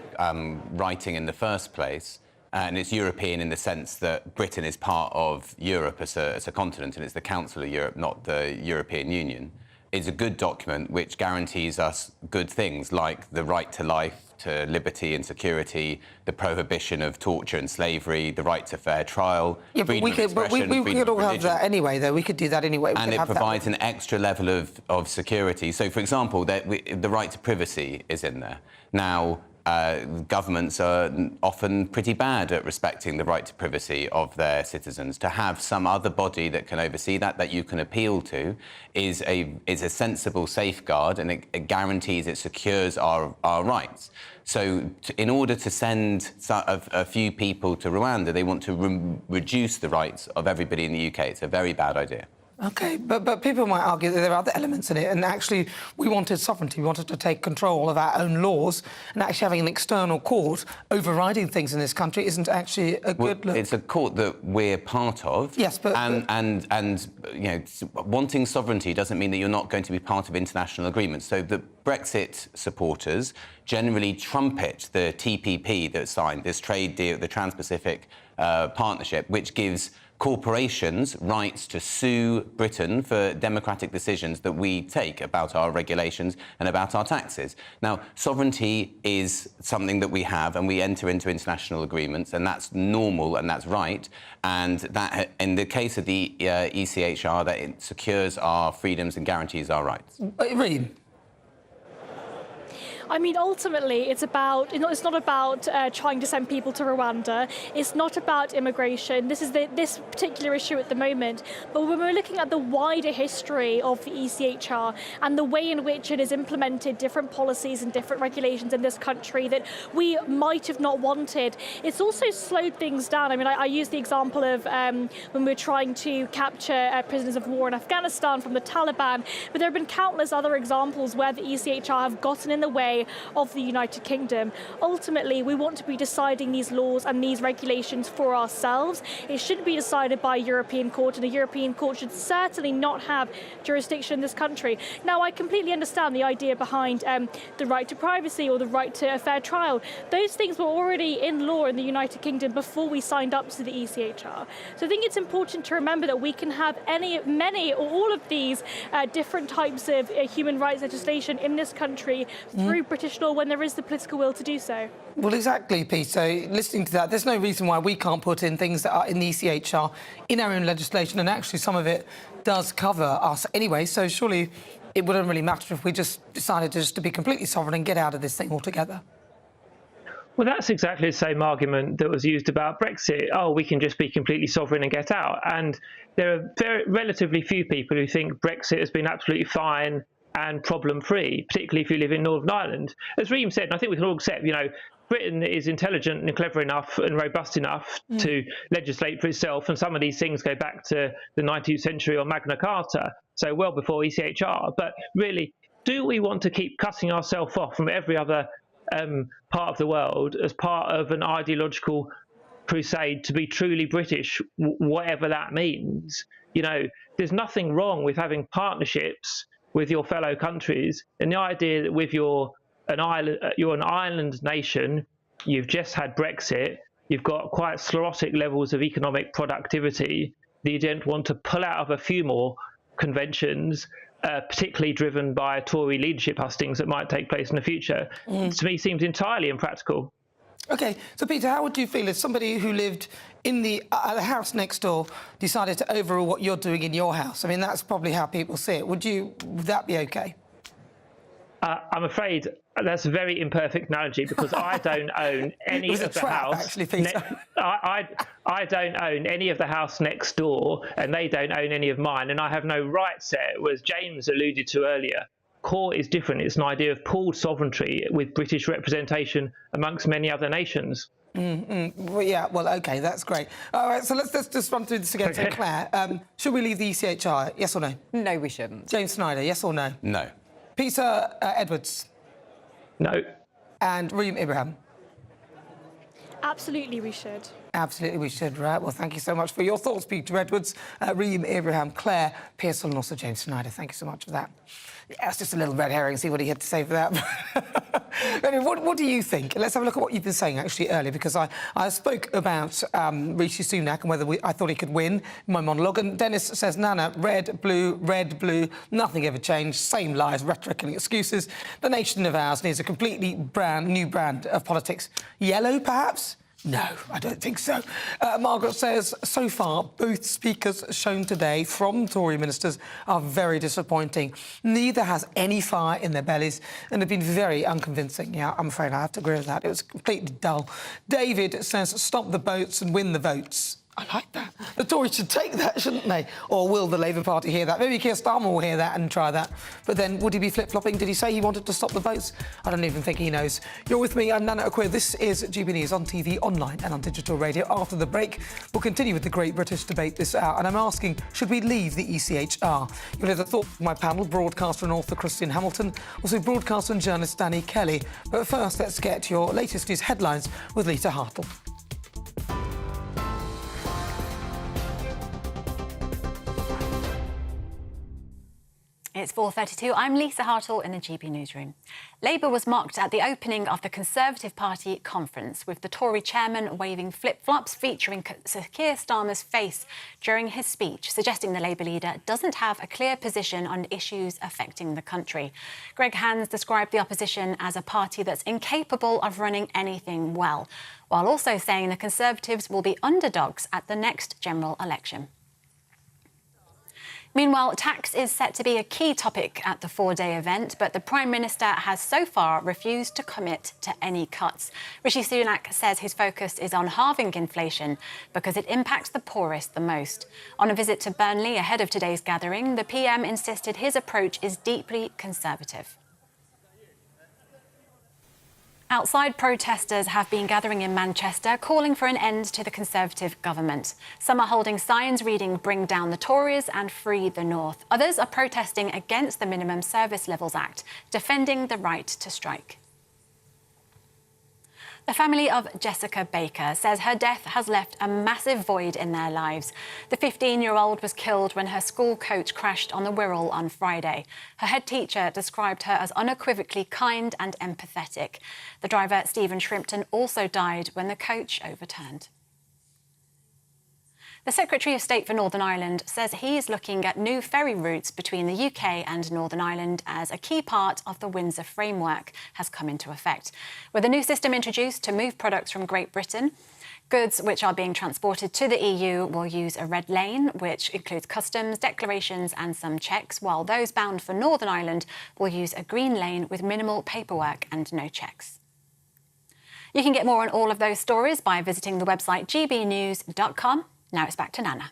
S1: writing in the first place, and it's European in the sense that Britain is part of Europe as a continent, and it's the Council of Europe, not the European Union, is a good document which guarantees us good things like the right to life, to liberty and security, the prohibition of torture and slavery, the right to fair trial,
S12: yeah, but we could all have that anyway, though. We could do that anyway.
S1: And it provides an extra level of security. So, for example, the right to privacy is in there. Now, governments are often pretty bad at respecting the right to privacy of their citizens. To have some other body that can oversee that you can appeal to is a sensible safeguard, and it guarantees, it secures our rights. So in order to send a few people to Rwanda, they want to reduce the rights of everybody in the UK. It's a very bad idea.
S12: OK, but people might argue that there are other elements in it, and actually we wanted sovereignty. We wanted to take control of our own laws, and actually having an external court overriding things in this country isn't actually a good look.
S1: It's a court that we're part of.
S12: Yes, but...
S1: And you know, wanting sovereignty doesn't mean that you're not going to be part of international agreements. So the Brexit supporters generally trumpet the TPP that's signed, this trade deal, the Trans-Pacific Partnership, which gives corporations rights to sue Britain for democratic decisions that we take about our regulations and about our taxes. Now, sovereignty is something that we have, and we enter into international agreements, and that's normal and that's right. And that, in the case of the ECHR, that it secures our freedoms and guarantees our rights.
S12: Reem.
S15: I mean, ultimately, it's not about trying to send people to Rwanda. It's not about immigration. This is this particular issue at the moment. But when we're looking at the wider history of the ECHR and the way in which it has implemented different policies and different regulations in this country that we might have not wanted, it's also slowed things down. I mean, I use the example of when we're trying to capture prisoners of war in Afghanistan from the Taliban, but there have been countless other examples where the ECHR have gotten in the way of the United Kingdom. Ultimately, we want to be deciding these laws and these regulations for ourselves. It shouldn't be decided by a European court, and a European court should certainly not have jurisdiction in this country. Now, I completely understand the idea behind the right to privacy or the right to a fair trial. Those things were already in law in the United Kingdom before we signed up to the ECHR. So I think it's important to remember that we can have many or all of these different types of human rights legislation in this country through British law when there is the political will to do so.
S12: Well, exactly, Pete. So listening to that, there's no reason why we can't put in things that are in the ECHR in our own legislation, and actually some of it does cover us anyway, so surely it wouldn't really matter if we just decided to be completely sovereign and get out of this thing altogether.
S16: Well, that's exactly the same argument that was used about Brexit. Oh, we can just be completely sovereign and get out. And there are relatively few people who think Brexit has been absolutely fine and problem-free, particularly if you live in Northern Ireland. As Reem said, and I think we can all accept, you know, Britain is intelligent and clever enough and robust enough to legislate for itself, and some of these things go back to the 19th century or Magna Carta, so well before ECHR. But really, do we want to keep cutting ourselves off from every other part of the world as part of an ideological crusade to be truly British, whatever that means? You know, there's nothing wrong with having partnerships with your fellow countries, and the idea that with you're an island nation, you've just had Brexit, you've got quite sclerotic levels of economic productivity, that you don't want to pull out of a few more conventions, particularly driven by Tory leadership hustings that might take place in the future, to me seems entirely impractical.
S12: OK, so Peter, how would you feel if somebody who lived in the house next door decided to overrule what you're doing in your house? I mean, that's probably how people see it. Would that be OK?
S16: I'm afraid that's a very imperfect analogy, because I don't own any of the house.
S12: Actually, Peter.
S16: I don't own any of the house next door, and they don't own any of mine, and I have no rights there. Whereas James alluded to earlier, core is different. It's an idea of pooled sovereignty with British representation amongst many other nations.
S12: Well, yeah, well, OK, that's great. All right, so let's just run through this again. So, Claire, should we leave the ECHR, yes or no?
S17: No, we shouldn't.
S12: James Schneider, yes or no?
S1: No.
S12: Peter Edwards.
S16: No.
S12: And Reem Ibrahim.
S15: Absolutely, we should.
S12: Absolutely, we should, right? Well, thank you so much for your thoughts, Peter Edwards, Reem Ibrahim, Claire Pearsall, and also James Snyder. Thank you so much for that. Yeah, it's just a little red herring, see what he had to say for that. Anyway, what do you think? Let's have a look at what you've been saying, actually, earlier, because I spoke about Rishi Sunak and whether I thought he could win in my monologue, and Dennis says, Nana, red, blue, nothing ever changed, same lies, rhetoric and excuses. The nation of ours needs a completely new brand of politics. Yellow, perhaps? No, I don't think so. Margaret says, so far, both speakers shown today from Tory ministers are very disappointing. Neither has any fire in their bellies and have been very unconvincing. Yeah, I'm afraid I have to agree with that. It was completely dull. David says, stop the boats and win the votes. I like that. The Tories should take that, shouldn't they? Or will the Labour Party hear that? Maybe Keir Starmer will hear that and try that. But then, would he be flip-flopping? Did he say he wanted to stop the votes? I don't even think he knows. You're with me, I'm Nana Akua. This is GB News on TV, online and on digital radio. After the break, we'll continue with the Great British Debate this hour. And I'm asking, should we leave the ECHR? You'll hear the thought of my panel, broadcaster and author Christian Hamilton, also broadcaster and journalist Danny Kelly. But first, let's get your latest news headlines with Lisa Hartle.
S6: It's 4:32. I'm Lisa Hartle in the GB newsroom. Labour was mocked at the opening of the Conservative Party conference, with the Tory chairman waving flip-flops featuring Sir Keir Starmer's face during his speech, suggesting the Labour leader doesn't have a clear position on issues affecting the country. Greg Hands described the opposition as a party that's incapable of running anything well, while also saying the Conservatives will be underdogs at the next general election. Meanwhile, tax is set to be a key topic at the four-day event, but the Prime Minister has so far refused to commit to any cuts. Rishi Sunak says his focus is on halving inflation because it impacts the poorest the most. On a visit to Burnley ahead of today's gathering, the PM insisted his approach is deeply conservative. Outside protesters have been gathering in Manchester, calling for an end to the Conservative government. Some are holding signs reading "Bring down the Tories" and "Free the North." Others are protesting against the Minimum Service Levels Act, defending the right to strike. The family of Jessica Baker says her death has left a massive void in their lives. The 15-year-old was killed when her school coach crashed on the Wirral on Friday. Her head teacher described her as unequivocally kind and empathetic. The driver, Stephen Shrimpton, also died when the coach overturned. The Secretary of State for Northern Ireland says he is looking at new ferry routes between the UK and Northern Ireland as a key part of the Windsor Framework has come into effect. With a new system introduced to move products from Great Britain, goods which are being transported to the EU will use a red lane, which includes customs, declarations and some checks, while those bound for Northern Ireland will use a green lane with minimal paperwork and no checks. You can get more on all of those stories by visiting the website gbnews.com. Now it's back to Nana.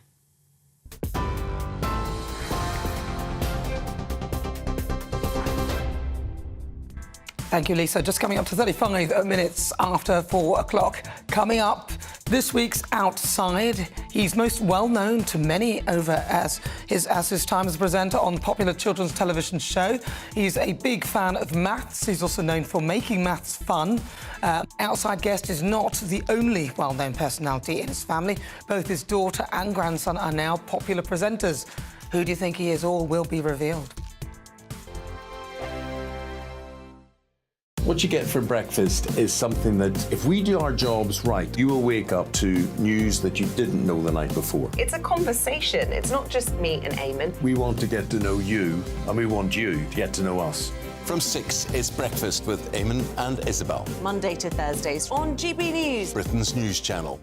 S12: Thank you, Lisa. Just coming up to 35 minutes after 4 o'clock. Coming up, this week's Outside. He's most well known to many over as his time as a presenter on popular children's television show. He's a big fan of maths. He's also known for making maths fun. Outside guest is not the only well-known personality in his family. Both his daughter and grandson are now popular presenters. Who do you think he is? All will be revealed.
S4: What you get for breakfast is something that, if we do our jobs right, you will wake up to news that you didn't know the night before.
S5: It's a conversation. It's not just me and Eamon.
S4: We want to get to know you, and we want you to get to know us.
S14: From 6, it's Breakfast with Eamon and Isabel.
S5: Monday to Thursdays on GB News,
S14: Britain's news channel.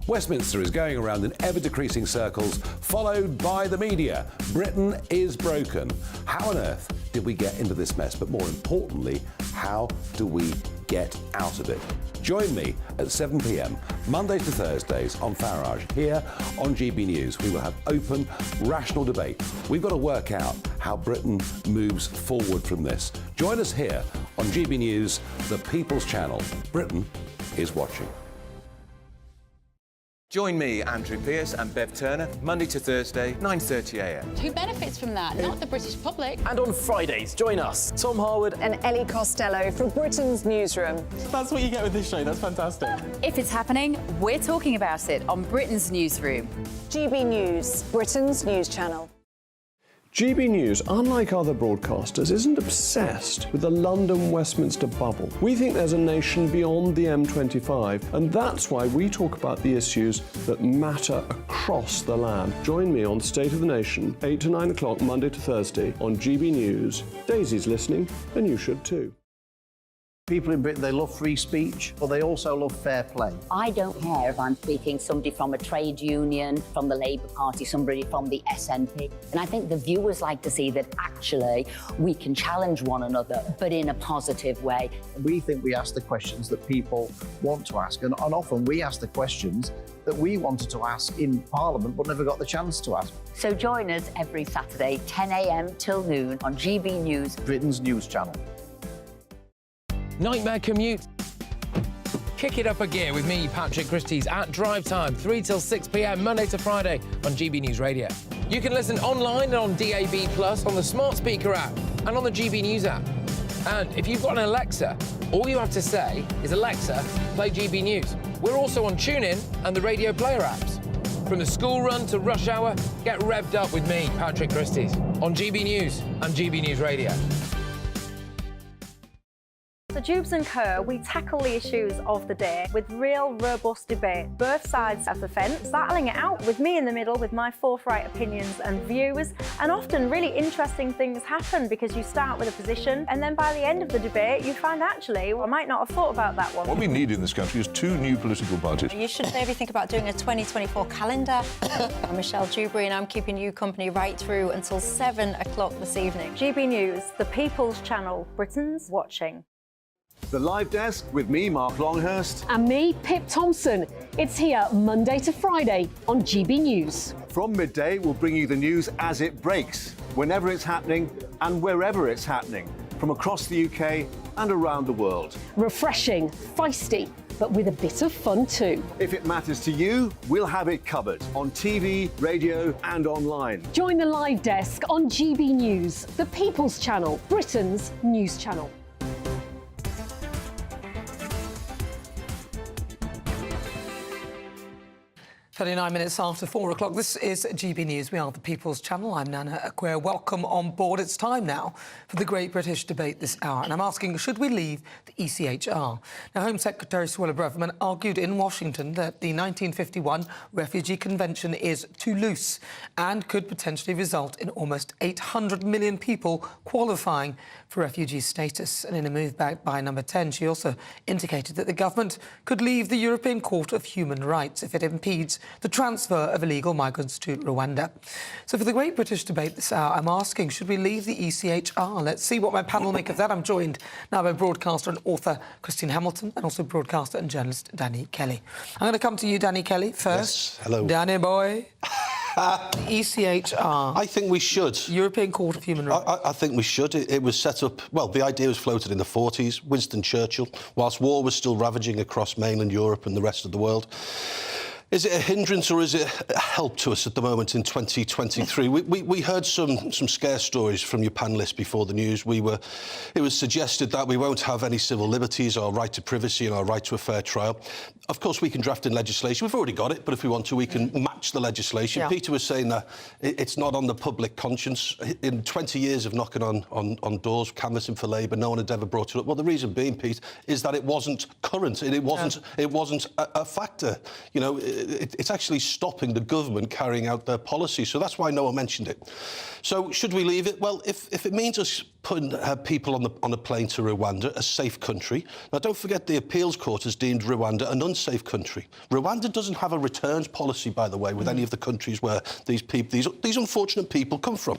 S18: Westminster is going around in ever-decreasing circles, followed by the media. Britain is broken. How on earth did we get into this mess? But more importantly, how do we get out of it? Join me at 7 p.m, Mondays to Thursdays on Farage, here on GB News. We will have open, rational debate. We've got to work out how Britain moves forward from this. Join us here on GB News, the People's Channel. Britain is watching.
S3: Join me, Andrew Pearce and Bev Turner, Monday to Thursday, 9:30 a.m.
S6: Who benefits from that? Not the British public.
S8: And on Fridays, join us, Tom Harwood
S7: and Ellie Costello from Britain's Newsroom.
S19: That's what you get with this show. That's fantastic.
S7: If it's happening, we're talking about it on Britain's Newsroom. GB News, Britain's news channel.
S20: GB News, unlike other broadcasters, isn't obsessed with the London-Westminster bubble. We think there's a nation beyond the M25, and that's why we talk about the issues that matter across the land. Join me on State of the Nation, 8 to 9 o'clock, Monday to Thursday, on GB News. Daisy's listening, and you should too.
S2: People in Britain, they love free speech, but they also love fair play.
S27: I don't care if I'm speaking somebody from a trade union, from the Labour Party, somebody from the SNP. And I think the viewers like to see that actually we can challenge one another, but in a positive way.
S2: We think we ask the questions that people want to ask, and often we ask the questions that we wanted to ask in Parliament but never got the chance to ask.
S27: So join us every Saturday, 10 a.m. till noon on GB News,
S2: Britain's news channel.
S8: Nightmare commute. Kick it up a gear with me, Patrick Christie's, at drive time, 3 till 6 p.m, Monday to Friday on GB News Radio. You can listen online and on DAB+, on the smart speaker app, and on the GB News app. And if you've got an Alexa, all you have to say is, Alexa, play GB News. We're also on TuneIn and the Radio Player apps. From the school run to rush hour, get revved up with me, Patrick Christie's, on GB News and GB News Radio.
S28: So Jubes and Kerr, we tackle the issues of the day with real robust debate, both sides of the fence, battling it out with me in the middle with my forthright opinions and views. And often really interesting things happen because you start with a position and then by the end of the debate you find actually, well, I might not have thought about that one.
S29: What we need in this country is 2 new political parties.
S30: You should maybe think about doing a 2024 calendar. I'm Michelle Dewberry and I'm keeping you company right through until 7 o'clock this evening.
S28: GB News, the People's Channel, Britain's watching.
S21: The Live Desk with me, Mark Longhurst.
S7: And me, Pip Thompson. It's here Monday to Friday on GB News.
S21: From midday, we'll bring you the news as it breaks, whenever it's happening and wherever it's happening, from across the UK and around the world.
S7: Refreshing, feisty, but with a bit of fun too.
S21: If it matters to you, we'll have it covered on TV, radio and online.
S7: Join the Live Desk on GB News, the People's Channel, Britain's news channel.
S12: 39 minutes after 4 o'clock. This is GB News. We are the People's Channel. I'm Nana Akua. Welcome on board. It's time now for the Great British Debate this hour. And I'm asking, should we leave the ECHR? Now, Home Secretary Suella Braverman argued in Washington that the 1951 Refugee Convention is too loose and could potentially result in almost 800 million people qualifying for refugee status. And in a move back by Number 10, she also indicated that the government could leave the European Court of Human Rights if it impedes the transfer of illegal migrants to Rwanda. So for the Great British Debate this hour, I'm asking, should we leave the ECHR? Let's see what my panel make of that. I'm joined now by broadcaster and author Christine Hamilton and also broadcaster and journalist Danny Kelly. I'm going to come to you, Danny Kelly, first.
S22: Yes, hello.
S12: Danny boy. ECHR.
S22: I think we should.
S12: European Court of Human Rights.
S22: I think we should. It was set up, well, the idea was floated in the 40s. Winston Churchill, whilst war was still ravaging across mainland Europe and the rest of the world. Is it a hindrance or is it a help to us at the moment in 2023? We heard some scare stories from your panellists before the news. It was suggested that we won't have any civil liberties, our right to privacy and our right to a fair trial. Of course, we can draft in legislation. We've already got it, but if we want to, we can match the legislation. Yeah. Peter was saying that it's not on the public conscience. In 20 years of knocking on doors, canvassing for Labour, no one had ever brought it up. Well, the reason being, Pete, is that it wasn't current and it wasn't a factor. You know, it's actually stopping the government carrying out their policy. So that's why no one mentioned it. So should we leave it? Well, if it means us putting people on a plane to Rwanda, a safe country. Now, don't forget the appeals court has deemed Rwanda an unsafe country. Rwanda doesn't have a returns policy, by the way, with any of the countries where these unfortunate people come from.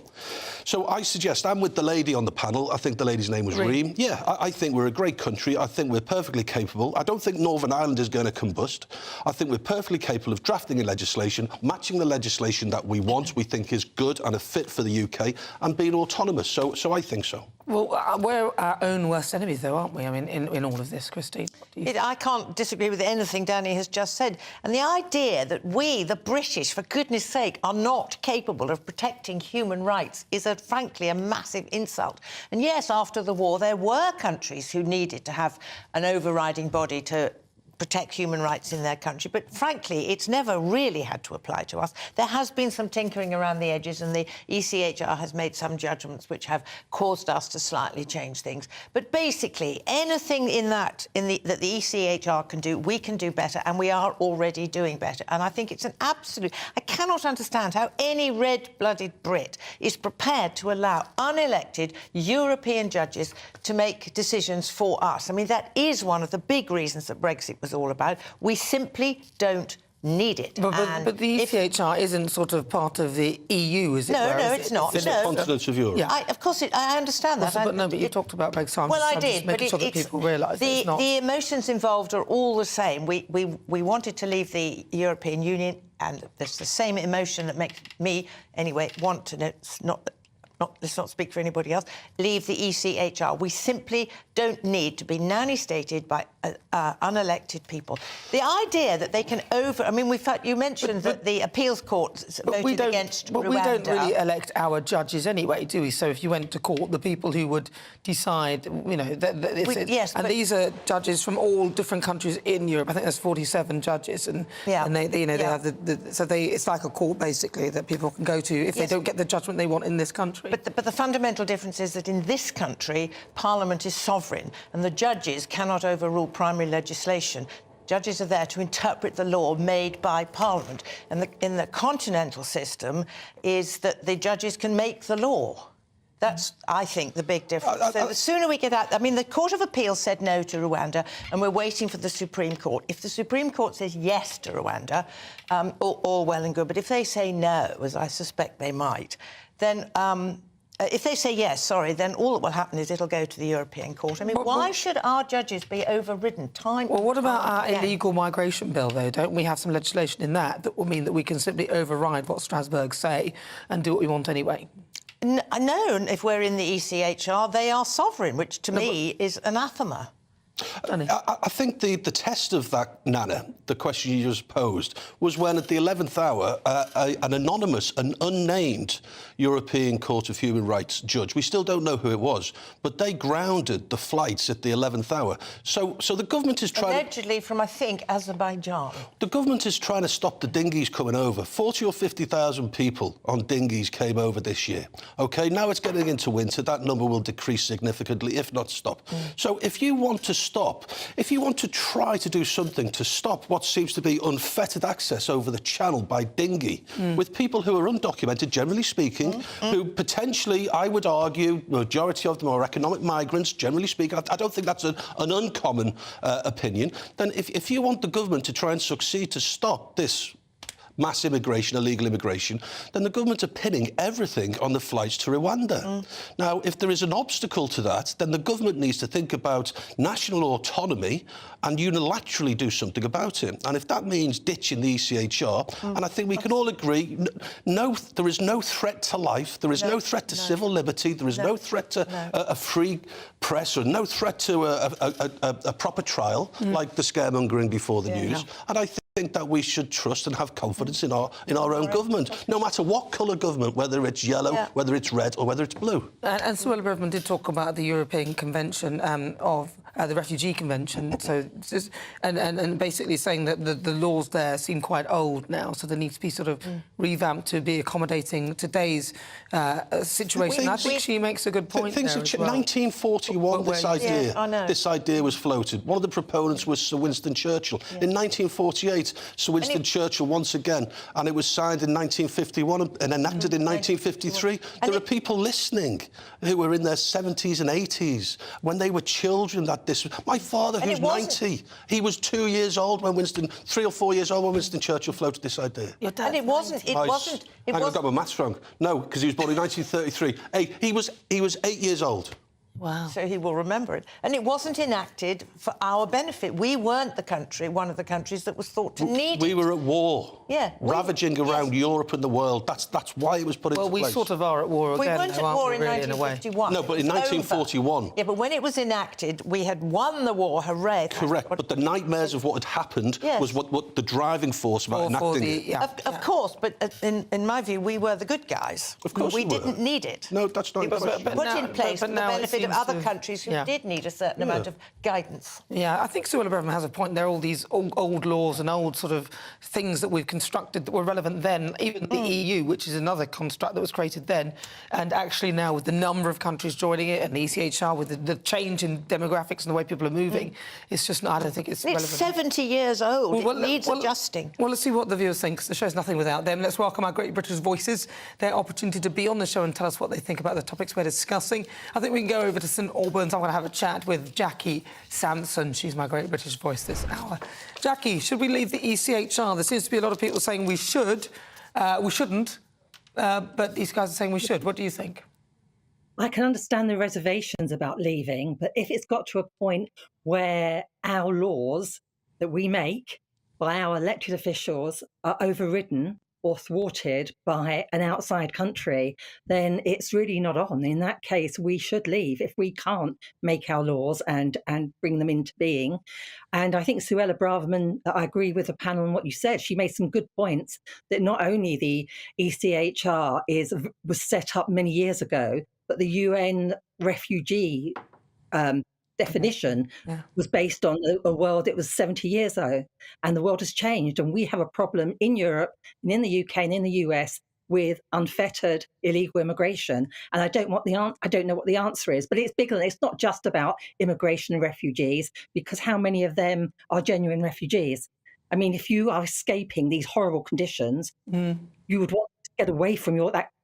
S22: So I suggest, I'm with the lady on the panel. I think the lady's name was Reem. Yeah, I think we're a great country. I think we're perfectly capable. I don't think Northern Ireland is going to combust. I think we're perfectly capable of drafting a legislation, matching the legislation that we want, we think is good and a fit for the UK, and being autonomous. So I think so. so.
S12: Well, we're our own worst enemies, though, aren't we? I mean, in all of this, Christine.
S1: I can't disagree with anything Danny has just said. And the idea that we, the British, for goodness sake, are not capable of protecting human rights is, frankly, a massive insult. And yes, after the war, there were countries who needed to have an overriding body to protect human rights in their country, but frankly, it's never really had to apply to us. There has been some tinkering around the edges, and the ECHR has made some judgments which have caused us to slightly change things. But basically, anything that the ECHR can do, we can do better, and we are already doing better. And I think it's an absolute... I cannot understand how any red-blooded Brit is prepared to allow unelected European judges to make decisions for us. I mean, that is one of the big reasons that Brexit was all about. We simply don't need it.
S12: But the ECHR isn't sort of part of the EU, is it?
S1: No, it's not.
S22: It's the continent of Europe.
S1: Yeah. Of course, I understand that.
S12: But you talked about Brexit.
S1: Well, I did, but
S12: sure that people realise it's not.
S1: The emotions involved are all the same. We wanted to leave the European Union, and there's the same emotion that makes me, anyway, want to let's not speak for anybody else, leave the ECHR. We simply don't need to be nanny-stated by unelected people. The idea that they can I mean, you mentioned that the appeals court voted against Rwanda.
S12: But we don't really elect our judges anyway, do we? So if you went to court, the people who would decide, you know... these are judges from all different countries in Europe. I think there's 47 judges, and they have it's like a court, basically, that people can go to if they don't get the judgment they want in this country.
S1: But the fundamental difference is that in this country, Parliament is sovereign, and the judges cannot overrule primary legislation. Judges are there to interpret the law made by Parliament. And in the continental system is that the judges can make the law. That's, I think, the big difference. So the sooner we get out... I mean, the Court of Appeal said no to Rwanda, and we're waiting for the Supreme Court. If the Supreme Court says yes to Rwanda, all well and good, but if they say no, as I suspect they might, then... if they say yes, then all that will happen is it'll go to the European Court. I mean, why should our judges be overridden
S12: Well, what about our illegal migration bill, though? Don't we have some legislation in that will mean that we can simply override what Strasbourg say and do what we want anyway?
S1: No, if we're in the ECHR, they are sovereign, which to me is anathema.
S22: I think the test of that, Nana, the question you just posed, was when at the 11th hour, an anonymous, an unnamed European Court of Human Rights judge, we still don't know who it was, but they grounded the flights at the 11th hour. So the government is trying...
S1: Allegedly from, I think, Azerbaijan.
S22: The government is trying to stop the dinghies coming over. 40 or 50,000 people on dinghies came over this year. OK, now it's getting into winter. That number will decrease significantly, if not stop. So if you want to if you want to try to do something to stop what seems to be unfettered access over the channel by dinghy, with people who are undocumented, generally speaking, who potentially, I would argue, the majority of them are economic migrants, generally speaking, I don't think that's an uncommon opinion, then if you want the government to try and succeed to stop this mass immigration, illegal immigration, then the government are pinning everything on the flights to Rwanda. Now, if there is an obstacle to that, then the government needs to think about national autonomy and unilaterally do something about it. And if that means ditching the ECHR, and I think we can all agree, there is no threat to life, there is no threat to civil liberty, there is no threat to a free press, or no threat to a proper trial, like the scaremongering before the news. And I think that we should trust and have confidence in our own government, no matter what colour government, whether it's yellow, whether it's red, or whether it's blue.
S12: And Suella Braverman did talk about the European Convention of the Refugee Convention, so and basically saying that the laws there seem quite old now, so they need to be sort of revamped to be accommodating today's situation. I think she makes a good point.
S22: Things have changed. 1941, this idea was floated. One of the proponents was Sir Winston Churchill. In 1948, Sir Winston Churchill once again, and it was signed in 1951 and enacted in 1953. There are people listening who were in their 70s and 80s when they were children. My father, who's 90, he was 2 years old when 3 or 4 years old when Winston Churchill floated this idea.
S1: And it wasn't.
S22: I got my maths wrong. No, because he was born in 1933. He was 8 years old.
S12: Wow.
S1: So he will remember it. And it wasn't enacted for our benefit. We weren't the country, one of the countries that was thought to need
S22: We
S1: it.
S22: were at war.
S1: Yeah.
S22: Ravaging around Europe and the world. That's why it was put into place.
S12: Well, we sort of are at war again.
S1: We weren't at war in
S12: really,
S1: 1951.
S22: No, but in
S1: It's
S22: 1941...
S1: over. Yeah, but when it was enacted, we had won the war, hooray.
S22: Correct, but the nightmares of what had happened was what the driving force about enacting it.
S1: Of course, but in my view, we were the good guys.
S22: Of course
S1: we
S22: we were.
S1: didn't need it.
S22: No, that's not
S1: It was put in place for the benefit of other countries who
S12: yeah.
S1: did need a certain amount of guidance.
S12: Yeah, I think Suella Braverman has a point. There are all these old laws and old sort of things that we've constructed that were relevant then, even the EU, which is another construct that was created then, and actually now with the number of countries joining it and the ECHR, with the change in demographics and the way people are moving, it's just not, I don't think it's relevant.
S1: It's 70 years old. It needs adjusting.
S12: Well, let's see what the viewers think, because the show's nothing without them. Let's welcome our Great British Voices, their opportunity to be on the show and tell us what they think about the topics we're discussing. I think we can go over to St Albans. I'm going to have a chat with Jackie Sampson. She's my Great British Voice this hour. Jackie, should we leave the ECHR? There seems to be a lot of people saying we should. We shouldn't. But these guys are saying we should. What do you think?
S9: I can understand the reservations about leaving, but if it's got to a point where our laws that we make by our elected officials are overridden or thwarted by an outside country, then it's really not on. In that case, we should leave if we can't make our laws and bring them into being. And I think Suella Braverman, I agree with the panel on what you said. She made some good points that not only the ECHR was set up many years ago, but the UN refugee definition was based on a world that was 70 years ago, and the world has changed, and we have a problem in Europe and in the UK and in the US with unfettered illegal immigration. And I don't know what the answer is, but it's bigger than it's not just about immigration and refugees, because how many of them are genuine refugees? I mean, if you are escaping these horrible conditions, you would want to get away from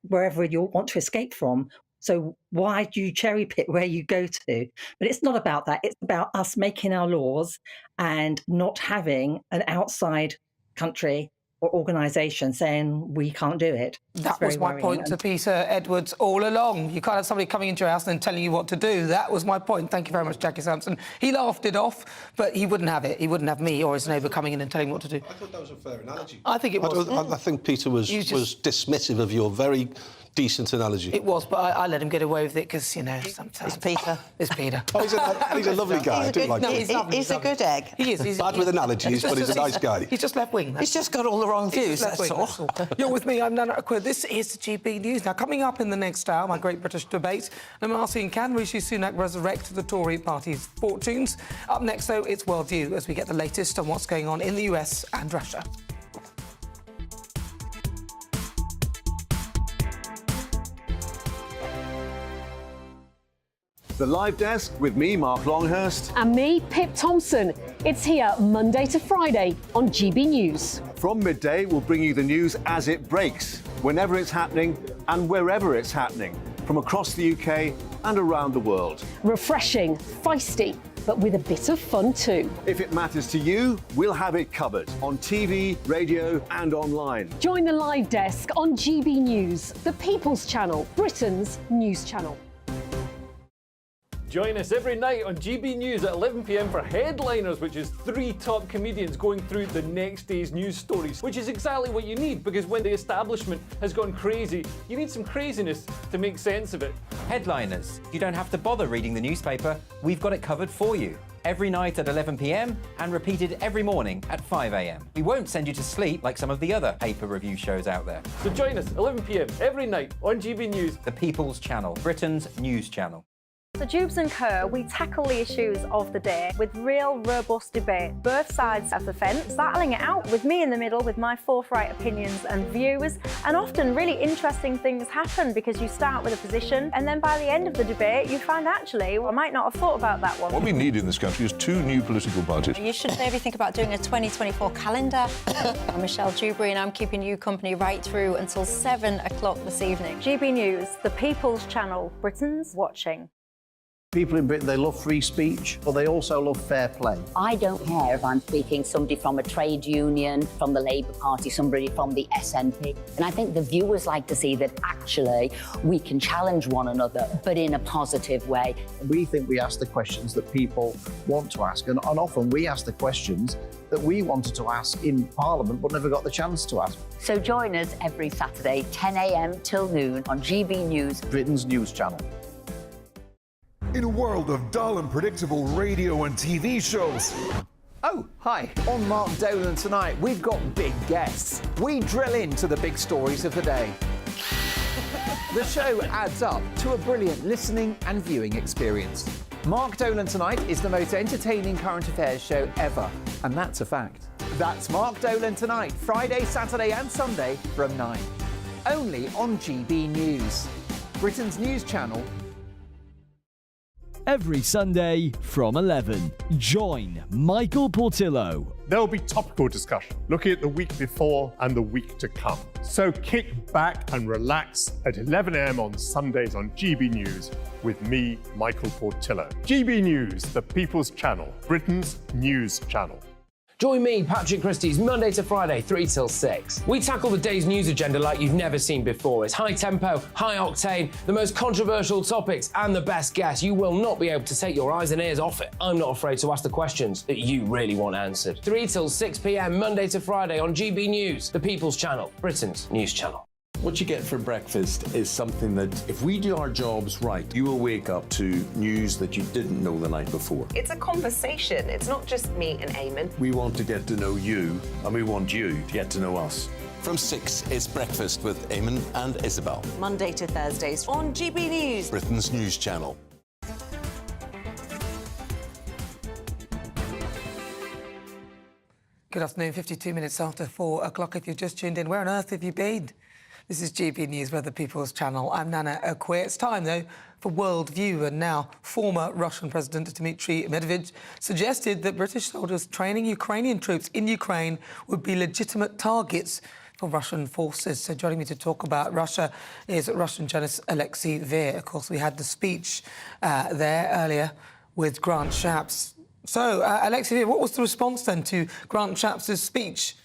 S9: wherever you want to escape from. So why do you cherry pick where you go to? But it's not about that. It's about us making our laws and not having an outside country or organisation saying we can't do it.
S12: That was my point to Peter Edwards all along. You can't have somebody coming into your house and then telling you what to do. That was my point. Thank you very much, Jackie Sampson. He laughed it off, but he wouldn't have it. He wouldn't have me or his neighbour coming in and telling me what to do.
S22: I thought that was a fair analogy.
S12: I think it was.
S22: I think Peter was dismissive of your very decent analogy.
S12: It was, but I let him get away with it because, you know, sometimes...
S1: It's Peter.
S12: It's Peter.
S22: Oh, he's a lovely guy. I do like him.
S1: He's a good egg.
S12: He is. He's
S22: bad with analogies, but he's a nice guy.
S12: He's just left-wing.
S1: He's just got all the wrong views, that's all.
S12: You're with me, I'm Nana Akua. This is GB News. Now, coming up in the next hour, my Great British Debate, I'm asking, can Rishi Sunak resurrect the Tory party's fortunes? Up next, though, it's World View, as we get the latest on what's going on in the US and Russia.
S21: The Live Desk with me, Mark Longhurst.
S10: And me, Pip Thompson. It's here Monday to Friday on GB News.
S21: From midday, we'll bring you the news as it breaks, whenever it's happening and wherever it's happening, from across the UK and around the world.
S10: Refreshing, feisty, but with a bit of fun too.
S21: If it matters to you, we'll have it covered on TV, radio and online.
S10: Join the Live Desk on GB News, the People's Channel, Britain's news channel.
S11: Join us every night on GB News at 11 p.m. for Headliners, which is 3 top comedians going through the next day's news stories, which is exactly what you need, because when the establishment has gone crazy, you need some craziness to make sense of it.
S13: Headliners. You don't have to bother reading the newspaper. We've got it covered for you. Every night at 11 p.m. and repeated every morning at 5 a.m. We won't send you to sleep like some of the other paper review shows out there.
S11: So join us 11 p.m. every night on GB News.
S13: The People's Channel, Britain's news channel.
S28: So Jubes and Kerr, we tackle the issues of the day with real robust debate, both sides of the fence, battling it out with me in the middle with my forthright opinions and views. And often really interesting things happen because you start with a position and then by the end of the debate you find actually, well, I might not have thought about that one.
S29: What we need in this country is 2 new political parties.
S30: You should maybe think about doing a 2024 calendar. I'm Michelle Dewberry and I'm keeping you company right through until 7 o'clock this evening.
S28: GB News, the People's Channel, Britain's watching.
S2: People in Britain, they love free speech, but they also love fair play.
S27: I don't care if I'm speaking somebody from a trade union, from the Labour Party, somebody from the SNP. And I think the viewers like to see that actually we can challenge one another, but in a positive way.
S2: We think we ask the questions that people want to ask, and often we ask the questions that we wanted to ask in Parliament but never got the chance to ask.
S27: So join us every Saturday, 10 a.m. till noon on GB News,
S2: Britain's news channel.
S4: In a world of dull and predictable radio and TV shows.
S5: Oh, hi. On Mark Dolan tonight, we've got big guests. We drill into the big stories of the day. The show adds up to a brilliant listening and viewing experience. Mark Dolan Tonight is the most entertaining current affairs show ever, and that's a fact. That's Mark Dolan Tonight, Friday, Saturday and Sunday from 9. Only on GB News, Britain's news channel.
S14: Every Sunday from 11, join Michael Portillo.
S15: There'll be topical discussion, looking at the week before and the week to come. So kick back and relax at 11 a.m. on Sundays on GB News with me, Michael Portillo. GB News, the People's Channel, Britain's news channel.
S8: Join me, Patrick Christie's, Monday to Friday, 3 till 6. We tackle the day's news agenda like you've never seen before. It's high tempo, high octane, the most controversial topics and the best guests. You will not be able to take your eyes and ears off it. I'm not afraid to ask the questions that you really want answered. 3 till 6 p.m, Monday to Friday on GB News, the People's Channel, Britain's news channel.
S18: What you get for breakfast is something that, if we do our jobs right, you will wake up to news that you didn't know the night before.
S16: It's a conversation. It's not just me and Eamon.
S18: We want to get to know you, and we want you to get to know us.
S17: From 6 is Breakfast with Eamon and Isabel.
S16: Monday to Thursdays on GB News,
S17: Britain's news channel.
S12: Good afternoon, 52 minutes after 4 o'clock. If you've just tuned in, where on earth have you been? This is GB News, we're the People's Channel. I'm Nana Akua. It's time, though, for World View. And now, former Russian President Dmitry Medvedev suggested that British soldiers training Ukrainian troops in Ukraine would be legitimate targets for Russian forces. So joining me to talk about Russia is Russian journalist Alexei Veer. Of course, we had the speech there earlier with Grant Shapps. So, Alexei Veer, what was the response then to Grant Shapps' speech?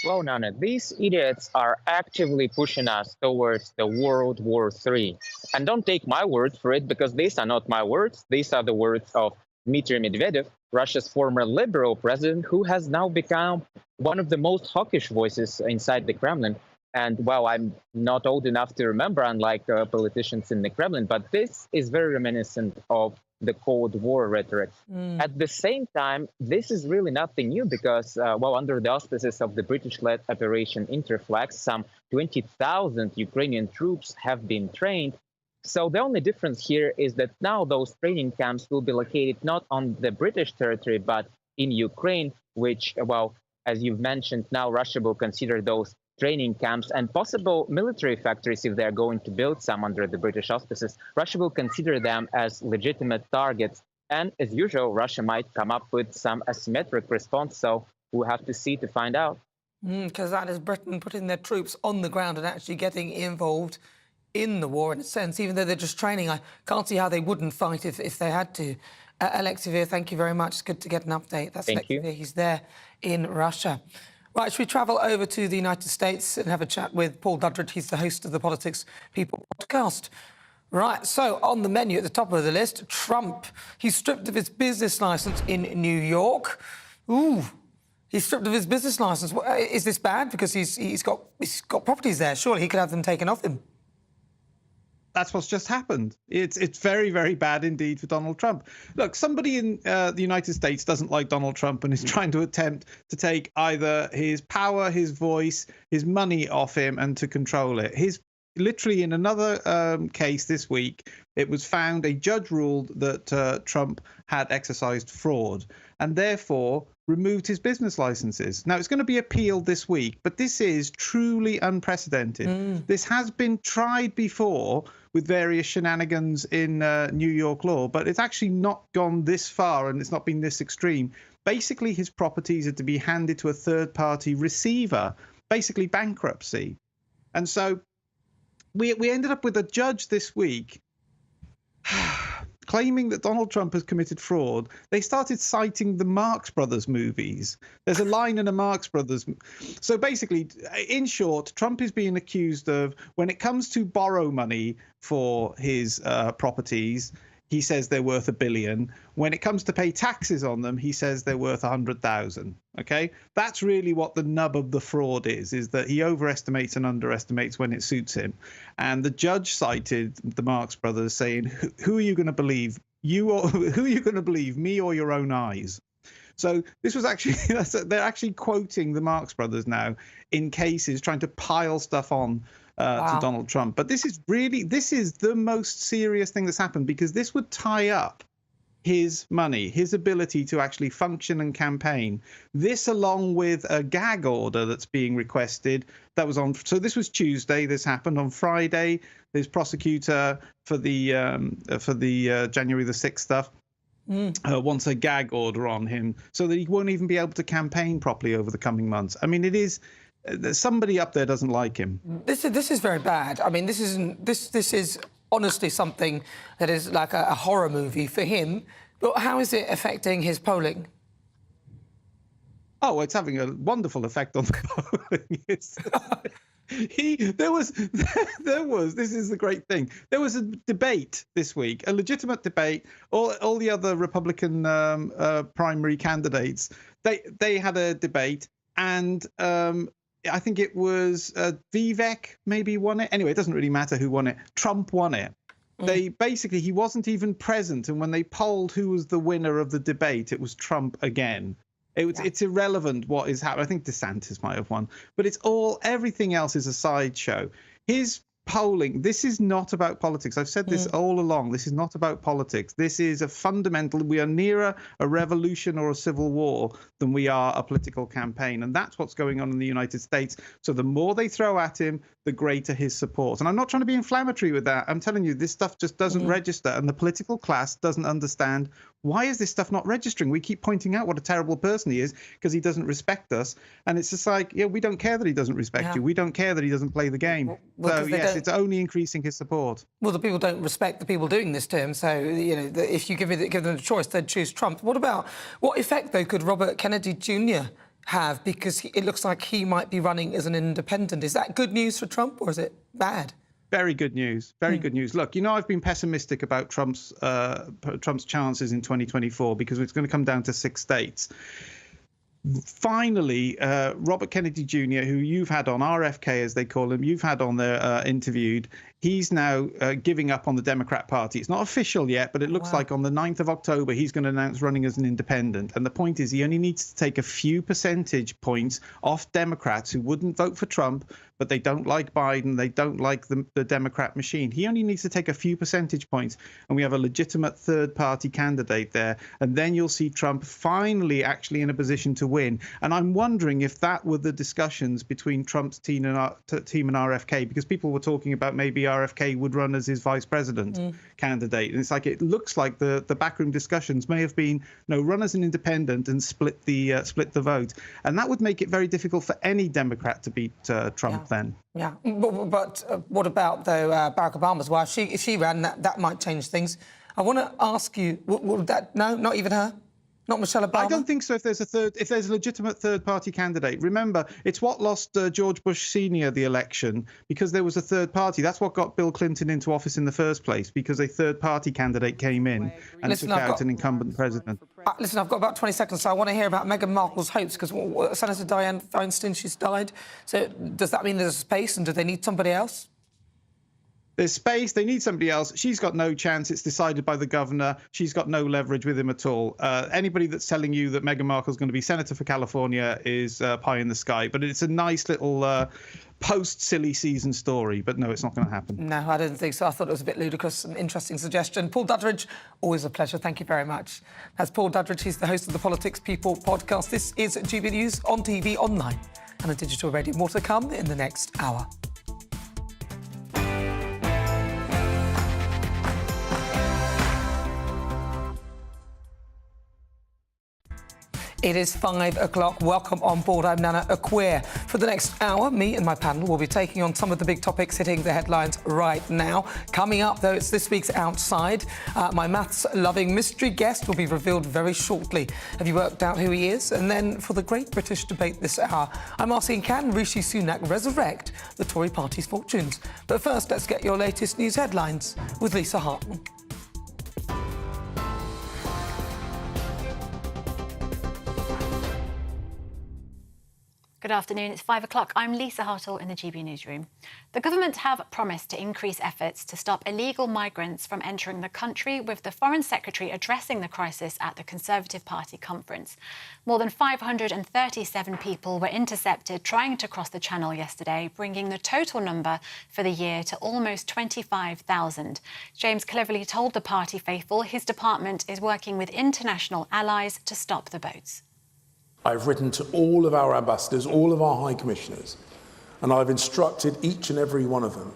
S23: Well, Nana, these idiots are actively pushing us towards the World War III. And don't take my word for it, because these are not my words. These are the words of Dmitry Medvedev, Russia's former liberal president, who has now become one of the most hawkish voices inside the Kremlin. And, well, I'm not old enough to remember, unlike politicians in the Kremlin, but this is very reminiscent of the Cold War rhetoric. At the same time, this is really nothing new because, well, under the auspices of the British-led Operation Interflex, some 20,000 Ukrainian troops have been trained. So the only difference here is that now those training camps will be located not on the British territory, but in Ukraine, which, well, as you've mentioned, now Russia will consider those training camps and possible military factories, if they're going to build some under the British auspices. Russia will consider them as legitimate targets. And as usual, Russia might come up with some asymmetric response. So we'll have to see to find out.
S12: Because that is Britain putting their troops on the ground and actually getting involved in the war, in a sense. Even though they're just training, I can't see how they wouldn't fight if they had to. Alexei Veer, thank you very much. It's good to get an update. That's Alexei Veer. He's there in Russia. Right, should we travel over to the United States and have a chat with Paul Duddridge? He's the host of the Politics People podcast. Right, so on the menu at the top of the list, Trump. He's stripped of his business licence in New York. Ooh, he's stripped of his business licence. Is this bad? Because he's got properties there. Surely he could have them taken off him.
S24: That's what's just happened. It's very, very bad indeed for Donald Trump. Look, somebody in the United States doesn't like Donald Trump and is trying to attempt to take either his power, his voice, his money off him and to control it. Literally in another case this week, it was found, a judge ruled that Trump had exercised fraud and therefore removed his business licenses. Now, it's going to be appealed this week, but this is truly unprecedented. This has been tried before with various shenanigans in New York law, but it's actually not gone this far and it's not been this extreme. Basically, his properties are to be handed to a third-party receiver, basically bankruptcy. And so we ended up with a judge this week claiming that Donald Trump has committed fraud, they started citing the Marx Brothers movies. There's a line in a Marx Brothers. So basically, in short, Trump is being accused of, when it comes to borrow money for his properties, he says they're worth $1 billion. When it comes to pay taxes on them, he says they're worth 100,000. Okay, that's really what the nub of the fraud is that he overestimates and underestimates when it suits him. And the judge cited the Marx Brothers, saying, "Who are you going to believe? You or who are you going to believe? Me or your own eyes?" So this was actually they're actually quoting the Marx Brothers now in cases, trying to pile stuff on to Donald Trump. But this is the most serious thing that's happened, because this would tie up his money, his ability to actually function and campaign. This, along with a gag order that's being requested, that was on. So this was Tuesday. This happened on Friday. His prosecutor for the January the 6th stuff wants a gag order on him so that he won't even be able to campaign properly over the coming months. I mean, it is. Somebody up there doesn't like him.
S12: This is very bad. I mean, this is honestly something that is like a horror movie for him. But how is it affecting his polling?
S24: Oh, it's having a wonderful effect on the polling. There was. This is the great thing. There was a debate this week, a legitimate debate. All the other Republican primary candidates, they had a debate, and I think it was Vivek maybe won it. Anyway, it doesn't really matter who won it. Trump won it. He wasn't even present, and when they polled who was the winner of the debate, it was Trump again. It's irrelevant what is happening. I think DeSantis might have won, but everything else is a sideshow. His polling, this is not about politics. I've said this all along. This is not about politics. This is a fundamental. We are nearer a revolution or a civil war than we are a political campaign. And that's what's going on in the United States. So the more they throw at him, the greater his support. And I'm not trying to be inflammatory with that. I'm telling you, this stuff just doesn't register. And the political class doesn't understand, why is this stuff not registering? We keep pointing out what a terrible person he is because he doesn't respect us. And it's just like, we don't care that he doesn't respect you. We don't care that he doesn't play the game. So yes, it's only increasing his support.
S12: Well, the people don't respect the people doing this to him. So, if you give them a choice, they'd choose Trump. What effect, though, could Robert Kennedy Jr. have? Because it looks like he might be running as an independent. Is that good news for Trump, or is it bad?
S24: Very good news. Very good news. Look, I've been pessimistic about Trump's chances in 2024 because it's going to come down to 6 states. Finally, Robert Kennedy Jr., who you've had on, RFK as they call him, you've had on there interviewed, he's now giving up on the Democrat Party. It's not official yet, but it looks like on the 9th of October, he's going to announce running as an independent. And the point is, he only needs to take a few percentage points off Democrats who wouldn't vote for Trump, but they don't like Biden, they don't like the Democrat machine. He only needs to take a few percentage points, and we have a legitimate third-party candidate there. And then you'll see Trump finally actually in a position to win. And I'm wondering if that were the discussions between Trump's team and RFK, because people were talking about maybe RFK would run as his vice president candidate. And it's like, it looks like the backroom discussions may have been, run as an independent and split the vote. And that would make it very difficult for any Democrat to beat Trump then.
S12: Yeah, but what about, though, Barack Obama's wife? If she ran, that might change things. I want to ask you, would that, no, not even her? Not Michelle Obama?
S24: I don't think so. If there's a legitimate third-party candidate, remember, it's what lost George Bush Sr. the election, because there was a third party. That's what got Bill Clinton into office in the first place, because a third-party candidate came in and took out an incumbent president.
S12: Listen, I've got about 20 seconds, so I want to hear about Meghan Markle's hopes, because Senator Dianne Feinstein, she's died. So does that mean there's space, and do they need somebody else?
S24: There's space. They need somebody else. She's got no chance. It's decided by the governor. She's got no leverage with him at all. Anybody that's telling you that Meghan Markle's going to be senator for California is pie in the sky. But it's a nice little post-silly season story. But no, it's not going to happen.
S12: No, I don't think so. I thought it was a bit ludicrous. An interesting suggestion. Paul Dudridge, always a pleasure. Thank you very much. That's Paul Dudridge. He's the host of the Politics People podcast. This is GB News on TV, online and on digital radio. More to come in the next hour. It is 5 o'clock. Welcome on board. I'm Nana Akua. For the next hour, me and my panel will be taking on some of the big topics hitting the headlines right now. Coming up, though, it's this week's Outside. My maths-loving mystery guest will be revealed very shortly. Have you worked out who he is? And then, for the Great British Debate this hour, I'm asking, can Rishi Sunak resurrect the Tory party's fortunes? But first, let's get your latest news headlines with Lisa Hartman.
S1: Good afternoon, it's 5 o'clock. I'm Lisa Hartle in the GB newsroom. The government have promised to increase efforts to stop illegal migrants from entering the country, with the Foreign Secretary addressing the crisis at the Conservative Party conference. More than 537 people were intercepted trying to cross the Channel yesterday, bringing the total number for the year to almost 25,000. James cleverly told the party faithful his department is working with international allies to stop the boats.
S3: I've written to all of our ambassadors, all of our high commissioners, and I've instructed each and every one of them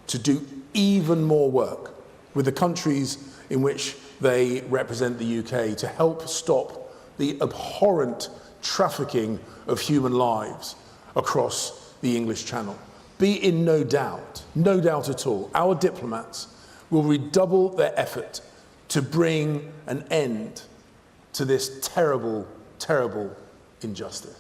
S3: to do even more work with the countries in which they represent the UK to help stop the abhorrent trafficking of human lives across the English Channel. Be in no doubt at all, our diplomats will redouble their effort to bring an end to this terrible injustice.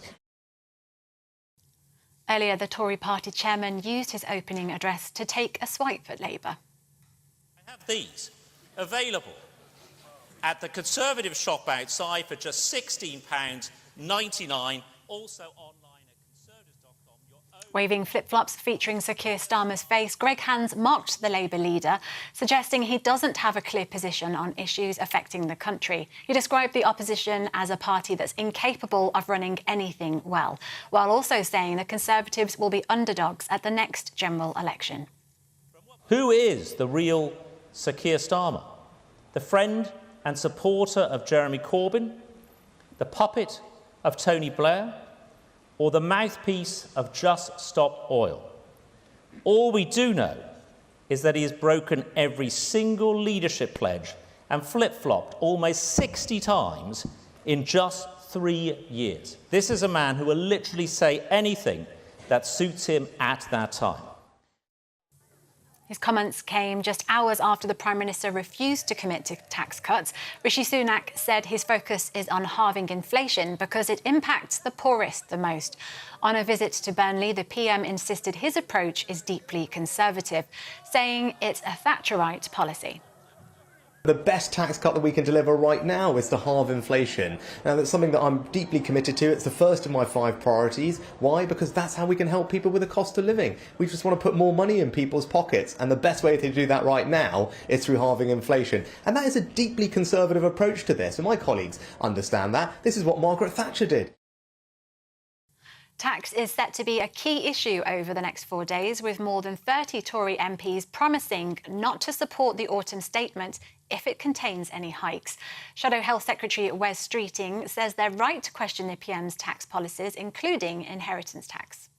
S1: Earlier, the Tory party chairman used his opening address to take a swipe at Labour.
S6: I have these available at the Conservative shop outside for just £16.99, also online.
S1: Waving flip-flops featuring Sir Keir Starmer's face, Greg Hands mocked the Labour leader, suggesting he doesn't have a clear position on issues affecting the country. He described the opposition as a party that's incapable of running anything well, while also saying the Conservatives will be underdogs at the next general election.
S6: Who is the real Sir Keir Starmer? The friend and supporter of Jeremy Corbyn? The puppet of Tony Blair? Or the mouthpiece of Just Stop Oil? All we do know is that he has broken every single leadership pledge and flip-flopped almost 60 times in just 3 years. This is a man who will literally say anything that suits him at that time.
S1: His comments came just hours after the Prime Minister refused to commit to tax cuts. Rishi Sunak said his focus is on halving inflation because it impacts the poorest the most. On a visit to Burnley, the PM insisted his approach is deeply conservative, saying it's a Thatcherite policy.
S7: The best tax cut that we can deliver right now is to halve inflation. Now, that's something that I'm deeply committed to. It's the first of my 5 priorities. Why? Because that's how we can help people with the cost of living. We just want to put more money in people's pockets. And the best way to do that right now is through halving inflation. And that is a deeply conservative approach to this. And my colleagues understand that. This is what Margaret Thatcher did.
S1: Tax is set to be a key issue over the next 4 days, with more than 30 Tory MPs promising not to support the autumn statement if it contains any hikes. Shadow Health Secretary Wes Streeting says they're right to question the PM's tax policies, including inheritance tax.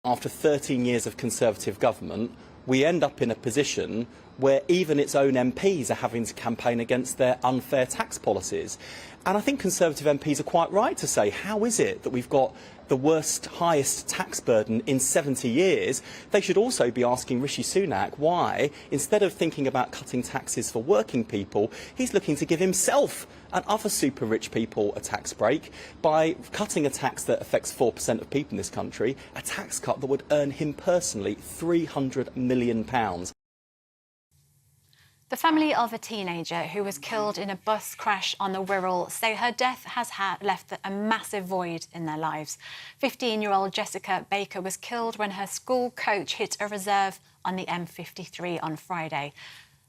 S9: After 13 years of Conservative government, we end up in a position where even its own MPs are having to campaign against their unfair tax policies. And I think Conservative MPs are quite right to say, how is it that we've got the worst, highest tax burden in 70 years? They should also be asking Rishi Sunak why, instead of thinking about cutting taxes for working people, he's looking to give himself and other super rich people a tax break by cutting a tax that affects 4% of people in this country, a tax cut that would earn him personally £300 million.
S1: The family of a teenager who was killed in a bus crash on the Wirral say her death has left a massive void in their lives. 15-year-old Jessica Baker was killed when her school coach hit a reserve on the M53 on Friday.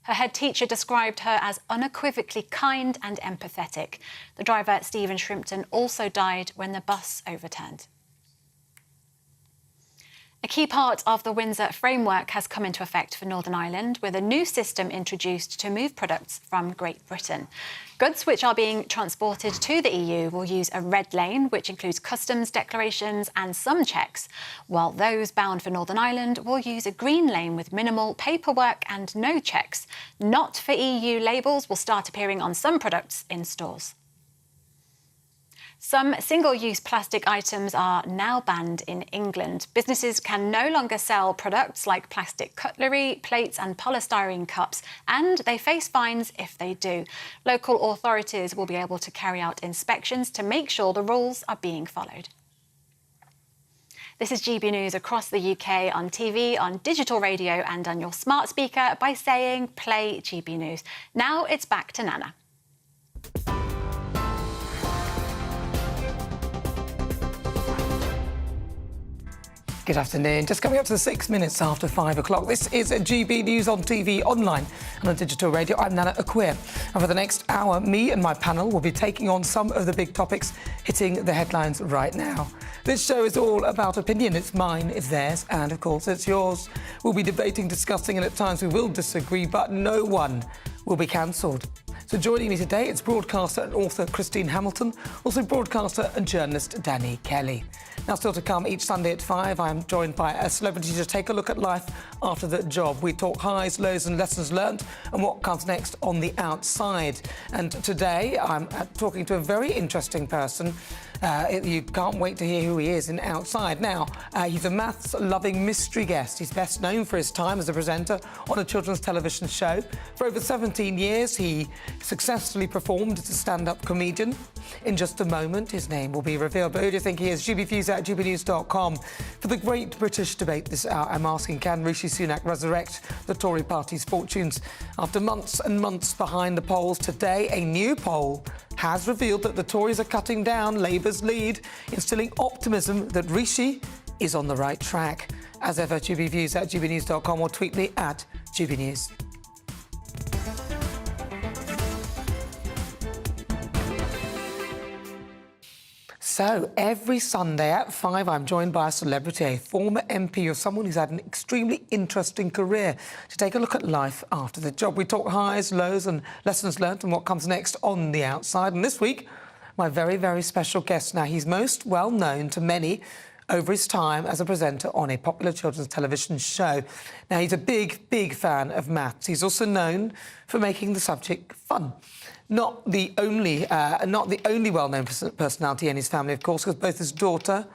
S1: Her head teacher described her as unequivocally kind and empathetic. The driver, Stephen Shrimpton, also died when the bus overturned. A key part of the Windsor framework has come into effect for Northern Ireland, with a new system introduced to move products from Great Britain. Goods which are being transported to the EU will use a red lane, which includes customs declarations and some checks, while those bound for Northern Ireland will use a green lane with minimal paperwork and no checks. Not for EU labels will start appearing on some products in stores. Some single-use plastic items are now banned in England. Businesses can no longer sell products like plastic cutlery, plates and polystyrene cups, and they face fines if they do. Local authorities will be able to carry out inspections to make sure the rules are being followed. This is GB News across the UK on TV, on digital radio and on your smart speaker by saying play GB News. Now it's back to Nana.
S12: Good afternoon. Just coming up to the 6 minutes after 5 o'clock. This is GB News on TV, online and on digital radio. I'm Nana Akua. And for the next hour, me and my panel will be taking on some of the big topics hitting the headlines right now. This show is all about opinion. It's mine, it's theirs, and of course it's yours. We'll be debating, discussing, and at times we will disagree, but no one will be cancelled. So joining me today, it's broadcaster and author Christine Hamilton, also broadcaster and journalist Danny Kelly. Now, still to come each Sunday at 5, I'm joined by a celebrity to take a look at life after the job. We talk highs, lows and lessons learned and what comes next on the outside. And today, I'm talking to a very interesting person. You can't wait to hear who he is in Outside. Now, he's a maths-loving mystery guest. He's best known for his time as a presenter on a children's television show. For over 17 years, he successfully performed as a stand-up comedian. In just a moment, his name will be revealed. But who do you think he is? GBNews@gbnews.com. For the great British debate this hour, I'm asking, can Rishi Sunak resurrect the Tory party's fortunes? After months and months behind the polls, today a new poll has revealed that the Tories are cutting down Labour's lead, instilling optimism that Rishi is on the right track. As ever, GBViews@gbnews.com or tweet me at GBNews. So, every Sunday at 5, I'm joined by a celebrity, a former MP or someone who's had an extremely interesting career, to take a look at life after the job. We talk highs, lows and lessons learnt and what comes next on the outside. And this week, my very, very special guest. Now, he's most well known to many over his time as a presenter on a popular children's television show. Now, he's a big, big fan of maths. He's also known for making the subject fun. Not the only well-known personality in his family, of course, because both his daughter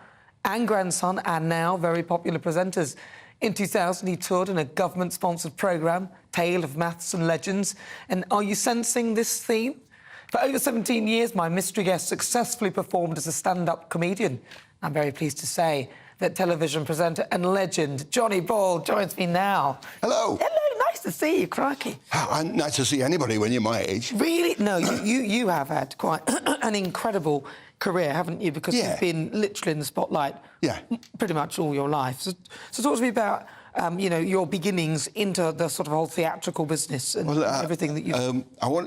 S12: and grandson are now very popular presenters. In 2000, he toured in a government-sponsored programme, Tale of Maths and Legends. And are you sensing this theme? For over 17 years, my mystery guest successfully performed as a stand-up comedian. I'm very pleased to say that television presenter and legend Johnny Ball joins me now.
S10: Hello.
S12: Hello, nice to see you, crikey.
S10: Nice to see anybody when you're my age.
S12: Really? No, you have had quite an incredible career, haven't you? Because you've been literally in the spotlight pretty much all your life. So talk to me about, your beginnings into the sort of whole theatrical business and everything that you've...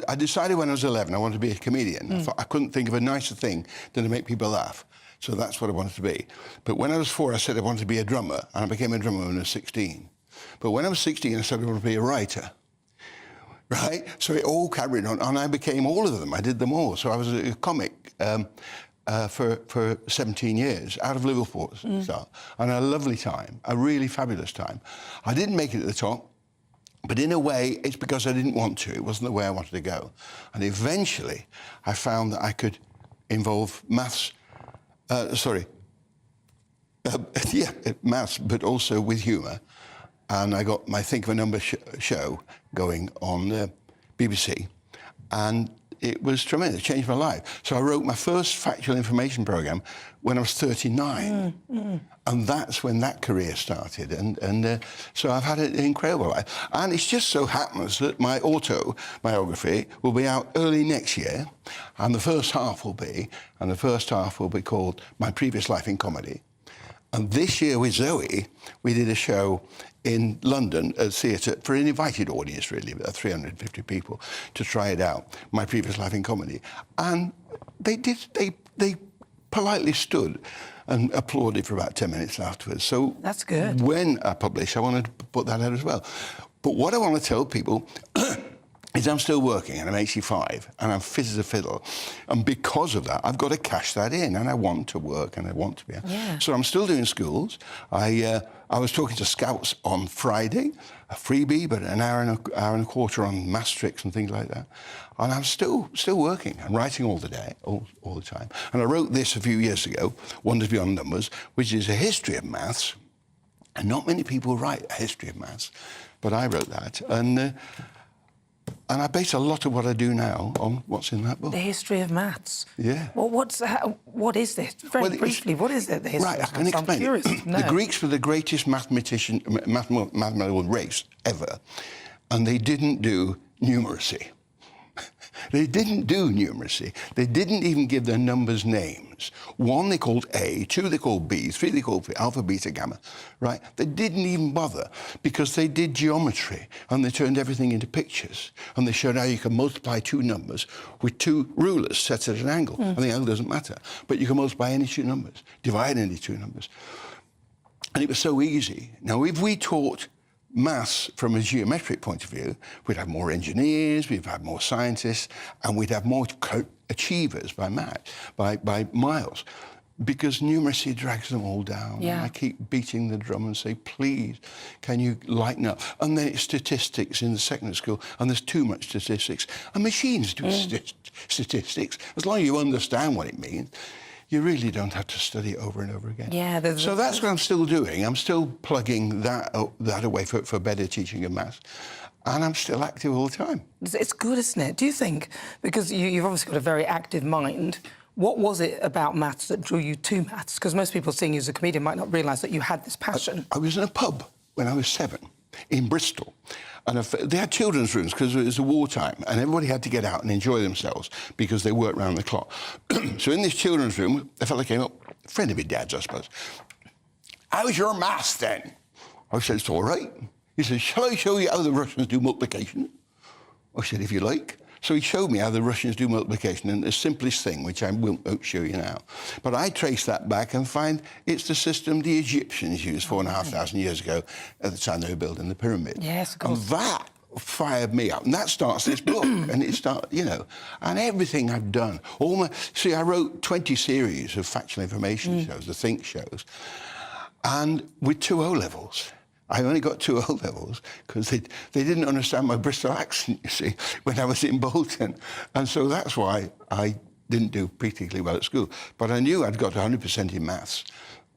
S10: I decided when I was 11 I wanted to be a comedian. I thought I couldn't think of a nicer thing than to make people laugh. So that's what I wanted to be. But when I was 4, I said I wanted to be a drummer, and I became a drummer when I was 16. But when I was 16, I said I wanted to be a writer. Right? So it all carried on, and I became all of them. I did them all. So I was a comic for 17 years, out of Liverpool. So, and a lovely time, a really fabulous time. I didn't make it at the top, but in a way, it's because I didn't want to. It wasn't the way I wanted to go. And eventually, I found that I could involve maths, maths, but also with humour. And I got my Think of a Number show going on BBC, and it was tremendous. It changed my life. So I wrote my first factual information programme when I was 39, and that's when that career started. And so I've had an incredible life. And it just so happens that my autobiography will be out early next year, and the first half will be called My Previous Life in Comedy. And this year with Zoe, we did a show in London at theatre for an invited audience, really, 350 people, to try it out, My Previous Life in Comedy. And they politely stood and applauded for about 10 minutes afterwards. So
S12: that's good.
S10: When I publish, I wanted to put that out as well. But what I want to tell people is I'm still working and I'm 85 and I'm fit as a fiddle. And because of that, I've got to cash that in and I want to work and I want to be... So I'm still doing schools. I was talking to Scouts on Friday, a freebie, but an hour and a quarter on maths tricks and things like that. And I'm still working and writing all the time. And I wrote this a few years ago, Wonders Beyond Numbers, which is a history of maths. And not many people write a history of maths, but I wrote that. And I base a lot of what I do now on what's in that book.
S12: The history of maths.
S10: Yeah.
S12: Well, what is this? Very briefly, what is it, the history
S10: right,
S12: of maths?
S10: I can explain
S12: I'm curious to know.
S10: The Greeks were the greatest mathematical race ever, and they didn't do numeracy. They didn't do numeracy. They didn't even give their numbers names. 1 they called A, 2 they called B, 3 they called alpha, beta, gamma, right? They didn't even bother because they did geometry and they turned everything into pictures and they showed how you can multiply 2 numbers with 2 rulers set at an angle and the angle doesn't matter. But you can multiply any 2 numbers, divide any 2 numbers. And it was so easy. Now, if we taught maths from a geometric point of view, we'd have more engineers, we'd have more scientists, and we'd have more achievers by miles, because numeracy drags them all down.
S12: Yeah.
S10: And I keep beating the drum and say, please, can you lighten up? And then it's statistics in the secondary school, and there's too much statistics. And machines do statistics. As long as you understand what it means, you really don't have to study it over and over again.
S12: Yeah,
S10: so that's what I'm still doing. I'm still plugging that away for better teaching of maths. And I'm still active all the time.
S12: It's good, isn't it? Do you think, because you've obviously got a very active mind, what was it about maths that drew you to maths? Because most people seeing you as a comedian might not realise that you had this passion.
S10: I was in a pub when I was 7 in Bristol. And they had children's rooms because it was the wartime and everybody had to get out and enjoy themselves because they worked round the clock. So in this children's room, a fella came up, a friend of my dad's, I suppose. How's your maths then? I said, it's all right. He said, shall I show you how the Russians do multiplication? I said, if you like. So he showed me how the Russians do multiplication in the simplest thing, which I won't show you now. But I trace that back and find it's the system the Egyptians used 4,500 years ago at the time they were building the pyramid.
S12: Yes, of course.
S10: And that fired me up. And that starts this book. And it starts, and everything I've done. See, I wrote 20 series of factual information shows, the Think shows, and with 2 O-levels. I only got 2 O-levels because they didn't understand my Bristol accent, you see, when I was in Bolton. And so that's why I didn't do particularly well at school. But I knew I'd got 100% in maths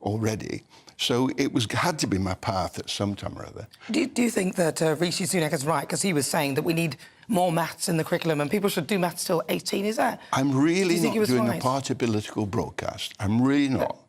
S10: already. So it had to be my path at some time or other.
S12: Do you think that Rishi Sunak is right? Because he was saying that we need more maths in the curriculum and people should do maths till 18. Is that?
S10: I'm really not doing
S12: right?
S10: a party political broadcast. I'm really not.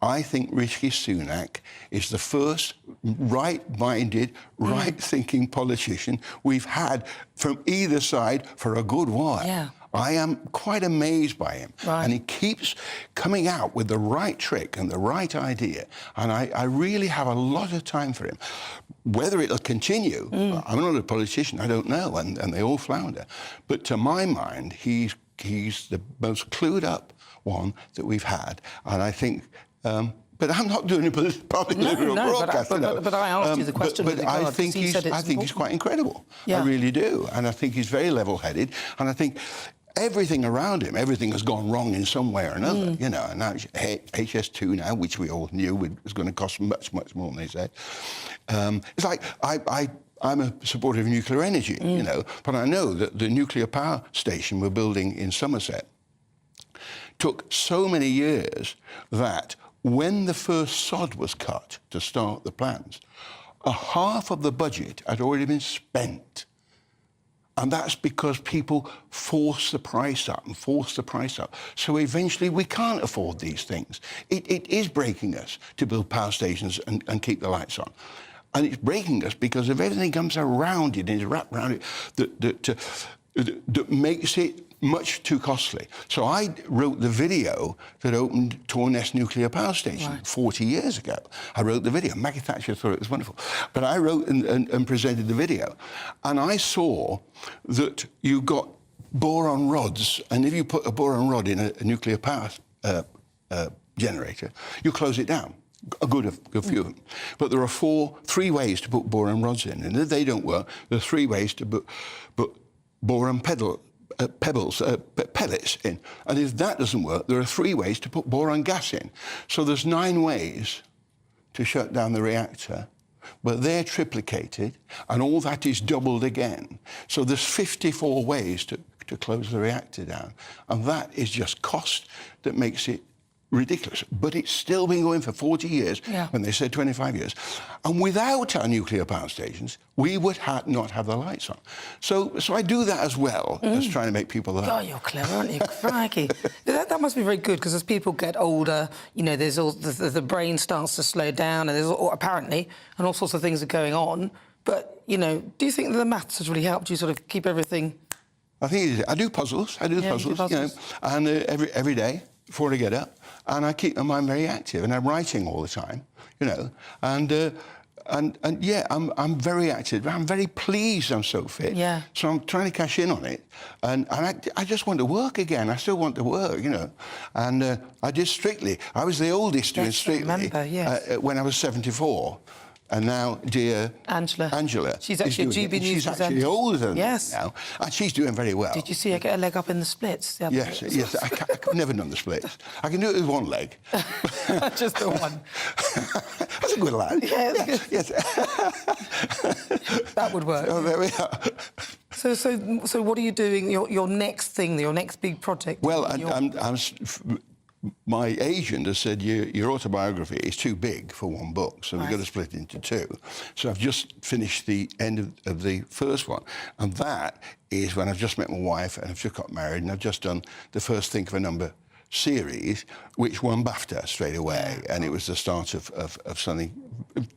S10: I think Rishi Sunak is the first right-minded, right-thinking politician we've had from either side for a good while.
S12: Yeah.
S10: I am quite amazed by him. Right. And he keeps coming out with the right trick and the right idea. And I really have a lot of time for him. Whether it'll continue, I'm not a politician, I don't know, and they all flounder. But to my mind, he's the most clued up one that we've had. And I think... but I'm not doing a public broadcast.
S12: But I asked you the question.
S10: But I think he's quite incredible.
S12: Yeah.
S10: I really do, and I think he's very level-headed. And I think everything around him, everything has gone wrong in some way or another. And now it's HS2 now, which we all knew was going to cost much, much more than they said. It's like I'm a supporter of nuclear energy, but I know that the nuclear power station we're building in Somerset took so many years that when the first sod was cut to start the plans, half of the budget had already been spent. And that's because people force the price up and force the price up. So eventually we can't afford these things. It is breaking us to build power stations and keep the lights on. And it's breaking us because of everything comes around it and is wrapped around it that makes it much too costly. So I wrote the video that opened Torness Nuclear Power Station 40 years ago. I wrote the video. Maggie Thatcher thought it was wonderful. But I wrote and presented the video. And I saw that you got boron rods, and if you put a boron rod in a nuclear power generator, you close it down. A good few of them. But there are 3 ways to put boron rods in, and if they don't work, there are 3 ways to put boron pellets in. And if that doesn't work, there are 3 ways to put boron gas in. So there's 9 ways to shut down the reactor, but they're triplicated, and all that is doubled again. So there's 54 ways to close the reactor down. And that is just cost that makes it ridiculous. But it's still been going for 40 years, when they said 25 years. And without our nuclear power stations, we would not have the lights on. So I do that as well as trying to make people laugh.
S12: Oh, you're clever, aren't you? Crikey. That must be very good, because as people get older, you know, there's all the brain starts to slow down, and there's apparently, and all sorts of things are going on. But, you know, do you think that the maths has really helped you sort of keep everything?
S10: I think I do puzzles. I do puzzles, you know, and every day before I get up, and I keep my mind very active, and I'm writing all the time, you know, and yeah, I'm very active. I'm very pleased I'm so fit.
S12: Yeah.
S10: So I'm trying to cash in on it, and I just want to work again. I still want to work, you know, and I did Strictly. I was the oldest doing Strictly.
S12: I remember,
S10: when I was 74. And now, dear Angela,
S12: she's actually a GB News
S10: she's actually older than me
S12: yes.
S10: now, and she's doing very well.
S12: Did you see her get a leg up in the splits?
S10: Yes. I've never done the splits. I can do it with one leg.
S12: Just the one.
S10: That's a good lad. Yes.
S12: That would work.
S10: Oh, there we are.
S12: So what are you doing? Your next thing, your next big project?
S10: Well, my agent has said your autobiography is too big for one book, so we've got to split it into 2. So I've just finished the end of the first one, and that is when I've just met my wife and I've just got married, and I've just done the first Think of a Number series, which won BAFTA straight away, and it was the start of something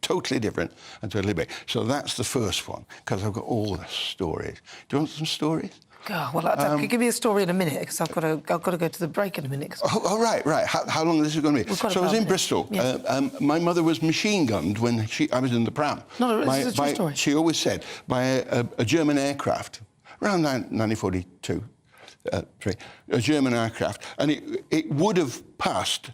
S10: totally different and totally big. So that's the first one, because I've got all the stories. Do you want some stories?
S12: Oh, well, give me a story in a minute, because I've got to go to the break in a minute.
S10: Right. How long is this going to be? So I was in Bristol. Yes. My mother was machine gunned when I was in the pram.
S12: No, this is a true story.
S10: She always said, by a German aircraft, around 1942, a German aircraft, and it would have passed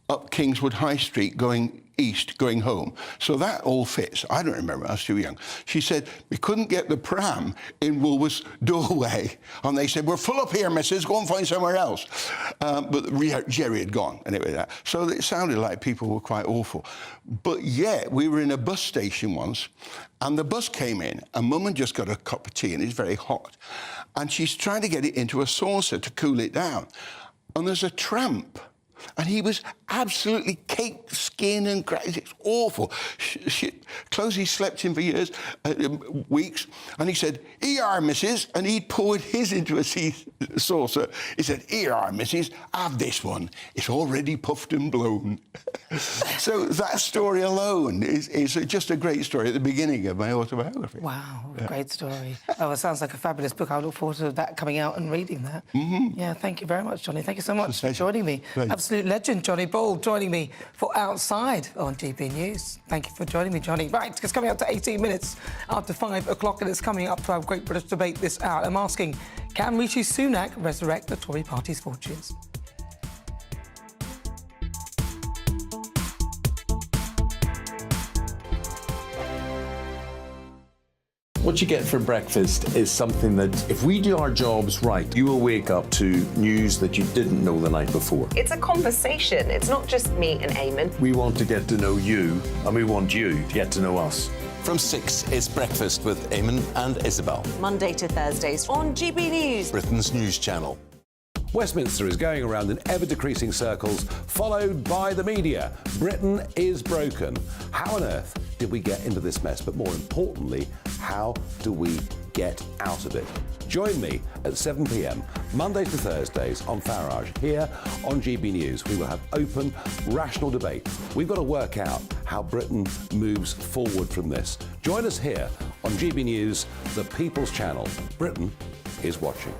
S10: up Kingswood High Street going east, going home. So that all fits. I don't remember, I was too young. She said, we couldn't get the pram in Woolworth's doorway. And they said, we're full up here, missus, go and find somewhere else. But Jerry had gone, and it was that. So it sounded like people were quite awful. But yet, we were in a bus station once, and the bus came in, and Mum had just got a cup of tea, and it's very hot. And she's trying to get it into a saucer to cool it down. And there's a tramp. And he was absolutely caked, skin and crazy. It's awful. Clothes he slept in for years, weeks. And he said, "ER, missus." And he'd poured his into a saucer. He said, "ER, missus, have this one. It's already puffed and blown." So that story alone is just a great story at the beginning of my autobiography.
S12: Wow, great story. Oh, it sounds like a fabulous book. I look forward to that coming out and reading that. Yeah, thank you very much, Johnny. Thank you so much for joining me. Absolute legend, Johnny Ball, joining me for Outside on GB News. Thank you for joining me, Johnny. Right, it's coming up to 18 minutes after 5 o'clock, and it's coming up to our Great British Debate this hour. I'm asking, can Rishi Sunak resurrect the Tory party's fortunes?
S17: What you get for breakfast is something that, if we do our jobs right, you will wake up to news that you didn't know the night before.
S16: It's a conversation. It's not just me and Eamon.
S17: We want to get to know you, and we want you to get to know us.
S11: From 6, it's Breakfast with Eamon and Isabel.
S16: Monday to Thursdays on GB News,
S11: Britain's news channel.
S18: Westminster is going around in ever-decreasing circles, followed by the media. Britain is broken. How on earth did we get into this mess? But more importantly, how do we get out of it? Join me at 7 p.m, Mondays to Thursdays on Farage, here on GB News. We will have open, rational debate. We've got to work out how Britain moves forward from this. Join us here on GB News, the People's Channel. Britain is watching.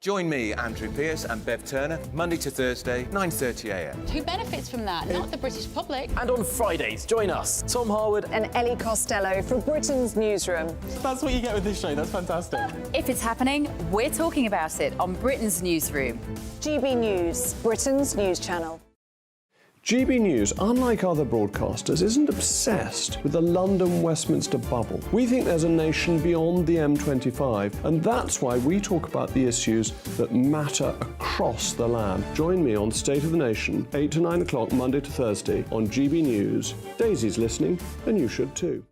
S13: Join me, Andrew Pearce and Bev Turner, Monday to Thursday, 9:30 a.m.
S19: Who benefits from that? Not the British public.
S20: And on Fridays, join us, Tom Harwood
S21: and Ellie Costello from Britain's Newsroom.
S20: That's what you get with this show. That's fantastic.
S19: If it's happening, we're talking about it on Britain's Newsroom.
S21: GB News, Britain's news channel.
S2: GB News, unlike other broadcasters, isn't obsessed with the London-Westminster bubble. We think there's a nation beyond the M25, and that's why we talk about the issues that matter across the land. Join me on State of the Nation, 8 to 9 o'clock, Monday to Thursday, on GB News. Daisy's listening, and you should too.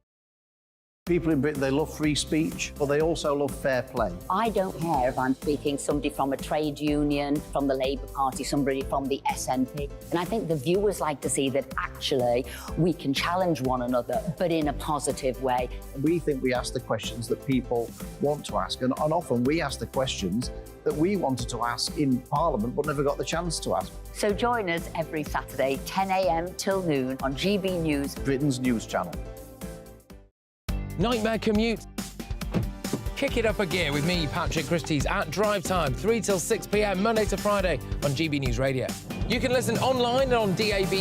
S4: People in Britain, they love free speech, but they also love fair play.
S5: I don't care if I'm speaking somebody from a trade union, from the Labour Party, somebody from the SNP. And I think the viewers like to see that actually we can challenge one another, but in a positive way.
S4: We think we ask the questions that people want to ask, and often we ask the questions that we wanted to ask in Parliament but never got the chance to ask.
S5: So join us every Saturday, 10 a.m. till noon on GB News,
S4: Britain's news channel.
S8: Nightmare commute. Kick it up a gear with me, Patrick Christys, at drive time, 3 till 6 p.m, Monday to Friday on GB News Radio. You can listen online and on DAB+,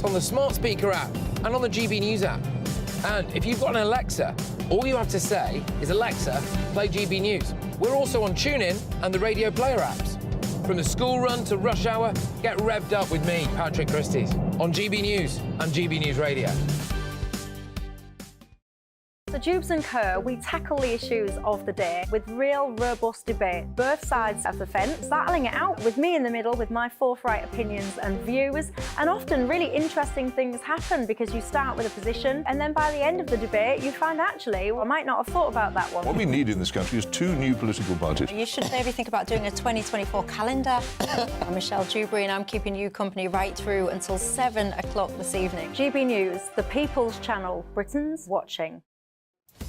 S8: on the smart speaker app, and on the GB News app. And if you've got an Alexa, all you have to say is, Alexa, play GB News. We're also on TuneIn and the Radio Player apps. From the school run to rush hour, get revved up with me, Patrick Christys, on GB News and GB News Radio.
S22: So Jubes and Kerr, we tackle the issues of the day with real robust debate, both sides of the fence, battling it out with me in the middle with my forthright opinions and views. And often really interesting things happen because you start with a position and then by the end of the debate you find actually, well, I might not have thought about that one.
S25: What we need in this country is 2 new political parties.
S26: You should maybe think about doing a 2024 calendar. I'm Michelle Dewberry and I'm keeping you company right through until 7 o'clock this evening.
S22: GB News, the People's Channel, Britain's watching.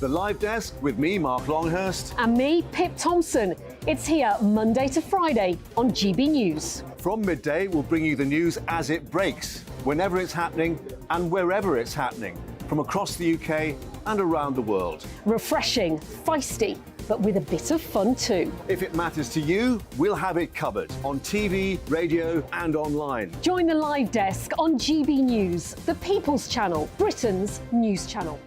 S27: The Live Desk with me, Mark Longhurst.
S21: And me, Pip Thompson. It's here Monday to Friday on GB News.
S27: From midday, we'll bring you the news as it breaks, whenever it's happening and wherever it's happening, from across the UK and around the world.
S21: Refreshing, feisty, but with a bit of fun too.
S27: If it matters to you, we'll have it covered on TV, radio and online.
S21: Join the Live Desk on GB News, the People's Channel, Britain's news channel.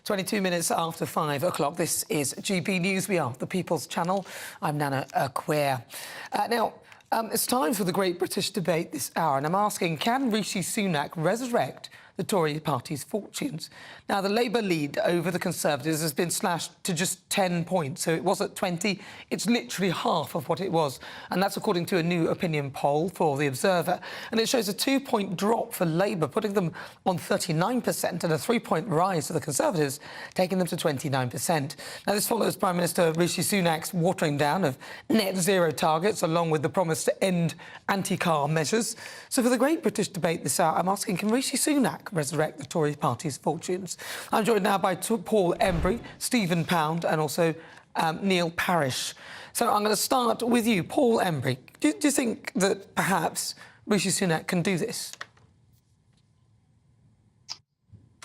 S12: 22 minutes after 5 o'clock. This is GB News. We are the People's Channel. I'm Nana Akua. Now, it's time for the Great British Debate this hour, and I'm asking, can Rishi Sunak resurrect the Tory party's fortunes? Now, the Labour lead over the Conservatives has been slashed to just 10 points. So it was at 20. It's literally half of what it was. And that's according to a new opinion poll for The Observer. And it shows a 2-point drop for Labour, putting them on 39%, and a 3-point rise for the Conservatives, taking them to 29%. Now, this follows Prime Minister Rishi Sunak's watering down of net zero targets, along with the promise to end anti-car measures. So for the Great British Debate this hour, I'm asking, can Rishi Sunak resurrect the Tory party's fortunes? I'm joined now by Paul Embry, Stephen Pound and also Neil Parish. So I'm going to start with you, Paul Embry. Do you think that perhaps Rishi Sunak can do this?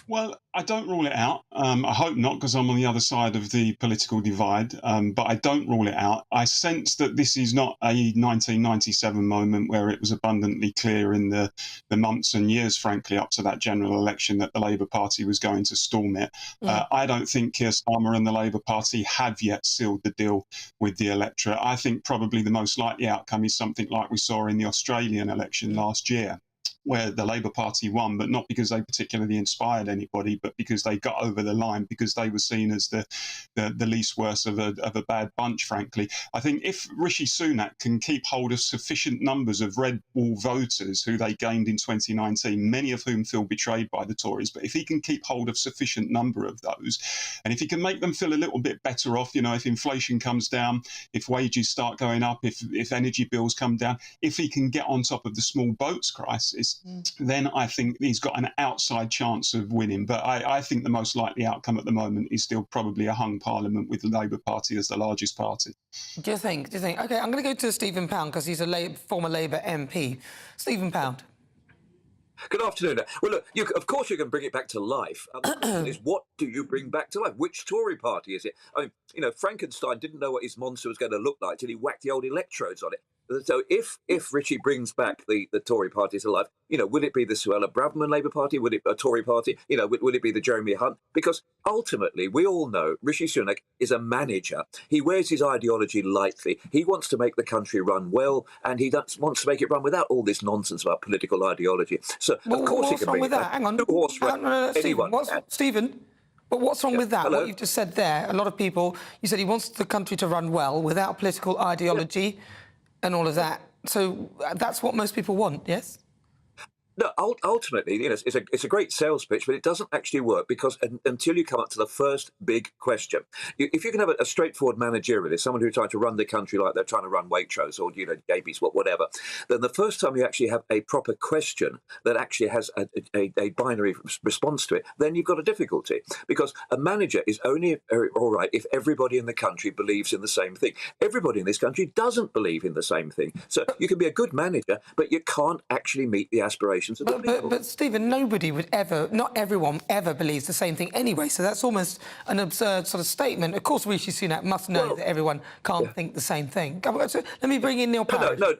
S28: Well, I don't rule it out. I hope not, because I'm on the other side of the political divide, but I don't rule it out. I sense that this is not a 1997 moment where it was abundantly clear in the months and years, frankly, up to that general election that the Labour Party was going to storm it. I don't think Keir Starmer and the Labour Party have yet sealed the deal with the electorate. I think probably the most likely outcome is something like we saw in the Australian election last year, where the Labour Party won, but not because they particularly inspired anybody, but because they got over the line, because they were seen as the least worst of a bad bunch, frankly. I think if Rishi Sunak can keep hold of sufficient numbers of red wall voters who they gained in 2019, many of whom feel betrayed by the Tories, but if he can keep hold of sufficient number of those, and if he can make them feel a little bit better off, you know, if inflation comes down, if wages start going up, if energy bills come down, if he can get on top of the small boats crisis, then I think he's got an outside chance of winning. But I think the most likely outcome at the moment is still probably a hung parliament with the Labour Party as the largest party.
S12: Do you think? OK, I'm going to go to Stephen Pound because he's a former Labour MP. Stephen Pound.
S29: Good afternoon. Well, look, of course you can bring it back to life. The question is, what do you bring back to life? Which Tory party is it? I mean, you know, Frankenstein didn't know what his monster was going to look like till he whacked the old electrodes on it. So if Rishi brings back the Tory party to life, will it be the Suella Braverman Labour Party? Would it be a Tory party? Will it be the Jeremy Hunt? Because ultimately, we all know Rishi Sunak is a manager. He wears his ideology lightly. He wants to make the country run well, and he wants to make it run without all this nonsense about political ideology. So, of course, he can bring it back.
S12: Hang on.
S29: Two-horse race.
S12: Stephen, Stephen, but what's wrong with that?
S29: Hello?
S12: What you've just said there, a lot of people, you said he wants the country to run well without political ideology and all of that. So that's what most people want, yes?
S29: No, ultimately, it's a great sales pitch, but it doesn't actually work because until you come up to the first big question, if you can have a straightforward managerialist, someone who's trying to run the country like they're trying to run Waitrose or JB's, whatever, then the first time you actually have a proper question that actually has a binary response to it, then you've got a difficulty because a manager is only all right if everybody in the country believes in the same thing. Everybody in this country doesn't believe in the same thing, so you can be a good manager, but you can't actually meet the aspirations.
S12: But Stephen, nobody would ever, not everyone ever believes the same thing anyway, so that's almost an absurd sort of statement. Of course, Rishi Sunak must know that everyone can't think the same thing. Let me bring in Neil Parish.
S29: No,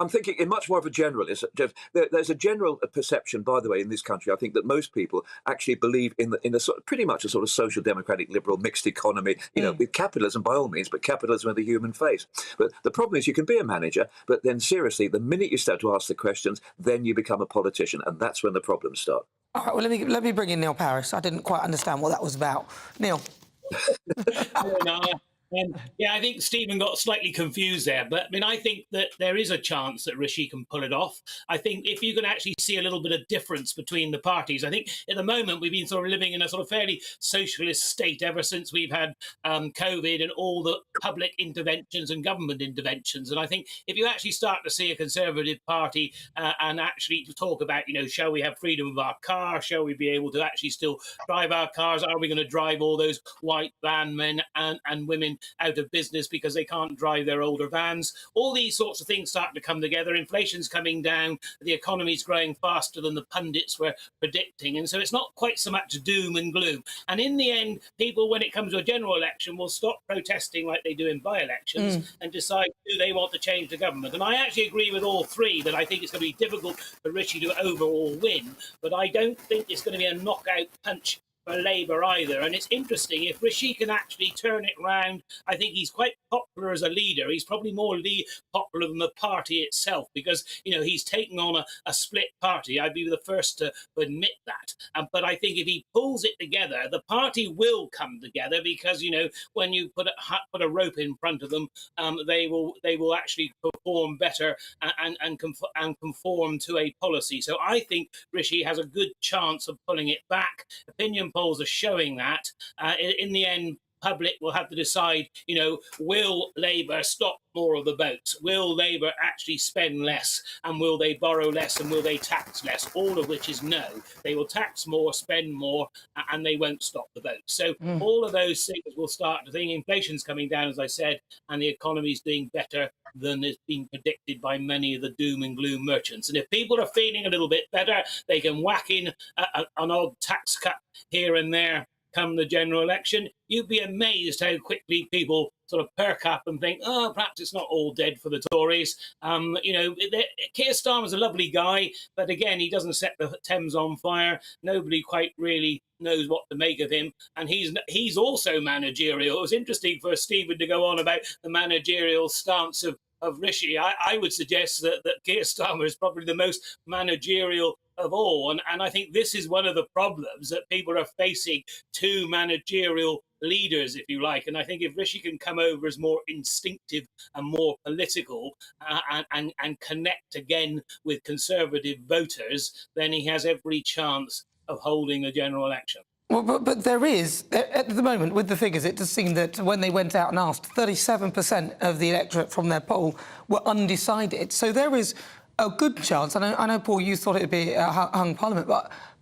S29: I'm thinking in much more of a generalist. There's a general perception, by the way, in this country, I think that most people actually believe in a sort of, pretty much a sort of social democratic liberal mixed economy, with capitalism by all means, but capitalism with a human face. But the problem is you can be a manager, but then seriously, the minute you start to ask the questions, then you become a politician, and that's when the problems start.
S12: All right, well, let me bring in Neil Parish. I didn't quite understand what that was about. Neil.
S1: I think Stephen got slightly confused there, but I think that there is a chance that Rishi can pull it off. I think if you can actually see a little bit of difference between the parties, I think at the moment we've been sort of living in a sort of fairly socialist state ever since we've had COVID and all the public interventions and government interventions. And I think if you actually start to see a Conservative Party and actually talk about, shall we have freedom of our car? Shall we be able to actually still drive our cars? Are we going to drive all those white van men and women out of business because they can't drive their older vans? All these sorts of things start to come together. Inflation's coming down. The economy's growing faster than the pundits were predicting. And so it's not quite so much doom and gloom. And in the end, people, when it comes to a general election, will stop protesting like they do in by-elections and decide, do they want to change the government? And I actually agree with all three that I think it's going to be difficult for Rishi to overall win, but I don't think it's going to be a knockout punch for Labour either. And it's interesting, if Rishi can actually turn it round, I think he's quite popular as a leader. He's probably more popular than the party itself because, he's taken on a split party. I'd be the first to admit that. But I think if he pulls it together, the party will come together because, when you put a rope in front of them, they will actually perform better and conform to a policy. So I think Rishi has a good chance of pulling it back. Opinion polls are showing that. In the end, public will have to decide, will Labour stop more of the votes? Will Labour actually spend less? And will they borrow less? And will they tax less? All of which is no. They will tax more, spend more, and they won't stop the votes. So all of those things will start to think. Inflation's coming down, as I said, and the economy's doing better than has been predicted by many of the doom and gloom merchants. And if people are feeling a little bit better, they can whack in an odd tax cut here and there come the general election. You'd be amazed how quickly people sort of perk up and think, oh, perhaps it's not all dead for the Tories. Keir Starmer's a lovely guy, but again, he doesn't set the Thames on fire. Nobody quite really knows what to make of him. And he's also managerial. It was interesting for Stephen to go on about the managerial stance of Rishi. I would suggest that Keir Starmer is probably the most managerial of all. And I think this is one of the problems that people are facing, two managerial leaders, if you like. And I think if Rishi can come over as more instinctive and more political and connect again with Conservative voters, then he has every chance of holding the general election.
S12: Well, but there is, at the moment, with the figures, it does seem that when they went out and asked, 37% of the electorate from their poll were undecided. So there is a good chance. I know, Paul, you thought it would be a hung parliament,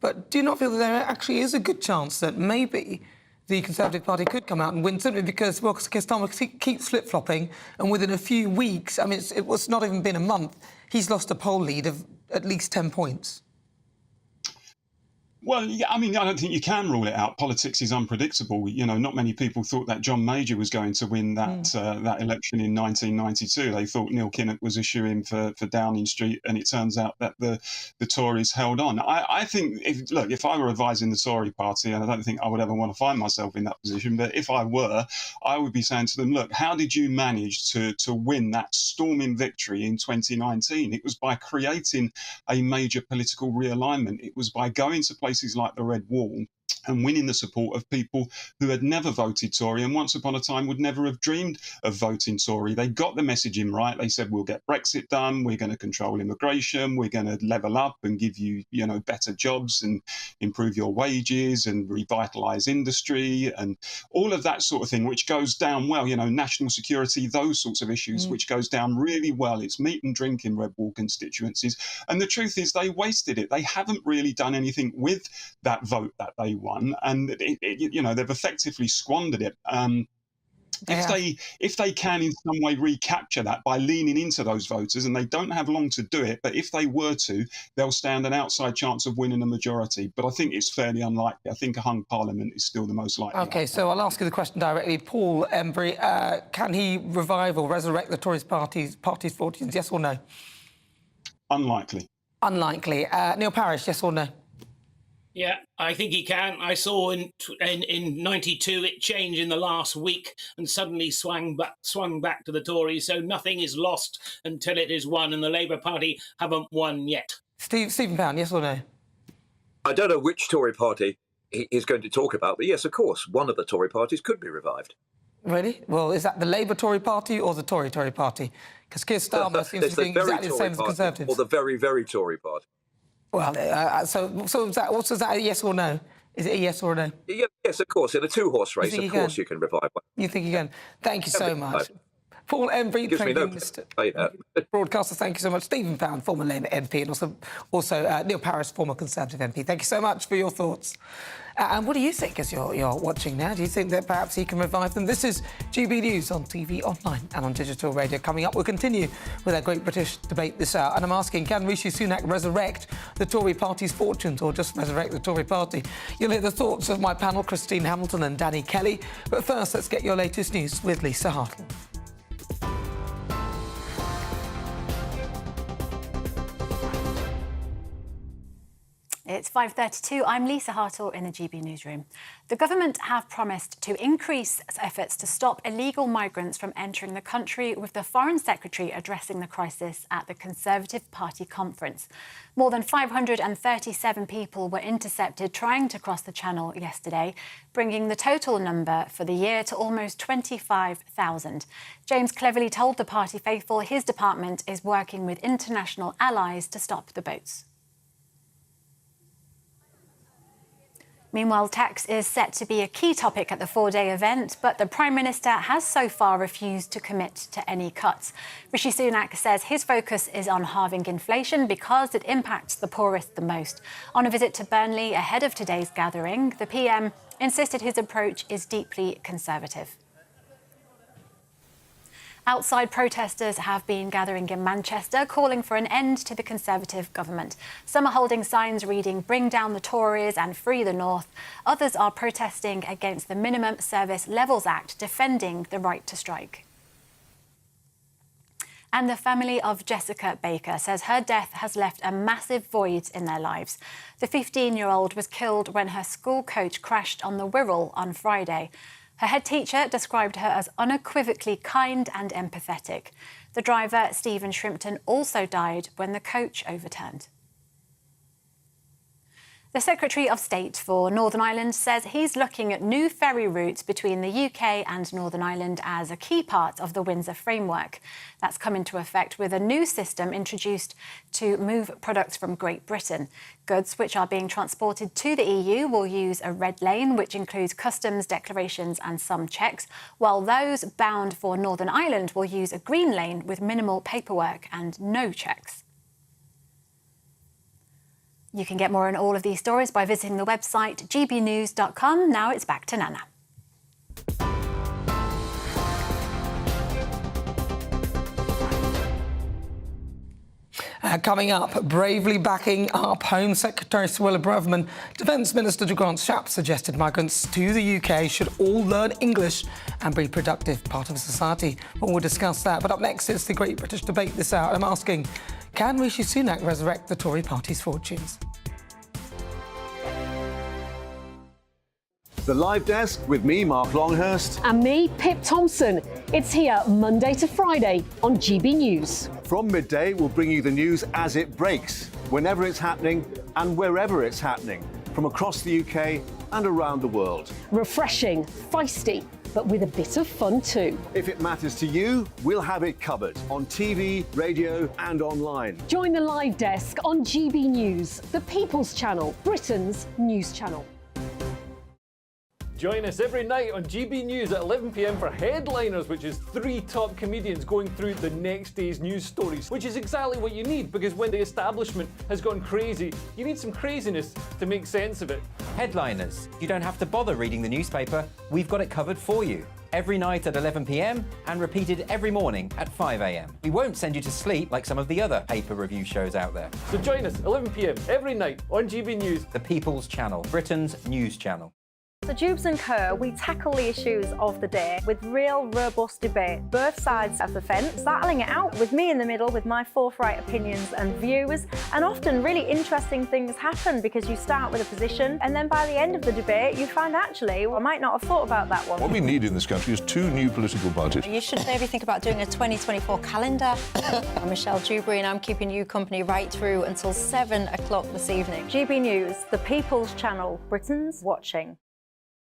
S12: but do you not feel that there actually is a good chance that maybe the Conservative Party could come out and win, simply because, well, Keir Starmer keeps flip-flopping, and within a few weeks, I mean, it was not even been a month, he's lost a poll lead of at least 10 points.
S28: Well, yeah, I mean, I don't think you can rule it out. Politics is unpredictable. You know, not many people thought that John Major was going to win that election in 1992. They thought Neil Kinnock was a shoo-in for Downing Street, and it turns out that the Tories held on. I think, if I were advising the Tory party, and I don't think I would ever want to find myself in that position, but if I were, I would be saying to them, look, how did you manage to win that storming victory in 2019? It was by creating a major political realignment. It was by going to places like the Red Wall and winning the support of people who had never voted Tory and once upon a time would never have dreamed of voting Tory. They got the messaging right. They said, we'll get Brexit done, we're going to control immigration, we're going to level up and give you, better jobs and improve your wages and revitalise industry and all of that sort of thing, which goes down well, national security, those sorts of issues, which goes down really well. It's meat and drink in Red Wall constituencies. And the truth is they wasted it. They haven't really done anything with that vote that they won. And they've effectively squandered it. If they can in some way recapture that by leaning into those voters, and they don't have long to do it, but if they were to, they'll stand an outside chance of winning a majority. But I think it's fairly unlikely. I think a hung parliament is still the most likely.
S12: OK, so I'll ask you the question directly. Paul Embry, can he revive or resurrect the Tory party's fortunes, yes or no?
S28: Unlikely.
S12: Unlikely. Neil Parish, yes or no?
S1: Yeah, I think he can. I saw in 92 it changed in the last week and suddenly swung back to the Tories. So nothing is lost until it is won, and the Labour Party haven't won yet.
S12: Stephen Pound, yes or no?
S29: I don't know which Tory party he's going to talk about, but yes, of course, one of the Tory parties could be revived.
S12: Really? Well, is that the Labour Tory party or the Tory party? Because Keir Starmer seems to be doing exactly the same as the Conservatives.
S29: Or the very, very Tory party.
S12: Well, so is that a yes or no? Is it a yes or a no?
S29: Yes, of course. In a two-horse race, of course you can revive one.
S12: You think you can? Thank you so much. Paul Embry, broadcaster, thank you so much. Stephen Pound, former Labour MP, and also Neil Parish, former Conservative MP. Thank you so much for your thoughts. And what do you think as you're watching now? Do you think that perhaps he can revive them? This is GB News on TV, online and on digital radio. Coming up, we'll continue with our Great British Debate this hour. And I'm asking, can Rishi Sunak resurrect the Tory party's fortunes or just resurrect the Tory party? You'll hear the thoughts of my panel, Christine Hamilton and Danny Kelly. But first, let's get your latest news with Lisa Hartle.
S19: It's 5:32. I'm Lisa Hartle in the GB newsroom. The government have promised to increase efforts to stop illegal migrants from entering the country, with the Foreign Secretary addressing the crisis at the Conservative Party conference. More than 537 people were intercepted trying to cross the Channel yesterday, bringing the total number for the year to almost 25,000. James cleverly told the party faithful his department is working with international allies to stop the boats. Meanwhile, tax is set to be a key topic at the four-day event, but the Prime Minister has so far refused to commit to any cuts. Rishi Sunak says his focus is on halving inflation because it impacts the poorest the most. On a visit to Burnley ahead of today's gathering, the PM insisted his approach is deeply conservative. Outside protesters have been gathering in Manchester, calling for an end to the Conservative government. Some are holding signs reading "Bring down the Tories" and "Free the North." Others are protesting against the Minimum Service Levels Act, defending the right to strike. And the family of Jessica Baker says her death has left a massive void in their lives. The 15-year-old was killed when her school coach crashed on the Wirral on Friday. Her head teacher described her as unequivocally kind and empathetic. The driver, Stephen Shrimpton, also died when the coach overturned. The Secretary of State for Northern Ireland says he's looking at new ferry routes between the UK and Northern Ireland as a key part of the Windsor framework. That's come into effect with a new system introduced to move products from Great Britain. Goods which are being transported to the EU will use a red lane, which includes customs declarations and some checks, while those bound for Northern Ireland will use a green lane with minimal paperwork and no checks. You can get more on all of these stories by visiting the website gbnews.com. Now it's back to Nana.
S12: Coming up, bravely backing up Home Secretary Suella Braverman, Defence Minister Grant Shapps suggested migrants to the UK should all learn English and be a productive part of society. Well, we'll discuss that. But up next, it's the Great British Debate this hour. I'm asking, can Rishi Sunak resurrect the Tory party's fortunes?
S27: The Live Desk with me, Mark Longhurst.
S21: And me, Pip Thompson. It's here Monday to Friday on GB News.
S27: From midday, we'll bring you the news as it breaks, whenever it's happening and wherever it's happening, from across the UK and around the world.
S21: Refreshing, feisty, but with a bit of fun too.
S27: If it matters to you, we'll have it covered on TV, radio and online.
S21: Join the Live Desk on GB News, the People's Channel, Britain's news channel.
S20: Join us every night on GB News at 11 p.m. for Headliners, which is 3 top comedians going through the next day's news stories, which is exactly what you need, because when the establishment has gone crazy, you need some craziness to make sense of it.
S3: Headliners. You don't have to bother reading the newspaper. We've got it covered for you. Every night at 11 p.m. and repeated every morning at 5 a.m. We won't send you to sleep like some of the other paper review shows out there.
S20: So join us 11 p.m. every night on GB News.
S3: The People's Channel, Britain's news channel.
S22: So Jubes and Kerr, we tackle the issues of the day with real robust debate, both sides of the fence, battling it out with me in the middle with my forthright opinions and views. And often really interesting things happen because you start with a position and then by the end of the debate you find actually, well, I might not have thought about that one.
S25: What we need in this country is 2 new political parties.
S26: You should maybe think about doing a 2024 calendar. I'm Michelle Dewberry and I'm keeping you company right through until 7 o'clock this evening.
S22: GB News, the People's Channel, Britain's watching.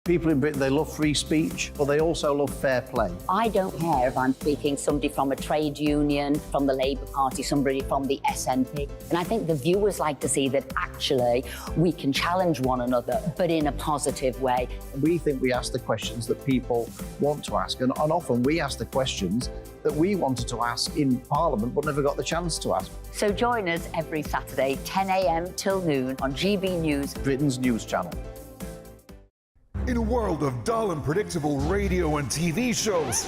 S4: People in Britain, they love free speech, but they also love fair play.
S5: I don't care if I'm speaking somebody from a trade union, from the Labour Party, somebody from the SNP. And I think the viewers like to see that actually we can challenge one another, but in a positive way.
S4: We think we ask the questions that people want to ask, and often we ask the questions that we wanted to ask in Parliament but never got the chance to ask.
S5: So join us every Saturday, 10 a.m. till noon on GB News,
S4: Britain's news channel.
S6: In a world of dull and predictable radio and TV shows.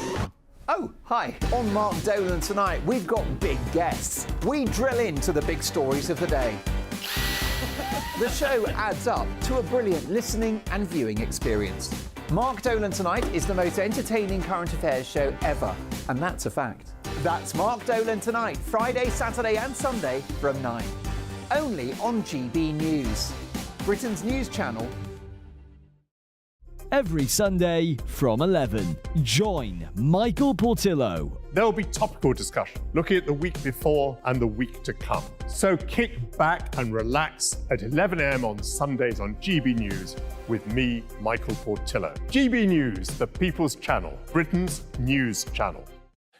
S7: Oh, hi. On Mark Dolan tonight, we've got big guests. We drill into the big stories of the day. The show adds up to a brilliant listening and viewing experience. Mark Dolan Tonight is the most entertaining current affairs show ever, and that's a fact. That's Mark Dolan Tonight, Friday, Saturday and Sunday from 9. Only on GB News, Britain's news channel.
S9: Every Sunday from 11, join Michael Portillo.
S10: There'll be topical discussion, looking at the week before and the week to come. So kick back and relax at 11 a.m. on Sundays on GB News with me, Michael Portillo. GB News, the People's Channel, Britain's news channel.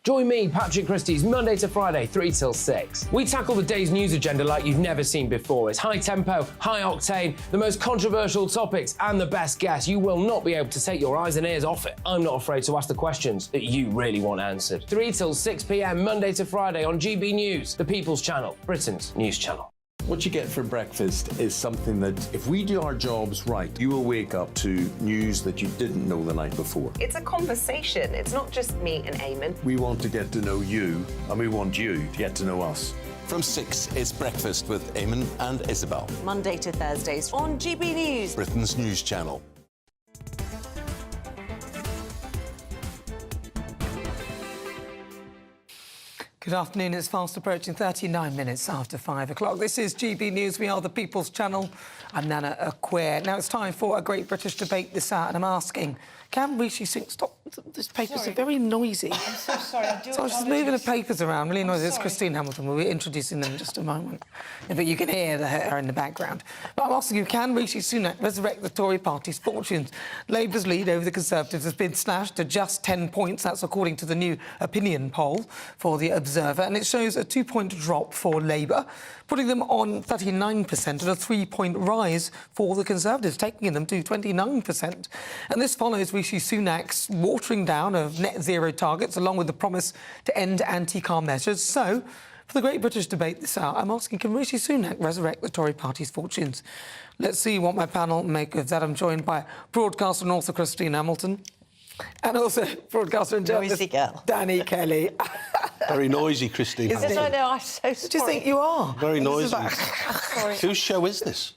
S8: Join me, Patrick Christie's, Monday to Friday, 3 till 6. We tackle the day's news agenda like you've never seen before. It's high tempo, high octane, the most controversial topics and the best guests. You will not be able to take your eyes and ears off it. I'm not afraid to ask the questions that you really want answered. 3 till 6 p.m, Monday to Friday on GB News, the People's Channel, Britain's news channel.
S17: What you get for breakfast is something that, if we do our jobs right, you will wake up to news that you didn't know the night before.
S16: It's a conversation. It's not just me and Eamon.
S17: We want to get to know you, and we want you to get to know us.
S11: From 6 is Breakfast with Eamon and Isabel.
S16: Monday to Thursdays on GB News,
S11: Britain's news channel.
S12: Good afternoon. It's fast approaching 39 minutes after 5 o'clock. This is GB News. We are the People's Channel. I'm Nana Akua. Now it's time for a Great British Debate this hour, and I'm asking, can Rishi Sunak stop? These papers are very noisy.
S14: I'm so sorry. I do.
S12: So I'm just moving the papers around, really noisy. It's Christine Hamilton. We'll be introducing them in just a moment. But you can hear her in the background. But I'm asking you, can Rishi Sunak resurrect the Tory party's fortunes? Labour's lead over the Conservatives has been slashed to just 10 points. That's according to the new opinion poll for the Observer. And it shows a 2-point drop for Labour, putting them on 39% and a 3-point rise for the Conservatives, taking them to 29%. And this follows Rishi Sunak's watering down of net zero targets, along with the promise to end anti-car measures. So, for the Great British Debate this hour, I'm asking, can Rishi Sunak resurrect the Tory party's fortunes? Let's see what my panel make of that. I'm joined by broadcaster and author Christine Hamilton, and also broadcaster and journalist Danny Kelly.
S1: Very noisy, Christine.
S12: Isn't
S26: Yes,
S12: it?
S26: I know. I'm so sorry.
S12: Do you think you are?
S1: Very noisy.
S26: Sorry.
S1: Whose show is this?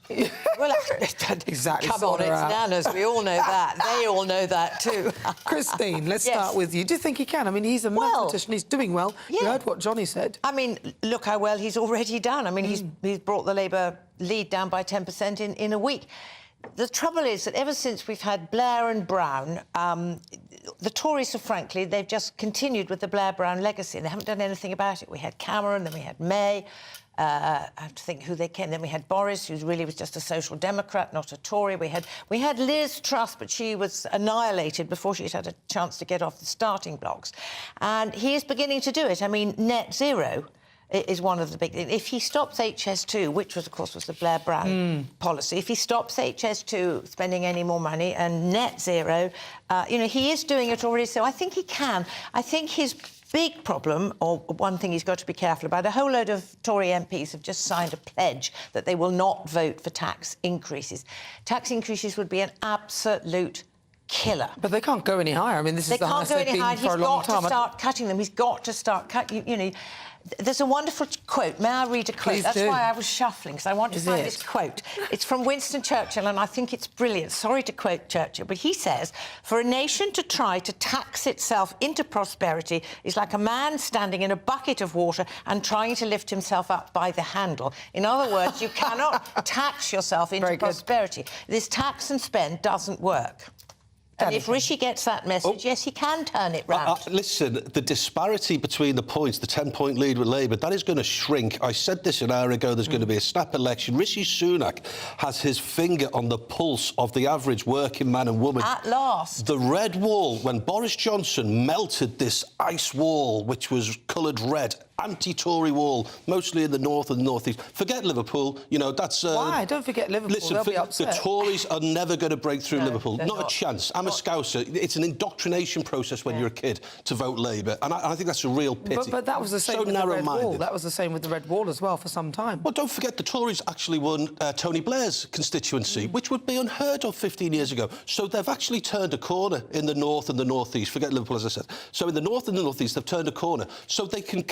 S26: Well,
S12: exactly.
S26: come
S12: sort
S26: on,
S12: her
S26: it's
S12: out.
S26: Nana's. We all know that. They all know that too.
S12: Christine, let's
S26: Yes.
S12: start with you. Do you think he can? I mean, he's a mathematician. He's doing well. You heard what Johnny said.
S26: I mean, look how well he's already done. I mean, he's brought the Labour lead down by 10% in a week. The trouble is that ever since we've had Blair and Brown, the Tories, frankly, they've just continued with the Blair-Brown legacy. They haven't done anything about it. We had Cameron, then we had May. I have to think who they came. Then we had Boris, who really was just a social democrat, not a Tory. We had Liz Truss, but she was annihilated before she'd had a chance to get off the starting blocks. And he is beginning to do it. I mean, net zero is one of the big things. If he stops HS2, which was, of course, was the Blair-Brown policy, if he stops HS2 spending any more money and net zero, you know, he is doing it already, so I think he can. I think his big problem, or one thing he's got to be careful about, a whole load of Tory MPs have just signed a pledge that they will not vote for tax increases. Tax increases would be an absolute killer.
S12: But they can't go any higher. I mean, this is the highest they've been for a long time.
S26: He's got to start cutting them. He's got to start cutting. You know, there's a wonderful quote. May I read a quote?
S12: Please
S26: That's
S12: do.
S26: why I was shuffling, because I want to find this quote. It's from Winston Churchill, and I think it's brilliant. Sorry to quote Churchill, but he says, "For a nation to try to tax itself into prosperity is like a man standing in a bucket of water and trying to lift himself up by the handle." In other words, you cannot tax yourself into prosperity. This tax and spend doesn't work. And if Rishi gets that message, yes, he can turn it round.
S1: Listen, the disparity between the points, the 10-point lead with Labour, that is going to shrink. I said this an hour ago, there's going to be a snap election. Rishi Sunak has his finger on the pulse of the average working man and woman.
S26: At last.
S1: The red wall, when Boris Johnson melted this ice wall, which was coloured red, anti-Tory wall, mostly in the north and north-east. Forget Liverpool, you know, that's...
S12: Why? Don't forget Liverpool.
S1: Listen,
S12: They'll be upset.
S1: the Tories are never going to break through Liverpool. Not a chance. I'm a Scouser. It's an indoctrination process when you're a kid to vote Labour, and I think that's a real pity.
S12: But that was the same with the Red Wall. That was the same with the Red Wall as well for some time.
S1: Well, don't forget the Tories actually won Tony Blair's constituency, which would be unheard of 15 years ago. So they've actually turned a corner in the north and the north-east. Forget Liverpool, as I said. So in the north and the north-east, they've turned a corner. So they can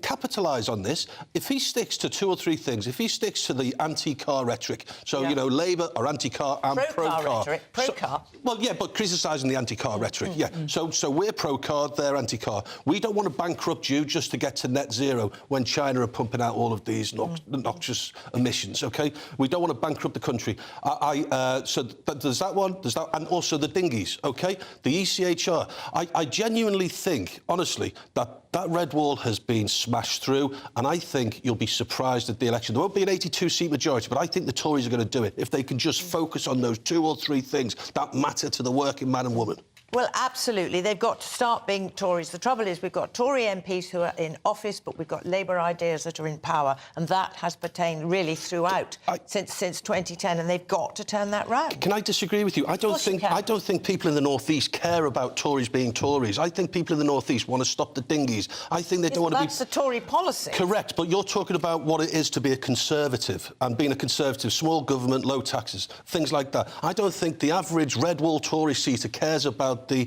S1: capitalise on this. If he sticks to two or three things, if he sticks to the anti-car rhetoric, so, you know, Labour are anti-car and pro-car.
S26: Pro-car.
S1: Well, yeah, but criticising the anti-car rhetoric, So we're pro-car, they're anti-car. We don't want to bankrupt you just to get to net zero when China are pumping out all of these noxious emissions, OK? We don't want to bankrupt the country. So there's that one, and also the dinghies, OK? The ECHR. I genuinely think, honestly, that red wall has been smashed through, and I think you'll be surprised at the election. There won't be an 82-seat majority, but I think the Tories are going to do it if they can just focus on those two or three things that matter to the working man and woman.
S26: Well, absolutely. They've got to start being Tories. The trouble is we've got Tory MPs who are in office, but we've got Labour ideas that are in power, and that has pertained really throughout since 2010, and they've got to turn that round.
S1: Can I disagree with you? I don't think people in the North East care about Tories being Tories. I think people in the North East want to stop the dinghies. I think they don't want to be...
S26: That's the Tory policy.
S1: Correct, but you're talking about what it is to be a Conservative, and being a Conservative, small government, low taxes, things like that. I don't think the average red wall Tory seater cares about the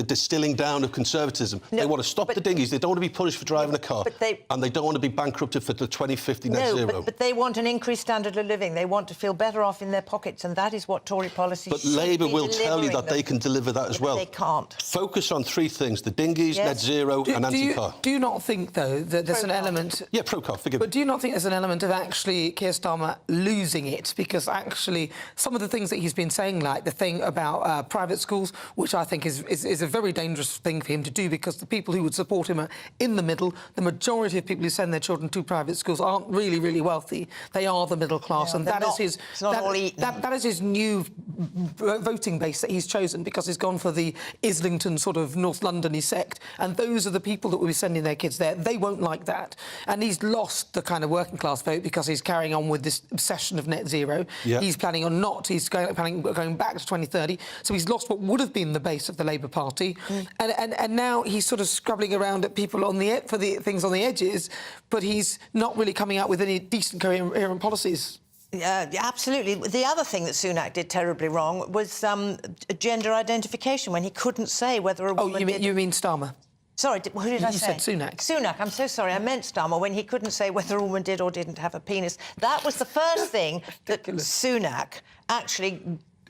S1: distilling down of conservatism. They want to stop the dinghies. They don't want to be punished for driving a car, and they don't want to be bankrupted for the 2050 net zero.
S26: But they want an increased standard of living. They want to feel better off in their pockets, and that is what Tory policy should be delivering.
S1: But Labour will tell you that they can deliver that as well.
S26: They can't.
S1: Focus on three things: the dinghies, net zero, and anti-car.
S12: Do you not think, though, that there's an element...
S1: Yeah, pro-car, forgive me.
S12: But do you not think there's an element of actually Keir Starmer losing it? Because actually, some of the things that he's been saying, like the thing about private schools, which I think is a very dangerous thing for him to do, because the people who would support him are in the middle. The majority of people who send their children to private schools aren't really, really wealthy. They are the middle class, and that is his new voting base that he's chosen, because he's gone for the Islington sort of North London sect, and those are the people that will be sending their kids there. They won't like that, and he's lost the kind of working class vote because he's carrying on with this obsession of net zero. He's planning on not. He's planning going back to 2030. So he's lost what would have been the base of the Labour Party, and now he's sort of scrubbing around at people on the for the things on the edges, but he's not really coming out with any decent coherent policies.
S26: Absolutely. The other thing that Sunak did terribly wrong was gender identification, when he couldn't say whether a woman...
S12: You mean Starmer?
S26: Sorry, who did I
S12: You
S26: say?
S12: said Sunak.
S26: Sunak, I'm so sorry. I meant Starmer when he couldn't say whether a woman did or didn't have a penis. That was the first thing that Sunak actually...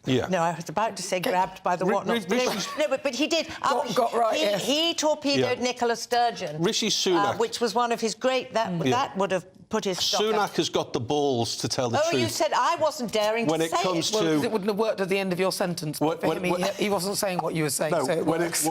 S1: Yeah.
S26: No, I was about to say grabbed by the whatnot. No, but he did.
S12: Got right, yes.
S26: He torpedoed Nicola Sturgeon.
S1: Rishi Sunak.
S26: Which was one of his great... That would have put his stock
S1: Sunak
S26: up.
S1: has got the balls to tell the truth.
S26: Oh, you said I wasn't daring
S1: when
S26: to
S1: it
S26: say
S1: comes
S26: it.
S1: to...
S12: Well, it wouldn't have worked at the end of your sentence. But he wasn't saying what you were saying,
S1: No,
S12: so it works.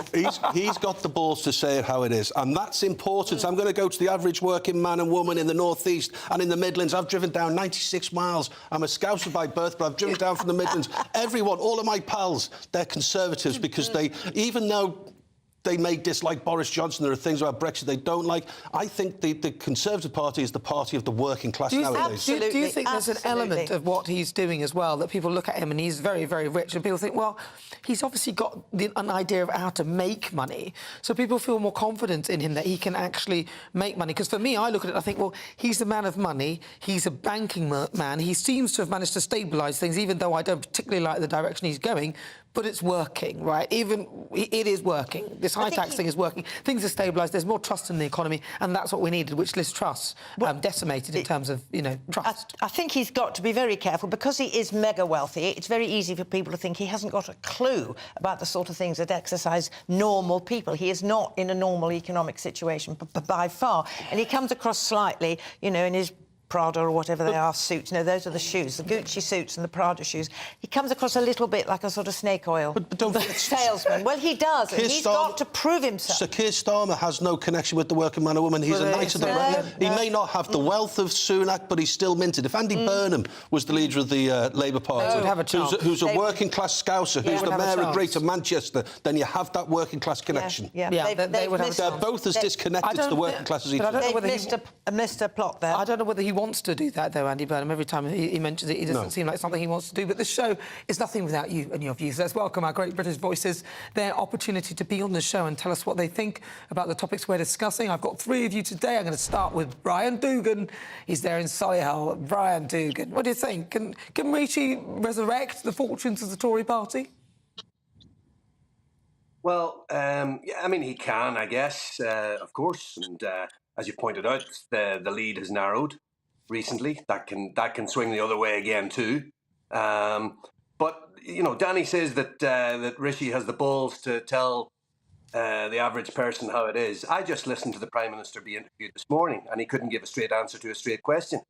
S1: he's got the balls to say it how it is, and that's important. I'm going to go to the average working man and woman in the North East and in the Midlands. I've driven down 96 miles. I'm a Scouser by birth, but I've driven down from the Midlands. Everyone, all of my pals, they're Conservatives because they, even though they may dislike Boris Johnson, there are things about Brexit they don't like. I think the Conservative Party is the party of the working class nowadays.
S12: Do you think there's an element of what he's doing as well, that people look at him and he's very, very rich, and people think, well, he's obviously got an idea of how to make money, so people feel more confident in him that he can actually make money? Because for me, I look at it and I think, well, he's a man of money, he's a banking man, he seems to have managed to stabilise things, even though I don't particularly like the direction he's going. But it's working, right? It is working. This high tax thing is working. Things are stabilised. There's more trust in the economy, and that's what we needed, which Liz Truss decimated in terms of, trust.
S26: I think he's got to be very careful because he is mega wealthy. It's very easy for people to think he hasn't got a clue about the sort of things that exercise normal people. He is not in a normal economic situation by far, and he comes across slightly, in his Prada or whatever they are, suits. No, those are the shoes, the Gucci suits and the Prada shoes. He comes across a little bit like a sort of snake oil salesman. Well, he does, and he's got to prove himself.
S1: Sir Keir Starmer has no connection with the working man or woman. He's a knight of the realm. He may not have the wealth of Sunak, but he's still minted. If Andy Burnham was the leader of the Labour Party, who's a working-class Scouser, who's the mayor of Greater Manchester, then you have that working-class connection.
S12: They would have a
S1: They're both as disconnected to the working class as each other.
S26: They've missed a plot there.
S12: I don't know whether he wants to do that, though, Andy Burnham. Every time he mentions it, it doesn't seem like something he wants to do. But this show is nothing without you and your views. Let's welcome our great British voices, their opportunity to be on the show and tell us what they think about the topics we're discussing. I've got three of you today. I'm going to start with Brian Dugan. He's there in Solihull. Brian Dugan, what do you think? Can Rishi resurrect the fortunes of the Tory party?
S2: Well, yeah, I mean, he can, I guess, of course. And as you pointed out, the lead has narrowed recently. That can swing the other way again too. But Danny says that Rishi has the balls to tell the average person how it is. I just listened to the Prime Minister be interviewed this morning, and he couldn't give a straight answer to a straight question.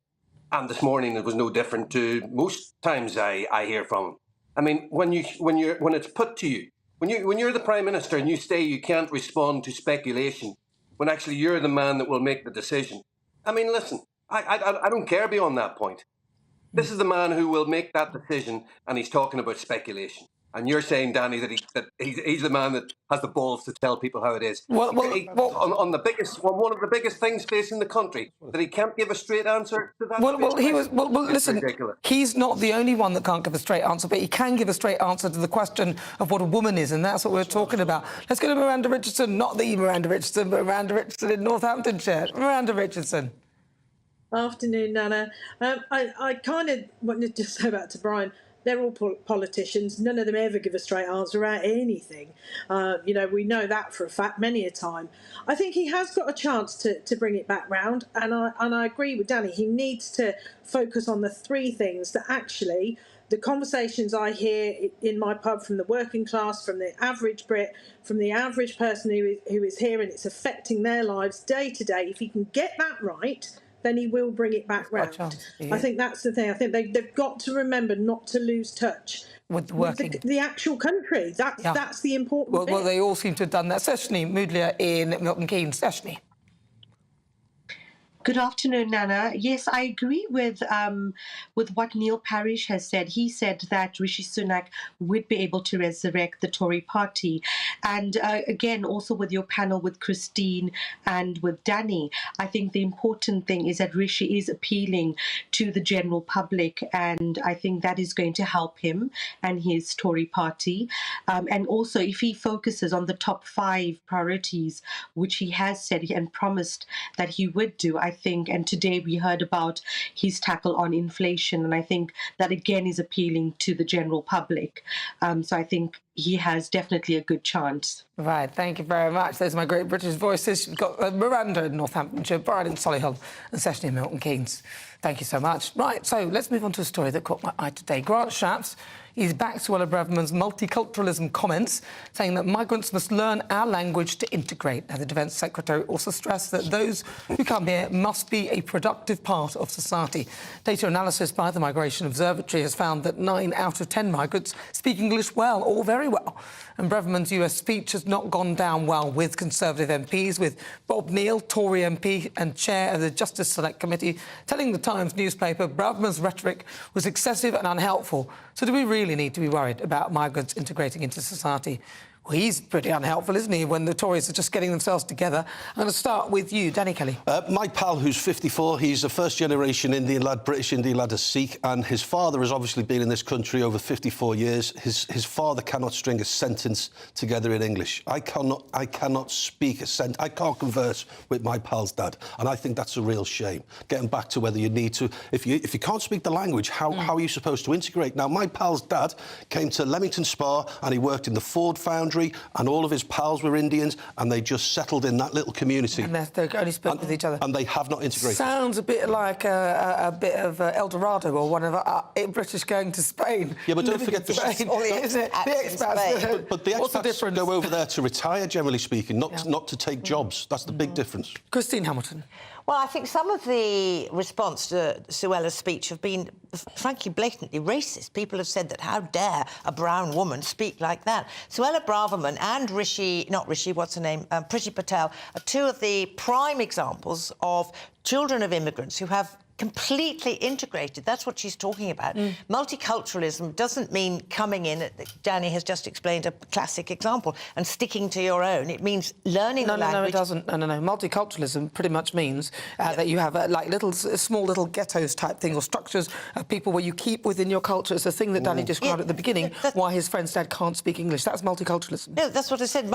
S2: And this morning it was no different to most times I hear from him. I mean, when it's put to you, when you're the Prime Minister and you say you can't respond to speculation, when actually you're the man that will make the decision. I mean, listen. I don't care beyond that point. This is the man who will make that decision, and he's talking about speculation. And you're saying, Danny, that he's the man that has the balls to tell people how it is.
S12: On
S2: one of the biggest things facing the country, that he can't give a straight answer to that.
S12: Listen,
S2: ridiculous.
S12: He's not the only one that can't give a straight answer, but he can give a straight answer to the question of what a woman is, and that's what we're talking about. Let's go to Miranda Richardson, not the Miranda Richardson, but Miranda Richardson in Northamptonshire. Miranda Richardson.
S13: Afternoon, Nana. I kind of wanted to say back to Brian, they're all politicians. None of them ever give a straight answer about anything. We know that for a fact many a time. I think he has got a chance to bring it back round, and I agree with Danny. He needs to focus on the three things that actually the conversations I hear in my pub from the working class, from the average Brit, from the average person who is here, and it's affecting their lives day to day. If he can get that right, then he will bring it back round. I think that's the thing. I think they've got to remember not to lose touch with the actual country. That's the important bit.
S12: Well, they all seem to have done that. Seshni Moodlia in Milton Keynes. Seshni.
S14: Good afternoon, Nana. Yes, I agree with what Neil Parish has said. He said that Rishi Sunak would be able to resurrect the Tory party. And again, also with your panel with Christine and with Danny, I think the important thing is that Rishi is appealing to the general public, and I think that is going to help him and his Tory party. And also, if he focuses on the top 5 priorities, which he has said and promised that he would do, I think, and today we heard about his tackle on inflation, and I think that again is appealing to the general public. So I think he has definitely a good chance.
S12: Right, thank you very much. Those are my great British voices. We've got Miranda in Northamptonshire, Brian in Solihull, and Session in Milton Keynes. Thank you so much. Right, so let's move on to a story that caught my eye today. Grant Shapps, he's back to Suella Braverman's multiculturalism comments, saying that migrants must learn our language to integrate. Now, the Defence Secretary also stressed that those who come here must be a productive part of society. Data analysis by the Migration Observatory has found that 9 out of 10 migrants speak English well or very well. And Braverman's US speech has not gone down well with Conservative MPs, with Bob Neal, Tory MP and chair of the Justice Select Committee, telling the Times newspaper Braverman's rhetoric was excessive and unhelpful. So do we really need to be worried about migrants integrating into society? Well, he's pretty unhelpful, isn't he, when the Tories are just getting themselves together? I'm going to start with you, Danny Kelly.
S1: My pal, who's 54, he's a first-generation Indian lad, British Indian lad, a Sikh, and his father has obviously been in this country over 54 years. His father cannot string a sentence together in English. I cannot speak a sentence. I can't converse with my pal's dad, and I think that's a real shame. Getting back to whether you need to... If you can't speak the language, how are you supposed to integrate? Now, my pal's dad came to Leamington Spa, and he worked in the Ford Foundry, and all of his pals were Indians, and they just settled in that little community.
S12: And they only spoke with each other.
S1: And they have not integrated.
S12: Sounds a bit like a bit of El Dorado or one of British going to Spain.
S1: Yeah, but don't forget
S12: the expats.
S1: But the
S12: What's the
S1: expats
S12: difference?
S1: go over there to retire, generally speaking, not to take jobs. That's the big difference.
S12: Christine Hamilton.
S26: Well, I think some of the response to Suella's speech have been, frankly, blatantly racist. People have said that how dare a brown woman speak like that. Suella Braverman and Priti Patel are two of the prime examples of children of immigrants who have completely integrated. That's what she's talking about. Multiculturalism doesn't mean coming in, Danny has just explained a classic example, and sticking to your own. It means learning the language.
S12: No, it doesn't. No. Multiculturalism pretty much means that you have like small little ghettos type thing or structures of people where you keep within your culture. It's a thing that Danny described at the beginning, why his friend's dad can't speak English. That's multiculturalism.
S26: No, that's what I said.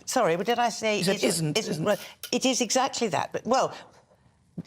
S26: Sorry, but did I say...
S12: You said isn't.
S26: Well, it is exactly that. But, well...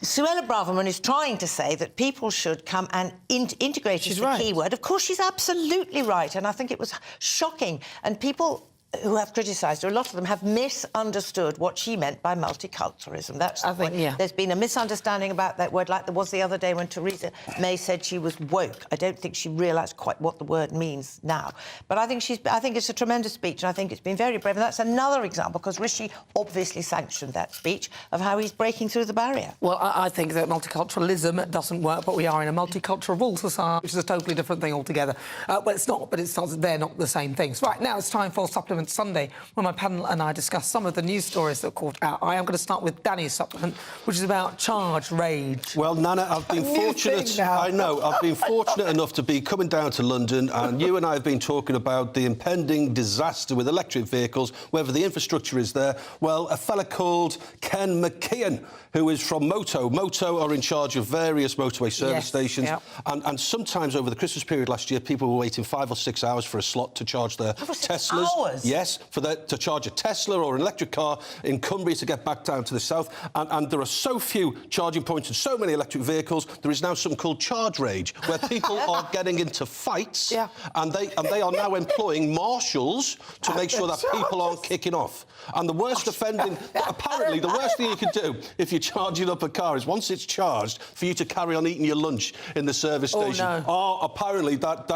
S26: Suella Braverman is trying to say that people should come and integrate is the key word. Of course, she's absolutely right, and I think it was shocking. And people who have criticised her, a lot of them have misunderstood what she meant by multiculturalism. That's the point. There's been a misunderstanding about that word, like there was the other day when Theresa May said she was woke. I don't think she realised quite what the word means now. But I think it's a tremendous speech, and I think it's been very brave. And that's another example, because Rishi obviously sanctioned that speech, of how he's breaking through the barrier.
S12: Well, I think that multiculturalism doesn't work, but we are in a multicultural society, which is a totally different thing altogether. Well, it's not, but they're not the same things. Right, now it's time for Supplement Sunday, where my panel and I discuss some of the news stories that caught our eye. I'm going to start with Danny's supplement, which is about charge rage.
S1: Well, Nana, I've been fortunate. I know. I've been fortunate enough to be coming down to London, and you and I have been talking about the impending disaster with electric vehicles, whether the infrastructure is there. Well, a fella called Ken McKeon, who is from Moto. Moto are in charge of various motorway service stations, and sometimes over the Christmas period last year, people were waiting 5 or 6 hours for a slot to charge their Teslas.
S26: Hours?
S1: Yes, to charge a Tesla or an electric car in Cumbria to get back down to the south. And there are so few charging points and so many electric vehicles, there is now something called charge rage, where people are getting into fights, and they are now employing marshals to make sure that people aren't kicking off. And the worst apparently, the worst thing you can do if you're charging up a car is, once it's charged, for you to carry on eating your lunch in the service station. Apparently that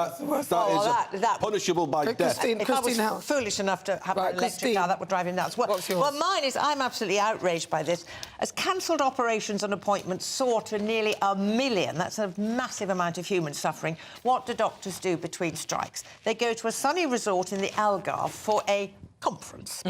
S1: is punishable by death.
S26: If I was foolish enough to have an electric car, that would drive him nuts. Well, mine is, I'm absolutely outraged by this. As cancelled operations and appointments soar to nearly 1 million, that's a massive amount of human suffering, what do doctors do between strikes? They go to a sunny resort in the Algarve for a conference.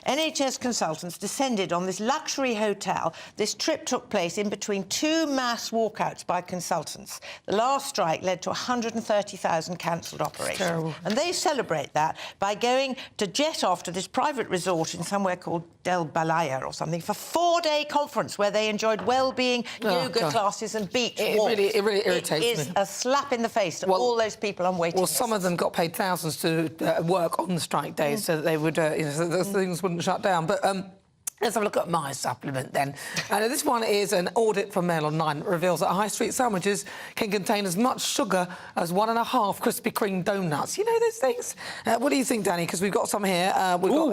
S26: NHS consultants descended on this luxury hotel. This trip took place in between 2 mass walkouts by consultants. The last strike led to 130,000 cancelled operations.
S12: Terrible.
S26: And they celebrate that by going to jet off to this private resort in somewhere called Del Balaya or something for a 4-day conference where they enjoyed well-being, yoga classes and beach walks.
S12: It really irritates me.
S26: It is a slap in the face to all those people on waiting lists.
S12: Well, some of them got paid thousands to work on the strike days so that they would, so those things wouldn't shut down. But Let's have a look at my supplement then. This one is an audit from Mail Online that reveals that high street sandwiches can contain as much sugar as 1.5 Krispy Kreme donuts. You know those things? What do you think, Danny? Because we've got some here.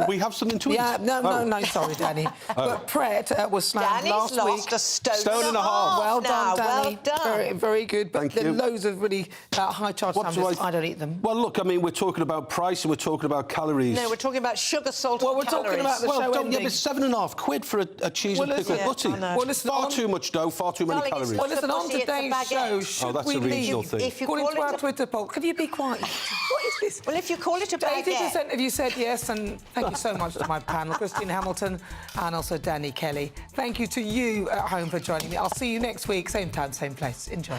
S1: We have something to eat.
S12: Yeah, no, sorry, Danny. But Pret was slammed last week.
S26: Danny's lost a stone
S1: and a half.
S12: Well done, Danny.
S26: Well done.
S12: Very, very good. But there are loads of really high-charge sandwiches. I don't eat them.
S1: Well, look, I mean, we're talking about price and we're talking about calories.
S26: No, we're talking about sugar, salt, and calories.
S12: talking about the show ending.
S1: Yeah, but £7.50 for a cheese and pickle butty.
S12: Well, listen,
S1: far too much dough, far too many calories.
S12: Well, listen, on today's show, should
S1: that's
S12: we
S1: a regional thing.
S12: According to our Twitter poll, can you be quiet? What is this?
S26: Well, if you call it a baguette.
S12: 80% of you said yes, and thank you so much to my panel, Christine Hamilton and also Danny Kelly. Thank you to you at home for joining me. I'll see you next week, same time, same place. Enjoy.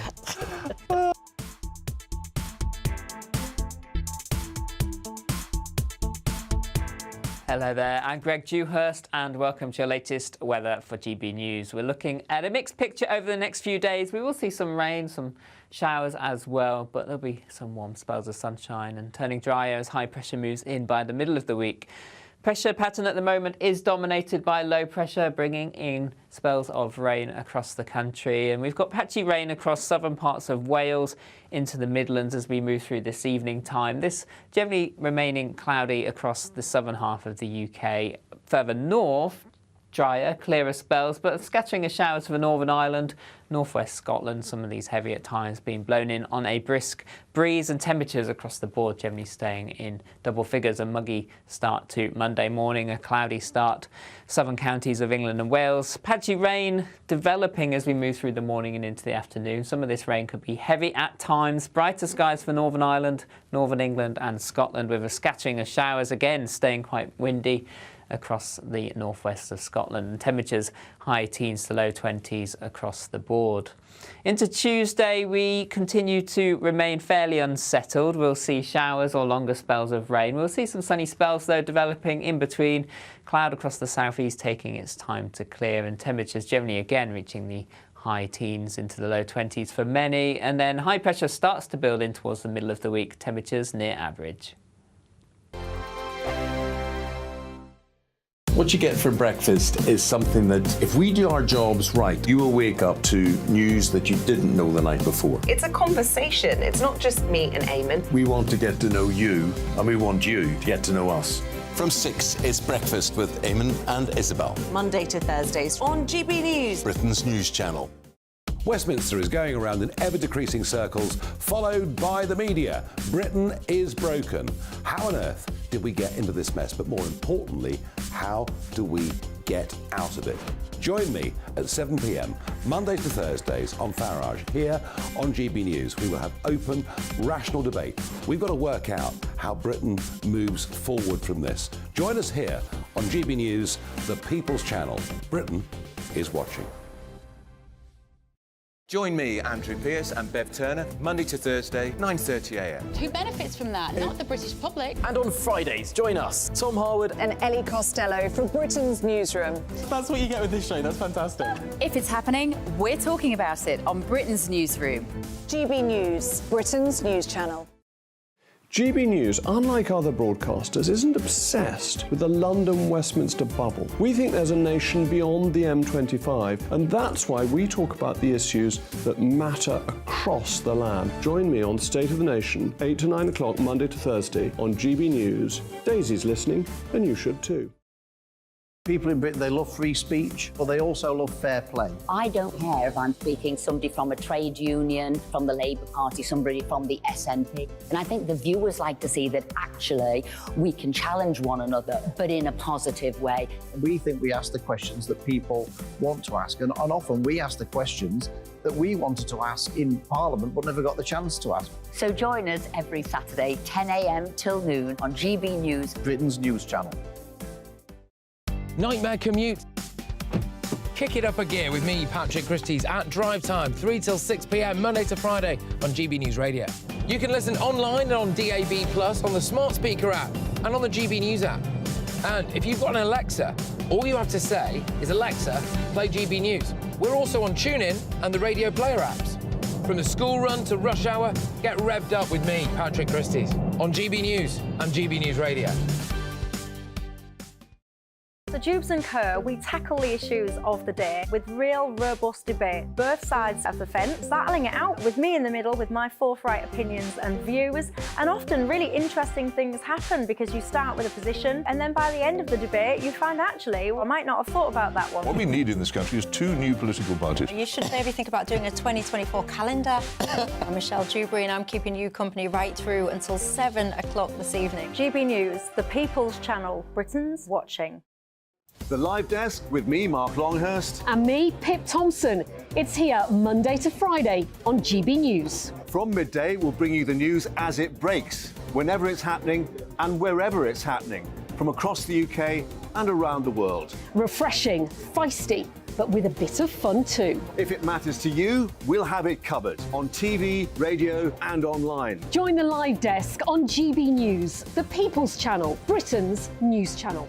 S15: Hello there, I'm Greg Dewhurst and welcome to your latest weather for GB News. We're looking at a mixed picture over the next few days. We will see some rain, some showers as well, but there'll be some warm spells of sunshine and turning drier as high pressure moves in by the middle of the week. Pressure pattern at the moment is dominated by low pressure, bringing in spells of rain across the country. And we've got patchy rain across southern parts of Wales into the Midlands as we move through this evening time. This generally remaining cloudy across the southern half of the UK. Further north, drier, clearer spells, but scattering of showers for Northern Ireland, northwest Scotland, some of these heavy at times being blown in on a brisk breeze, and temperatures across the board generally staying in double figures. A muggy start to Monday morning, a cloudy start. Southern counties of England and Wales. Patchy rain developing as we move through the morning and into the afternoon. Some of this rain could be heavy at times. Brighter skies for Northern Ireland, Northern England and Scotland, with a scattering of showers, again staying quite windy across the northwest of Scotland, and temperatures high teens to low 20s across the board. Into Tuesday, we continue to remain fairly unsettled. We'll see showers or longer spells of rain. We'll see some sunny spells, though, developing in between. Cloud across the southeast taking its time to clear, and temperatures generally again reaching the high teens into the low 20s for many. And then high pressure starts to build in towards the middle of the week, temperatures near average.
S17: What you get for breakfast is something that, if we do our jobs right, you will wake up to news that you didn't know the night before.
S16: It's a conversation. It's not just me and Eamon.
S17: We want to get to know you, and we want you to get to know us.
S11: From 6, it's Breakfast with Eamon and Isabel.
S16: Monday to Thursdays on GB News,
S11: Britain's news channel.
S18: Westminster is going around in ever-decreasing circles, followed by the media. Britain is broken. How on earth did we get into this mess? But more importantly, how do we get out of it? Join me at 7 p.m, Mondays to Thursdays on Farage, here on GB News. We will have open, rational debate. We've got to work out how Britain moves forward from this. Join us here on GB News, the People's Channel. Britain is watching.
S19: Join me, Andrew Pearce and Bev Turner, Monday to Thursday, 9:30am.
S21: Who benefits from that? Not the British public.
S23: And on Fridays, join us, Tom Harwood
S24: and Ellie Costello from Britain's Newsroom.
S23: That's what you get with this show, that's fantastic.
S21: If it's happening, we're talking about it on Britain's Newsroom.
S24: GB News, Britain's news channel.
S27: GB News, unlike other broadcasters, isn't obsessed with the London-Westminster bubble. We think there's a nation beyond the M25, and that's why we talk about the issues that matter across the land. Join me on State of the Nation, 8 to 9 o'clock, Monday to Thursday, on GB News. Daisy's listening, and you should too.
S4: People in Britain, they love free speech, but they also love fair play.
S5: I don't care if I'm speaking somebody from a trade union, from the Labour Party, somebody from the SNP. And I think the viewers like to see that actually we can challenge one another, but in a positive way.
S4: We think we ask the questions that people want to ask, and often we ask the questions that we wanted to ask in Parliament but never got the chance to ask.
S5: So join us every Saturday, 10 a.m. till noon on GB News,
S4: Britain's news channel.
S8: Nightmare commute. Kick it up a gear with me, Patrick Christie's, at drive time, 3 till 6 p.m, Monday to Friday on GB News Radio. You can listen online and on DAB+, on the smart speaker app, and on the GB News app. And if you've got an Alexa, all you have to say is, Alexa, play GB News. We're also on TuneIn and the Radio Player apps. From the school run to rush hour, get revved up with me, Patrick Christie's, on GB News and GB News Radio.
S3: the Jubes and Kerr, we tackle the issues of the day with real, robust debate. Both sides of the fence, battling it out with me in the middle with my forthright opinions and views. And often really interesting things happen because you start with a position and then by the end of the debate you find actually, well, I might not have thought about that one.
S6: What we need in this country is two new political parties.
S7: You should maybe think about doing a 2024 calendar. I'm Michelle Dewberry and I'm keeping you company right through until 7 o'clock this evening.
S3: GB News, the People's Channel, Britain's watching.
S9: The Live Desk with me, Mark Longhurst.
S20: And me, Pip Thompson. It's here Monday to Friday on GB News.
S9: From midday, we'll bring you the news as it breaks, whenever it's happening and wherever it's happening, from across the UK and around the world.
S20: Refreshing, feisty, but with a bit of fun too.
S9: If it matters to you, we'll have it covered on TV, radio and online.
S20: Join the Live Desk on GB News, the People's Channel, Britain's news channel.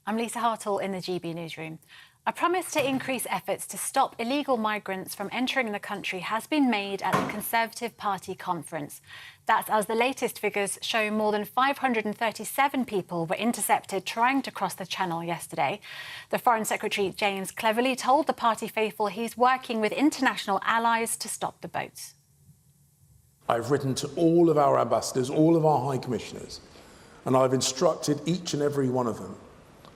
S22: I'm Lisa Hartle in the GB newsroom. A promise to increase efforts to stop illegal migrants from entering the country has been made at the Conservative Party conference. That's as the latest figures show more than 537 people were intercepted trying to cross the Channel yesterday. The Foreign Secretary James cleverly told the party faithful he's working with international allies to stop the boats.
S25: I've written to all of our ambassadors, all of our high commissioners, and I've instructed each and every one of them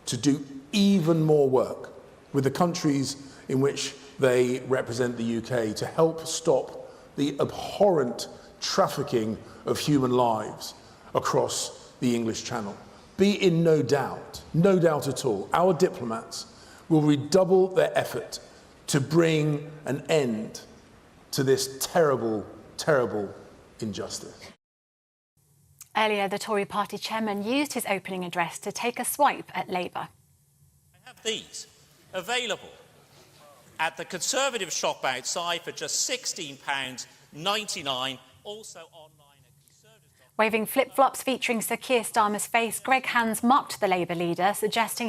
S25: to do even more work with the countries in which they represent the UK to help stop the abhorrent trafficking of human lives across the English Channel. Be in no doubt at all, our diplomats will redouble their effort to bring an end to this terrible, terrible injustice.
S22: Earlier, the Tory party chairman used his opening address to take a swipe at Labour.
S28: I have these available at the Conservative shop outside for just £16.99, also online at Conservative.
S22: Waving flip-flops featuring Sir Keir Starmer's face, Greg Hands mocked the Labour leader, suggesting